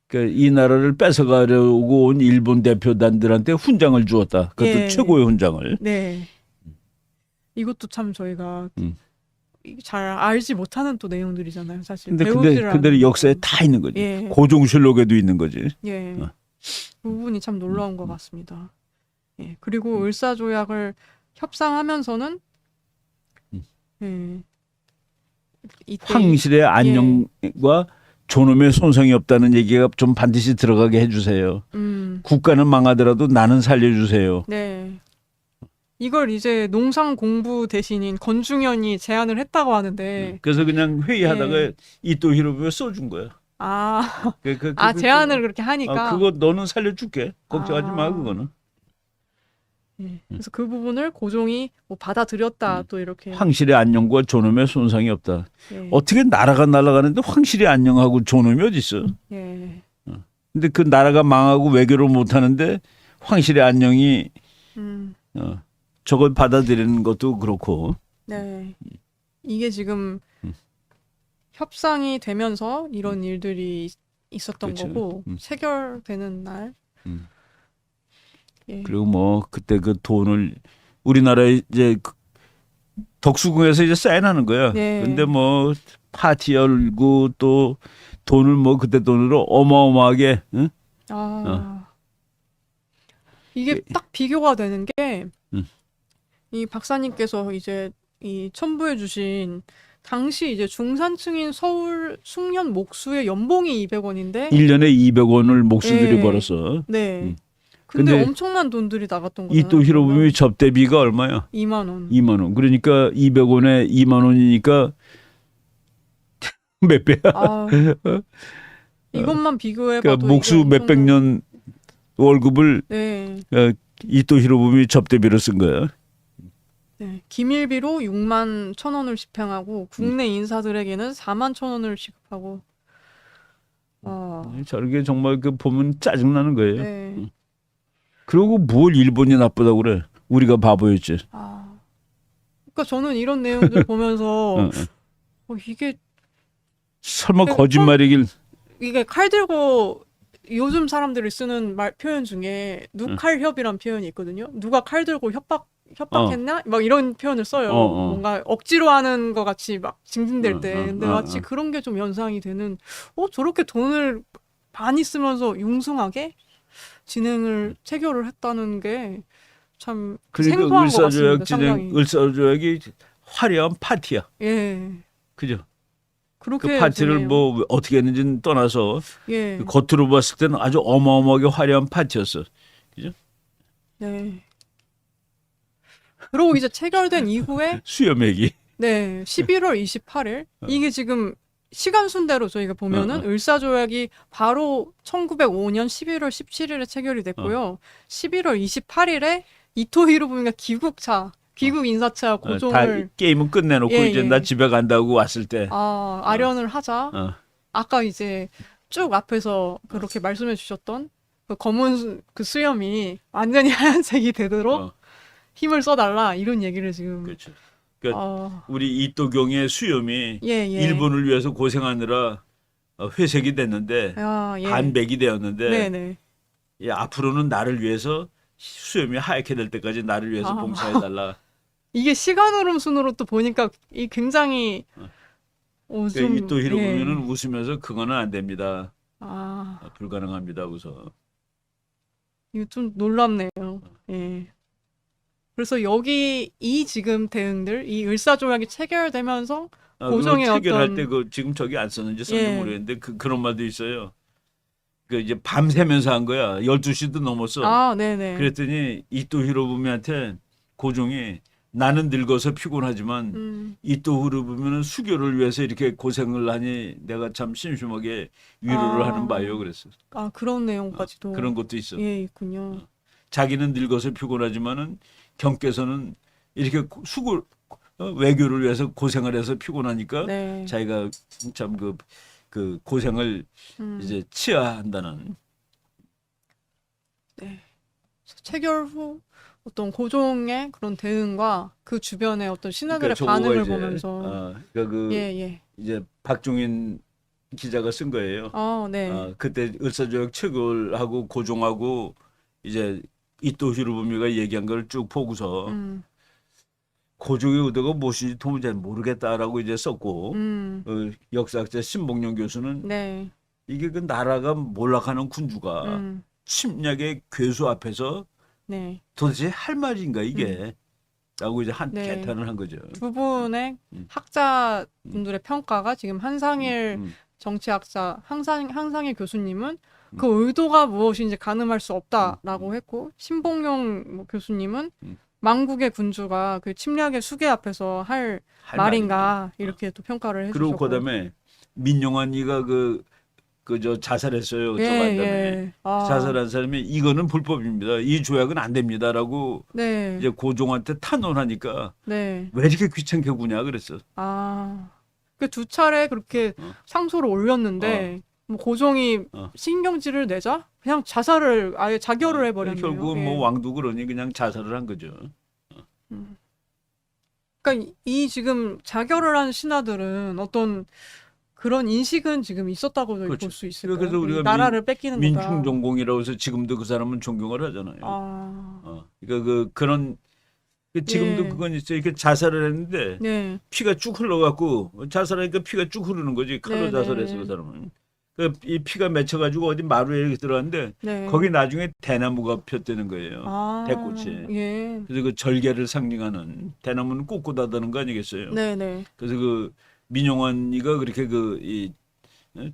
그러니까 이 나라를 뺏어가려고 온 일본 대표단들한테 훈장을 주었다. 그것도 최고의 훈장을. 네. 이것도 참 저희가 잘 알지 못하는 또 내용들이잖아요, 사실. 근데 그대로 역사에 다 있는 거지. 고종실록에도 있는 거지. 그 부분이 참 놀라운 것 같습니다. 그리고 을사조약을 협상하면서는 황실의 안녕과 존엄의 손상이 없다는 얘기가 좀 반드시 들어가게 해주세요. 국가는 망하더라도 나는 살려주세요. 네. 이걸 이제 농상 공부 대신인 건중현이 제안을 했다고 하는데. 그래서 그냥 회의하다가 이토 히로부미가 써준 거야. 제안을 그렇게 하니까. 그거 너는 살려줄게. 걱정하지 마 그거는. 그래서 그 부분을 고종이 뭐 받아들였다 또 이렇게. 황실의 안녕과 존엄의 손상이 없다. 어떻게 나라가 날아가는데 황실의 안녕하고 존엄이 어디 있어? 근데 그 나라가 망하고 외교를 못 하는데 황실의 안녕이 저걸 받아들이는 것도 그렇고. 네. 이게 지금 협상이 되면서 이런 일들이 있었던 거고 체결되는 날. 그리고 뭐 그때 그 돈을 우리나라에 이제 덕수궁에서 이제 사인하는 거야. 네. 근데 뭐 파티 열고 또 돈을 뭐 그때 돈으로 어마어마하게 응? 이게 딱 비교가 되는 게 이 음. 박사님께서 이제 이 첨부해 주신 당시 이제 중산층인 서울 숭년 목수의 연봉이 200원인데 1년에 200원을 목수들이 예. 벌었어. 네. 근데 근데 엄청난 돈들이 나갔던 거잖아요. 이또 히로부미 접대비가 얼마야? 2만 원. 2만 원. 그러니까 200원에 2만 원이니까 몇 배야? 아, 이것만 비교해 그러니까 봐도 목수 몇백 년 월급을 네. 이또 히로부미 접대비로 쓴 거야. 네. 기밀비로 6만 1,000원을 집행하고 국내 인사들에게는 4만 1,000원을 지급하고 저런 게 정말 그 보면 짜증나는 거예요. 네. 그리고 뭘 일본이 나쁘다고 그래. 우리가 바보였지. 그러니까 저는 이런 내용들 보면서 이게 설마 네, 거짓말이길. 이게 칼 들고 요즘 사람들이 쓰는 표현 중에 누칼협이란 표현이 있거든요. 누가 칼 들고 협박했나? 막 이런 표현을 써요. 뭔가 억지로 하는 것 같이 막 징징댈 때. 근데 마치 그런 게 좀 연상이 되는. 저렇게 돈을 많이 쓰면서 융숭하게 진행을 체결을 했다는 게 참 그러니까 생소한 것 같습니다. 을사조약 상당히. 을사조약이 화려한 파티야. 예. 그죠? 그렇게 그 파티를 되네요. 뭐 어떻게 했는지는 떠나서 예. 그 겉으로 봤을 때는 아주 어마어마하게 화려한 파티였어. 그죠? 네. 그리고 이제 체결된 이후에 수염액이. 네, 11월 28일 이게 지금 시간 순대로 저희가 보면은 을사조약이 바로 1905년 11월 17일에 체결이 됐고요. 11월 28일에 이토 히로부미가 귀국 인사차 고종을 다 게임은 끝내놓고 예, 이제 예. 나 집에 간다고 왔을 때. 아련을 하자. 아까 이제 쭉 앞에서 그렇게 말씀해 주셨던 그 검은 그 수염이 완전히 하얀색이 되도록 힘을 써달라 이런 얘기를 지금. 그렇죠. 그러니까 우리 이토경의 수염이 일본을 위해서 고생하느라 회색이 됐는데 반백이 되었는데 네네. 앞으로는 나를 위해서 수염이 하얗게 될 때까지 나를 위해서 봉사해달라. 이게 시간 흐름 순으로 또 보니까 이 굉장히 그러니까 좀 이토 히로부미는 웃으면서 그거는 안 됩니다. 아, 불가능합니다. 웃어. 이거 좀 놀랍네요. 예. 그래서 여기 이 지금 대응들, 이 을사조약이 체결되면서 고종의 체결할 어떤 때 그 지금 저기 안 썼는지 썼는지 예. 모르겠는데 그런 말도 있어요. 그 이제 밤새면서 한 거야. 12시도 넘었어. 네네. 그랬더니 이토 히로부미한테 고종이 나는 늙어서 피곤하지만 이토 히로부미는 수교를 위해서 이렇게 고생을 하니 내가 참 심심하게 위로를 하는 바요. 그랬어. 그런 내용까지도 그런 것도 있어. 예, 있군요. 자기는 늙어서 피곤하지만은 경께서는 이렇게 외교를 위해서 고생을 해서 피곤하니까 네. 자기가 참 그 고생을 이제 치하한다는. 네. 체결 후 어떤 고종의 그런 대응과 그 주변의 어떤 신하들의 그러니까 반응을 이제, 보면서 그러니까 예. 이제 박종인 기자가 쓴 거예요. 네. 그때 을사조약 체결하고 고종하고 이제 이토 히로부미가 얘기한 걸 쭉 보고서 고종의 의도가 무엇인지 도무지 모르겠다라고 이제 썼고 역사학자 신봉영 교수는 네. 이게 그 나라가 몰락하는 군주가 침략의 괴수 앞에서 네. 도대체 할 말인가 이게 라고 이제 네. 개탄을 한 거죠. 두 분의 학자분들의 평가가 지금 한상일 정치학자 한상일 교수님은 그 의도가 무엇인지 가늠할 수 없다라고 했고 신봉용 교수님은 망국의 군주가 그 침략의 수계 앞에서 할 말인가 이렇게 또 평가를 해주셨고. 그리고 그다음에 민용환이가 저 자살했어요. 저간담에 자살한 사람이 이거는 불법입니다. 이 조약은 안 됩니다라고 네. 이제 고종한테 탄원하니까 네. 왜 이렇게 귀찮게 구냐 그랬어. 그 두 차례 그렇게 상소를 올렸는데 뭐 고종이 신경질을 내자 그냥 자살을 아예 자결을 해버렸네요. 결국은 뭐 왕도 그러니 그냥 자살을 한 거죠. 그러니까 이 지금 자결을 한 신하들은 어떤 그런 인식은 지금 있었다고 볼 수 있을까요? 그래서 우리가 나라를 뺏기는 거다. 민충전공이라고 해서 지금도 그 사람은 존경을 하잖아요. 그러니까 그런 지금도 예. 그건 있어요. 이렇게 자살을 했는데 네. 피가 쭉 흘러갖고 자살하니까 피가 쭉 흐르는 거지. 칼로 네, 자살해서 네. 그 사람은. 이 피가 맺혀가지고 어디 마루에 이렇게 들어갔는데 네. 거기 나중에 대나무가 폈다는 거예요. 아, 대꽃이. 예. 그래서 그 절개를 상징하는 대나무는 꼿꼿하다는 거 아니겠어요? 네, 네. 그래서 그 민용환이가 그렇게 이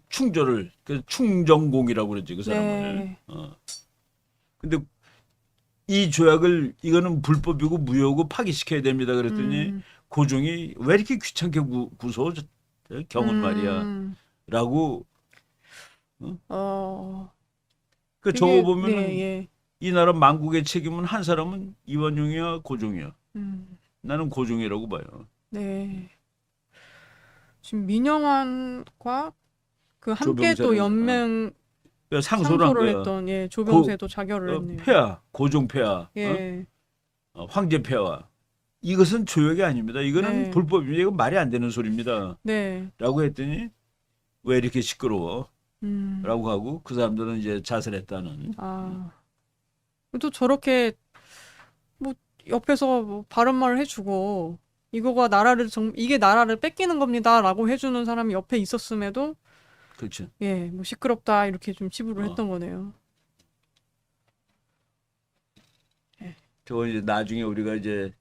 충조를 그 충정공이라고 그러지 그 사람을. 네. 근데 이 조약을 이거는 불법이고 무효고 파기시켜야 됩니다. 그랬더니 고종이 왜 이렇게 귀찮게 구소 경은 말이야라고. 그 그게- 저거 보면은 네, 예. 이 나라 만국의 책임은 한 사람은 이완용이야 고종이야. 음, 나는 고종이라고 봐요. 네. 지금 민영환과 그 함께 또 조병세는, 연맹 그러니까 상소를 한 상소를 거야. 했던 예, 조병세도 자결을 했네요. 폐하, 고종 폐하, 예. 황제 폐하. 이것은 조약이 아닙니다. 이거는 네. 불법입니다. 이거 말이 안 되는 소리입니다. 네. 라고 했더니 왜 이렇게 시끄러워? 음. 라고 하고 그 사람들은 이제 자살했다는. 아. 또 저렇게 뭐 옆에서 뭐 바른 말을 해주고 이거가 이게 나라를 뺏기는 겁니다라고 해주는 사람이 옆에 있었음에도 그렇죠. 예, 뭐 시끄럽다 이렇게 좀 치부를 어. 했던 거네요. 저거 이제 나중에 우리가 이제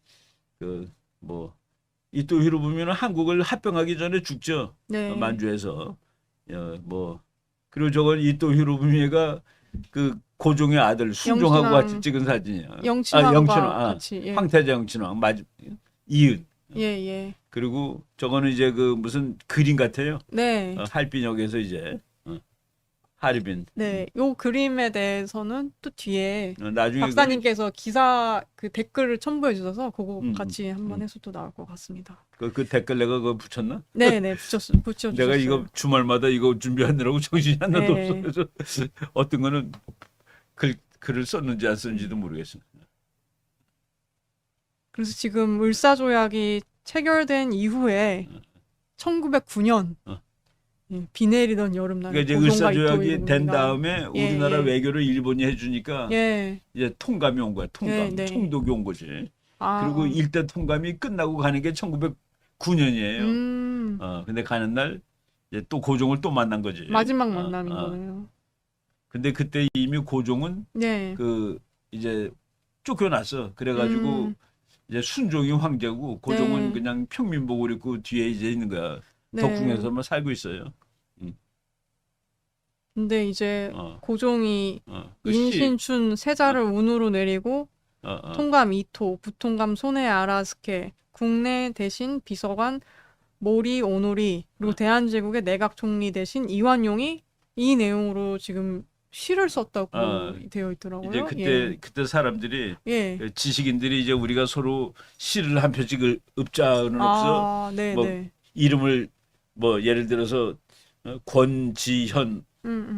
그 뭐 이토 히로부미는 한국을 합병하기 전에 죽죠. 네. 만주에서. 뭐 그리고 저건 이토 히로부미가 그 고종의 아들 순종하고 영친왕. 같이 찍은 사진이야. 영친왕과 영친왕. 같이 예. 황태자 영친왕 이은. 예, 예. 그리고 저거는 이제 그 무슨 그림 같아요. 네. 할빈역에서 이제 하르빈. 네. 요 그림에 대해서는 또 뒤에 나중에 박사님께서 기사 그 댓글을 첨부해 주셔서 그거 음, 같이 한번 해서 또 나올 것 같습니다. 그 댓글 내가 그거 붙였나? 네, 네. 붙여 내가 주셨어요. 이거 주말마다 이거 준비하느라고 정신이 하나도 네. 없어. 그래서 어떤 거는 글을 썼는지 안 썼는지도 모르겠어. 그래서 지금 을사조약이 체결된 이후에 1909년 어. 예, 비 내리던 여름날 그러니까 이제 고종과 을사조약이 이토 된 일본이가- 다음에 예, 우리나라 예. 외교를 일본이 해주니까 예. 이제 통감이 온 거야. 통감, 네, 네. 총독이 온 거지. 아. 그리고 일대 통감이 끝나고 가는 게 1909년이에요. 근데 가는 날 이제 또 고종을 또 만난 거지. 마지막 만남인 거네요. 근데 그때 이미 고종은 네. 그 이제 쫓겨났어. 그래가지고 음. 이제 순종이 황제고 고종은 네. 그냥 평민복을 입고 뒤에 이제 있는 거야. 네. 덕궁에서만 살고 있어요. 근데 이제 어, 고종이 그 시, 인신춘 세자를 운으로 내리고 통감 이토, 부통감 소네 아라스케, 국내 대신 비서관 모리 오노리, 그리고 대한제국의 내각 총리 대신 이완용이 이 내용으로 지금 시를 썼다고 되어 있더라고요. 이제 그때 사람들이 예. 그 지식인들이 이제 우리가 서로 시를 한 편씩 읊자는 없어. 네, 뭐 네. 이름을 뭐 예를 들어서 권지현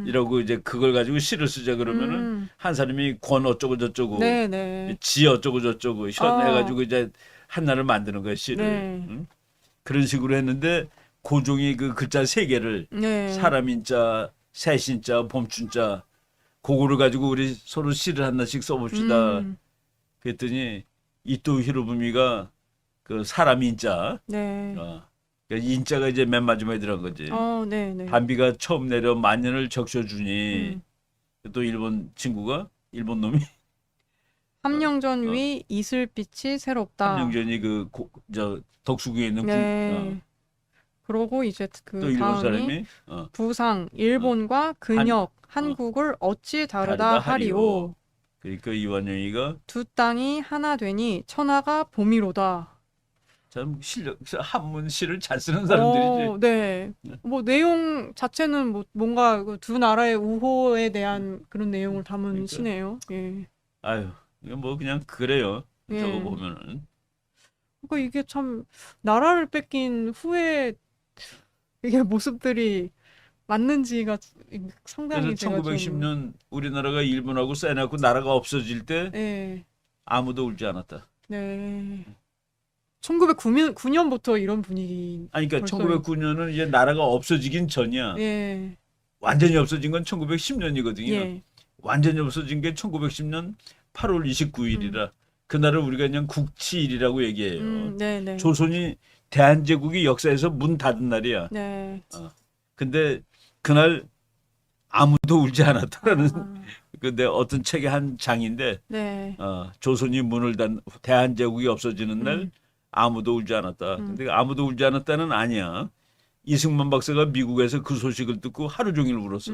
이라고 이제 그걸 가지고 시를 쓰자 그러면은 한 사람이 권 어쩌고 저쩌고 네, 네. 지 어쩌고 저쩌고 현 해가지고 이제 하나를 만드는 거야 시를. 네. 응? 그런 식으로 했는데 고종이 그 글자 세 개를 네. 사람인자, 새신자, 봄춘자 그거를 가지고 우리 서로 시를 하나씩 써봅시다. 그랬더니 이토 히로부미가 그 사람인자, 네. 그러니까 인자가 이제 맨 마지막에 들어간 거지. 네, 네. 단비가 처음 내려 만년을 적셔주니 또 일본 친구가 일본 놈이 함령전 위 이슬빛이 새롭다. 함령전이 저 덕수궁에 있는 네. 그러고 이제 또 그 일본 다음이 사람이 부상 일본과 근역 한국을 어찌 다르다 하리오. 그러니까 이완용이가 두 땅이 하나 되니 천하가 봄이로다. 참 한문 시를 잘 쓰는 사람들이지. 네. 뭐 내용 자체는 뭐 뭔가 그 두 나라의 우호에 대한 그런 내용을 담은 그러니까. 시네요. 예. 아유, 이거 뭐 그냥 그래요. 예. 저거 보면은. 그러니까 이게 참 나라를 뺏긴 후에 이게 모습들이 맞는지가 상당히 그래서 제가 좀 1910년 우리나라가 일본하고 싸워놓고 나라가 없어질 때 예. 아무도 울지 않았다. 네. 1909년부터 이런 분위기. 아니 그러니까 벌써 1909년은 이제 나라가 없어지긴 전이야. 예. 완전히 없어진 건 1910년이거든요. 예. 완전히 없어진 게 1910년 8월 29일이라 그날을 우리가 그냥 국치일이라고 얘기해요. 네네. 조선이 대한제국이 역사에서 문 닫은 날이야. 네. 근데 그날 아무도 울지 않았다라는 아, 근데 어떤 책의 한 장인데 네. 조선이 문을 닫 대한제국이 없어지는 날 아무도 울지 않았다. 근데 아무도 울지 않았다는 아니야. 이승만 박사가 미국에서 그 소식을 듣고 하루 종일 울었어.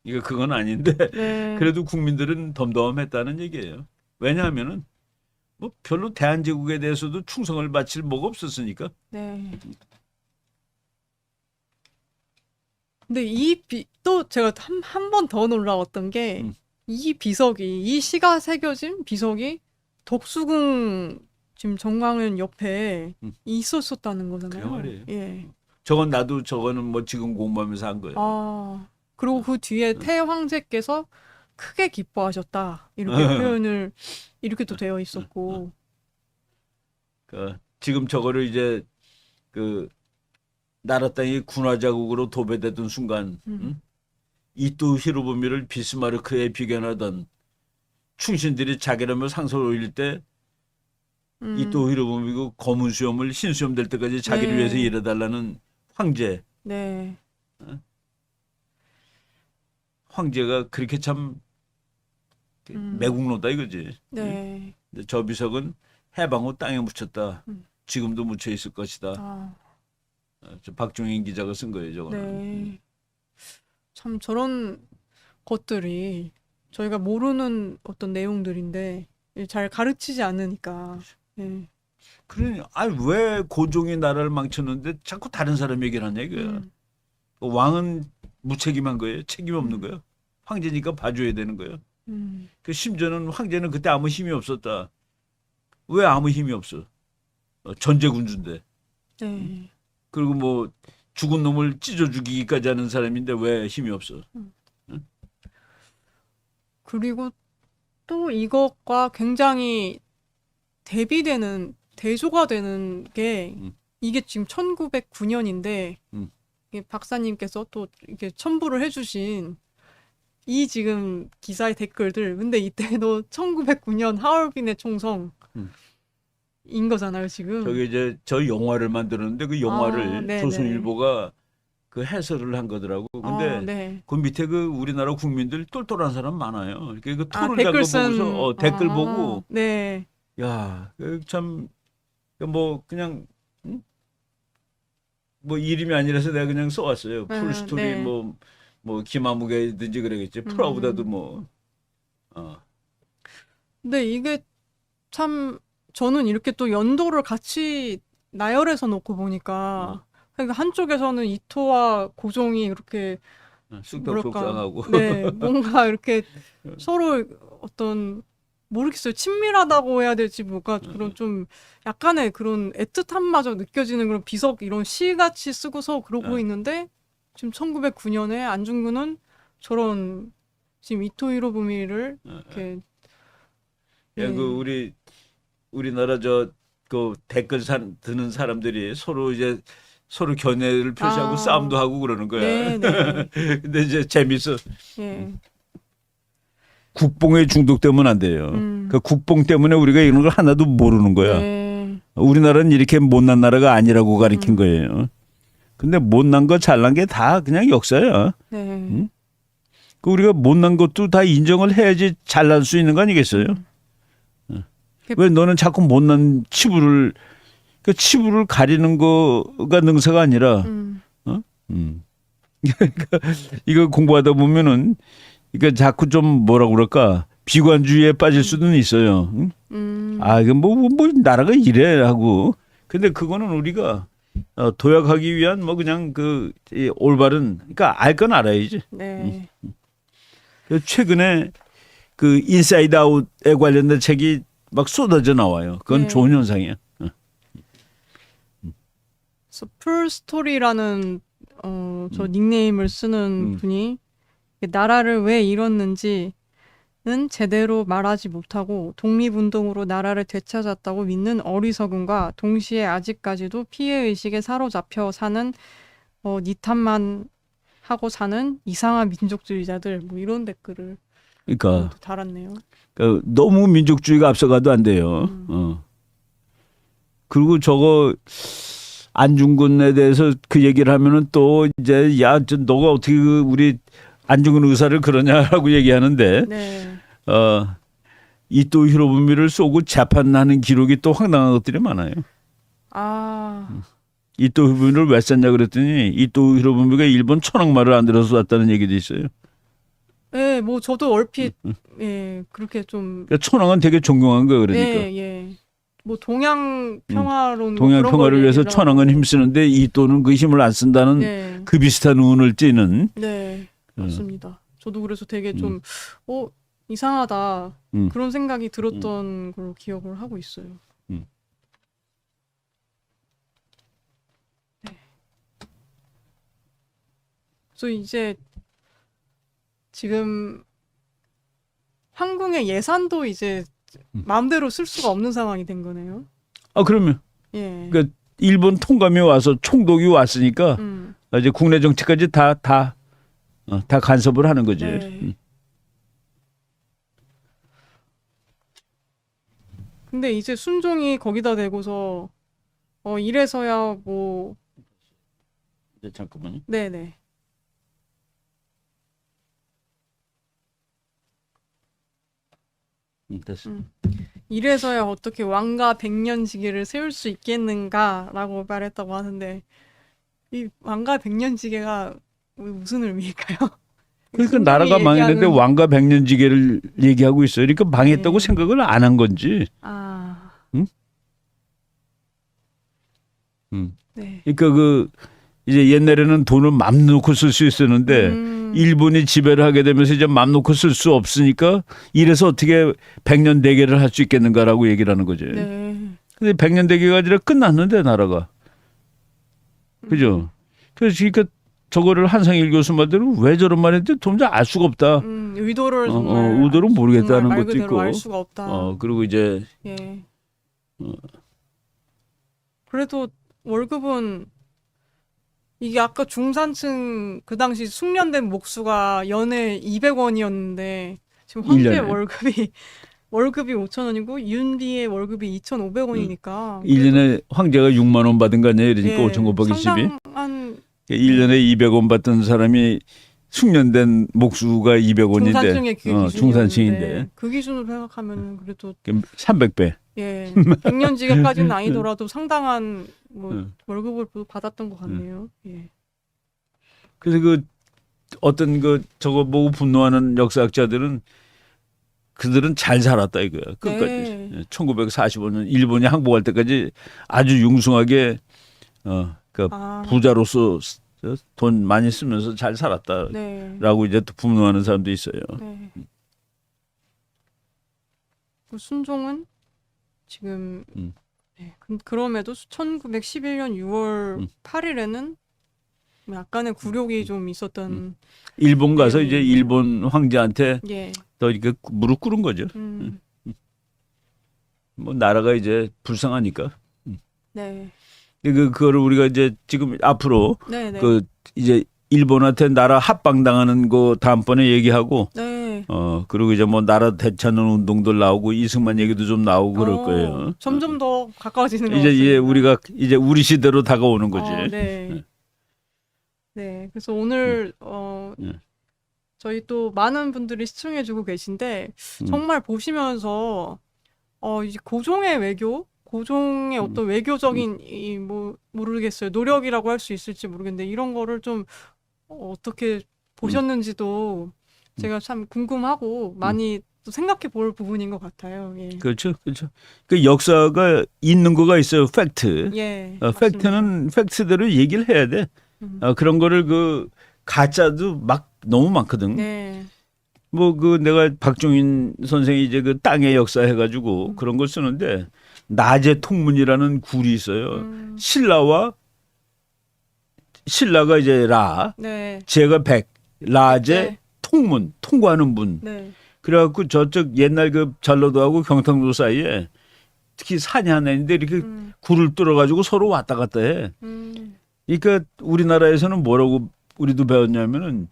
이거 그건 아닌데 네. 그래도 국민들은 덤덤했다는 얘기예요. 왜냐하면은 뭐 별로 대한제국에 대해서도 충성을 바칠 뭐가 없었으니까. 네. 근데 또 제가 한 번 더 놀라웠던 게 이 비석이 이 시가 새겨진 비석이 덕수궁 지금 정강은 옆에 있었었다는 거잖아요. 그 말이에요. 예. 저거는 뭐 지금 공부하면서 한 거예요. 아, 그리고 그 뒤에 태황제께서 크게 기뻐하셨다. 이렇게 표현을 이렇게 또 되어 있었고. 지금 저거를 이제 그 나라 땅이 군화 자국으로 도배되던 순간 이토 히로부미를 비스마르크에 비견하던 충신들이 자기라며 상소를 올릴 때 이토 히로부미가 검은 수염을 흰 수염 될 때까지 자기를 네. 위해서 일해달라는 황제. 네. 황제가 그렇게 참 매국노다 이거지. 네. 근데 저 비석은 해방 후 땅에 묻혔다. 지금도 묻혀 있을 것이다. 아, 저 박종인 기자가 쓴 거예요, 저거는. 네. 참 저런 것들이 저희가 모르는 어떤 내용들인데 잘 가르치지 않으니까. 네. 그래, 왜 고종이 나라를 망쳤는데 자꾸 다른 사람 얘기를 하냐 이거야. 왕은 무책임한 거예요. 책임 없는 거예요. 황제니까 봐줘야 되는 거예요. 심지어는 황제는 그때 아무 힘이 없었다. 왜 아무 힘이 없어? 전제 군주인데. 네. 그리고 뭐 죽은 놈을 찢어 죽이기까지 하는 사람인데 왜 힘이 없어? 그리고 또 이것과 굉장히 대조가 되는 게 이게 지금 1909년인데 박사님께서 또 이렇게 첨부를 해주신 이 지금 기사의 댓글들 근데 이때도 1909년 하얼빈의 총성인 거잖아요 지금. 저기 이제 저 영화를 만들었는데 그 영화를 네네. 조선일보가 그 해설을 한 거더라고. 근데 네. 그 밑에 그 우리나라 국민들 똘똘한 사람 많아요. 이렇게 그 토를 댓글 단거 쓴 보고서 댓글 보고 네. 야, 참 뭐 그냥 뭐 이름이 아니라서 내가 그냥 써왔어요. 풀스토리 네. 뭐 김아무개든지 그러겠지. 프라우다도 뭐. 근데 이게 참 저는 이렇게 또 연도를 같이 나열해서 놓고 보니까 그러니까 한쪽에서는 이토와 고종이 이렇게 쑥덕쑥덕하고. 네, 뭔가 이렇게 서로 어떤 모르겠어요. 친밀하다고 해야 될지 뭐가 그런 좀 약간의 그런 애틋함마저 느껴지는 그런 비석 이런 시같이 쓰고서 그러고 있는데 지금 1909년에 안중근은 저런 지금 이토 히로부미를 이렇게 그 우리나라 그 댓글 드는 사람들이 서로 이제 서로 견해를 표시하고 싸움도 하고 그러는 거야. 네, 네. 근데 이제 재밌어. 예. 국뽕에 중독되면 안 돼요. 그 국뽕 때문에 우리가 이런 걸 하나도 모르는 거야. 네. 우리나라는 이렇게 못난 나라가 아니라고 가르친 거예요. 근데 못난 거 잘난 게 다 그냥 역사야. 네. 그 우리가 못난 것도 다 인정을 해야지 잘날 수 있는 거 아니겠어요? 왜 너는 자꾸 못난 치부를 그 치부를 가리는 거가 능사가 아니라 이거 공부하다 보면은 그러니까 자꾸 좀 뭐라 그럴까 비관주의에 빠질 수는 있어요. 이건 뭐 나라가 이래 하고. 근데 그거는 우리가 도약하기 위한 뭐 그냥 이 올바른 그러니까 알 건 알아야지. 네. 최근에 그 인사이드 아웃에 관련된 책이 막 쏟아져 나와요. 그건 네. 좋은 현상이야. 그래서 풀스토리라는 저 닉네임을 쓰는 분이 나라를 왜 잃었는지는 제대로 말하지 못하고 독립운동으로 나라를 되찾았다고 믿는 어리석음과 동시에 아직까지도 피해의식에 사로잡혀 사는 니탄만 하고 사는 이상한 민족주의자들 뭐 이런 댓글을 그러니까 달았네요. 그러니까 너무 민족주의가 앞서가도 안 돼요. 그리고 저거 안중근에 대해서 그 얘기를 하면은 또 이제 야, 너가 어떻게 우리 안중근 의사를 그러냐라고 얘기하는데 네. 이토 히로부미를 쏘고 재판하는 기록이 또 황당한 것들이 많아요. 아, 이토 히로부미를 왜 쐈냐 그랬더니 이토 히로부미가 일본 천황말을 안 들어서 쐈다는 얘기도 있어요. 예, 뭐 저도 얼핏 예 그렇게 좀 그러니까 천황은 되게 존경한 거예요. 그러니까 예, 예. 뭐 동양 평화론 동양 그런 평화를 걸 위해서 얘기를 천황은 하고. 힘쓰는데 이토는 그 힘을 안 쓴다는 네, 그 비슷한 운을 띠는 네, 맞습니다. 저도 그래서 되게 좀 이상하다 음. 그런 생각이 들었던 걸로 기억을 하고 있어요. 음. 네. 그래서 이제 지금 한국의 예산도 이제 마음대로 쓸 수가 없는 상황이 된 거네요. 그러면 예. 그러니까 일본 통감이 와서 총독이 왔으니까 이제 국내 정치까지 다 간섭을 하는 거지. 네. 근데 이제 순종이 거기다 대고서 이래서야 뭐 잠깐만요. 네네. 됐어. 이래서야 어떻게 왕가 백년지계를 세울 수 있겠는가라고 말했다고 하는데 이 왕가 백년지계가 무슨 의미일까요? 그러니까 순종이 나라가 망했는데 얘기하는- 왕가 백년지계를 얘기하고 있어요. 그러니까 망했다고 네. 생각을 안 한 건지. 아, 네. 그러니까 그 이제 옛날에는 돈을 맘 놓고 쓸 수 있었는데 일본이 지배를 하게 되면서 이제 맘 놓고 쓸 수 없으니까 이래서 어떻게 백년 대계를 할 수 있겠는가라고 얘기를 하는 거지. 네. 근데 백년 대계가 아니라 끝났는데 나라가. 그죠? 그래서 그러니까 저거를 한상일 교수 말대로 왜 저런 말 했는지 도무지 알 수가 없다. 의도를 정말 의도를 모르겠다는 정말 말 것도 그대로 있고. 알 수가 없다. 그리고 이제 예. 그래도 월급은 이게 아까 중산층 그 당시 숙련된 목수가 연에 200원이었는데 지금 황제 1년에. 월급이 5,000원이고 윤비의 월급이 2,500원이니까 1년에 황제가 6만 원 받은 거 아니에요? 그러니까 예, 5,920이. 상당한 1년에 200원 받던 사람이 숙련된 목수가 200원인데 중산층의 그 기준이었는데 중산층인데 그 기준으로 생각하면 그래도 300배. 예, 백년지기까지는 아니더라도 상당한 뭐 월급을 받았던 것 같네요. 예. 그래서 그 어떤 그 저거 보고 분노하는 역사학자들은 그들은 잘 살았다 이거야. 끝까지. 네. 1945년 일본이 항복할 때까지 아주 융숭하게 그 부자로서 돈 많이 쓰면서 잘 살았다라고 네. 이제 또 분노하는 사람도 있어요. 네. 그 순종은 지금 네. 그럼에도 1911년 6월 8일에는 약간의 굴욕이 좀 있었던 일본 가서 네. 이제 일본 황제한테 예. 더 이렇게 무릎 꿇은 거죠. 뭐 나라가 이제 불쌍하니까. 네. 그거를 우리가 이제 지금 앞으로 네, 네. 그 이제 일본한테 나라 합방당하는 거 다음번에 얘기하고 네. 그리고 이제 뭐 나라 되찾는 운동들 나오고 이승만 얘기도 좀 나오고 그럴 거예요. 점점 더 가까워지는 것 이제 같습니다. 우리가 이제 우리 시대로 다가오는 거지. 네. 네. 그래서 오늘 저희 또 많은 분들이 시청해주고 계신데 정말 보시면서 이제 고종의 외교, 고종의 어떤 외교적인 뭐 모르겠어요. 노력이라고 할 수 있을지 모르겠는데 이런 거를 좀 어떻게 보셨는지도 제가 참 궁금하고 많이 또 생각해 볼 부분인 것 같아요. 예. 그렇죠, 그렇죠. 그 역사가 있는 거가 있어요. 팩트. 예. 팩트는 팩트대로 얘기를 해야 돼. 그런 거를 그 가짜도 막 너무 많거든. 네. 뭐 그 내가 박종인 선생이 이제 그 땅의 역사 해가지고 그런 걸 쓰는데 나제 통문이라는 굴이 있어요. 신라가 이제 라, 네. 제가 백, 라제 네. 통문 통과하는 분. 네. 그래갖고 저쪽 옛날 그 전라도하고 경상도 사이에 특히 산이 하나 있는데 이렇게 굴을 뚫어가지고 서로 왔다 갔다 해. 그러니까 우리나라에서는 뭐라고 우리도 배웠냐면은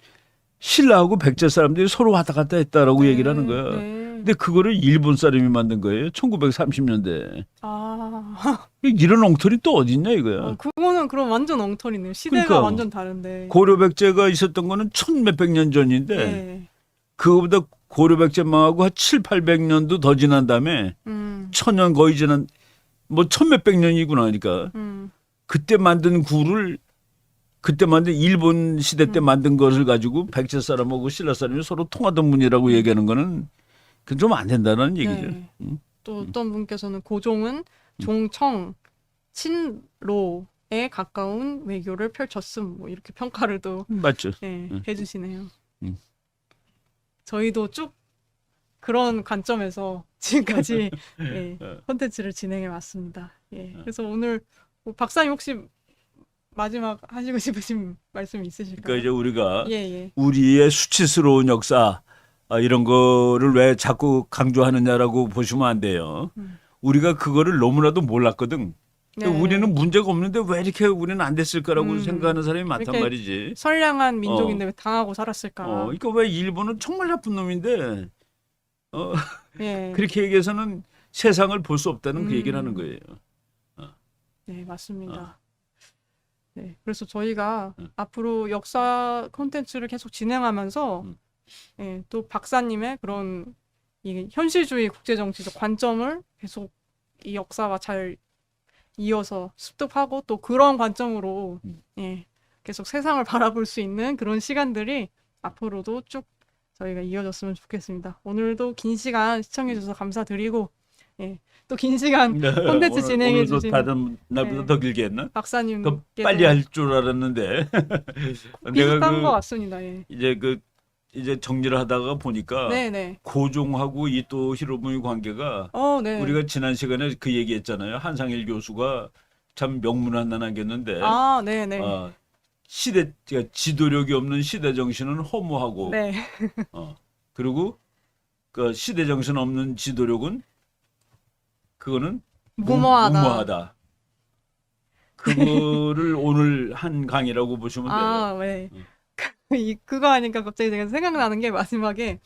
신라하고 백제 사람들이 서로 왔다 갔다 했다라고 얘기를 하는 거야. 네. 근데 그거를 일본 사람이 만든 거예요. 1930년대. 아, 이런 엉터리 또 어디 있냐 이거야. 그거는 그럼 완전 엉터리네요. 시대가 그러니까 완전 다른데. 고려백제가 있었던 거는 천 몇백 년 전인데 예. 그거보다 고려백제 망하고 한 7, 800년도 더 지난 다음에 천년 거의 지난 뭐 천 몇백 년이구나 그러니까 그때 만든 굴을 그때 만든 일본 시대 때 만든 것을 가지고 백제 사람하고 신라 사람이 서로 통하던 문이라고 얘기하는 거는 그건 좀 안 된다는 얘기죠. 네. 또 어떤 분께서는 고종은 종청 친로에 가까운 외교를 펼쳤음 뭐 이렇게 평가를 또 맞죠. 예, 해주시네요. 음. 저희도 쭉 그런 관점에서 지금까지 예, 콘텐츠를 진행해 왔습니다. 예, 그래서 오늘 뭐 박사님 혹시 마지막 하시고 싶으신 말씀 있으실까요? 그러니까 이제 우리가 예, 예. 우리의 수치스러운 역사 이런 거를 왜 자꾸 강조하느냐라고 보시면 안 돼요. 우리가 그거를 너무나도 몰랐거든. 네. 우리는 문제가 없는데 왜 이렇게 우리는 안 됐을까라고 생각하는 사람이 많단 이렇게 말이지. 선량한 민족인데 왜 당하고 살았을까? 그러니까 왜 일본은 정말 나쁜 놈인데 예. 그렇게 얘기해서는 세상을 볼 수 없다는 그 얘기를 하는 거예요. 네, 맞습니다. 네, 그래서 저희가 앞으로 역사 콘텐츠를 계속 진행하면서 예, 또 박사님의 그런 이 현실주의 국제정치적 관점을 계속 이 역사와 잘 이어서 습득하고 또 그런 관점으로 예, 계속 세상을 바라볼 수 있는 그런 시간들이 앞으로도 쭉 저희가 이어졌으면 좋겠습니다. 오늘도 긴 시간 시청해 주셔서 감사드리고 예, 또 긴 시간 콘텐츠 진행해 오늘도 주신 다른 날보다 네. 더 길게 했나? 더 박사님께도 빨리 할 줄 알았는데 비슷한 것 같습니다. 예. 이제 정리를 하다가 보니까 네네. 고종하고 이 또 히로부미 관계가 네. 우리가 지난 시간에 그 얘기했잖아요. 한상일 교수가 참 명문 하나 남겼는데 네네. 시대 그러니까 지도력이 없는 시대 정신은 허무하고 네. 그리고 그 시대 정신 없는 지도력은 그거는 무모하다. 그거를 오늘 한 강의라고 보시면 돼요. 네. 그거 하니까 갑자기 제가 생각나는 게 마지막에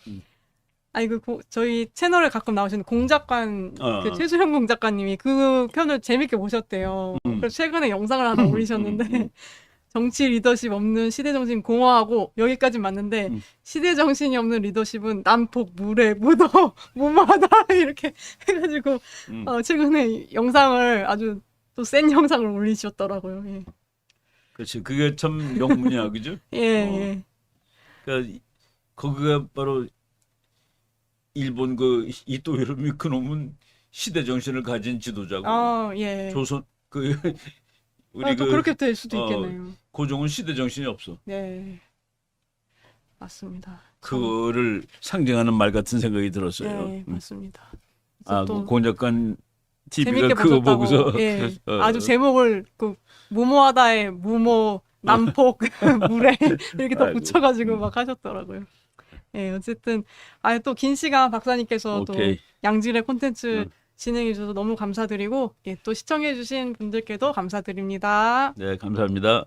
아니 저희 채널에 가끔 나오시는 공작관 그 최수영 공작가님이 그 편을 재밌게 보셨대요. 그래서 최근에 영상을 하나 올리셨는데 정치 리더십 없는 시대 정신 공허하고 여기까지 맞는데 시대 정신이 없는 리더십은 난폭 무례 무더 무모하다 이렇게 해가지고 최근에 영상을 아주 또 센 영상을 올리셨더라고요. 예. 그렇지. 그게 참 명문이야, 그죠? 예. 그러니까 거기가 바로 일본 그 이토 히로부미 그놈은 시대 정신을 가진 지도자고 예. 조선 그 우리 또 그 그렇게 될 수도 있겠네요. 고종은 시대 정신이 없어. 네. 맞습니다. 그거를 상징하는 말 같은 생각이 들었어요. 네, 맞습니다. 그 공작관 TV가 재밌게 그거 보셨다고. 보고서 예. 아주 제목을 그 무모하다의 무모 난폭 무례 이렇게 더 아이고. 붙여가지고 막 하셨더라고요. 예, 어쨌든 또 긴 시간 박사님께서 또 오케이. 양질의 콘텐츠 진행해 주셔서 너무 감사드리고 또 시청해 주신 분들께도 감사드립니다. 네, 감사합니다.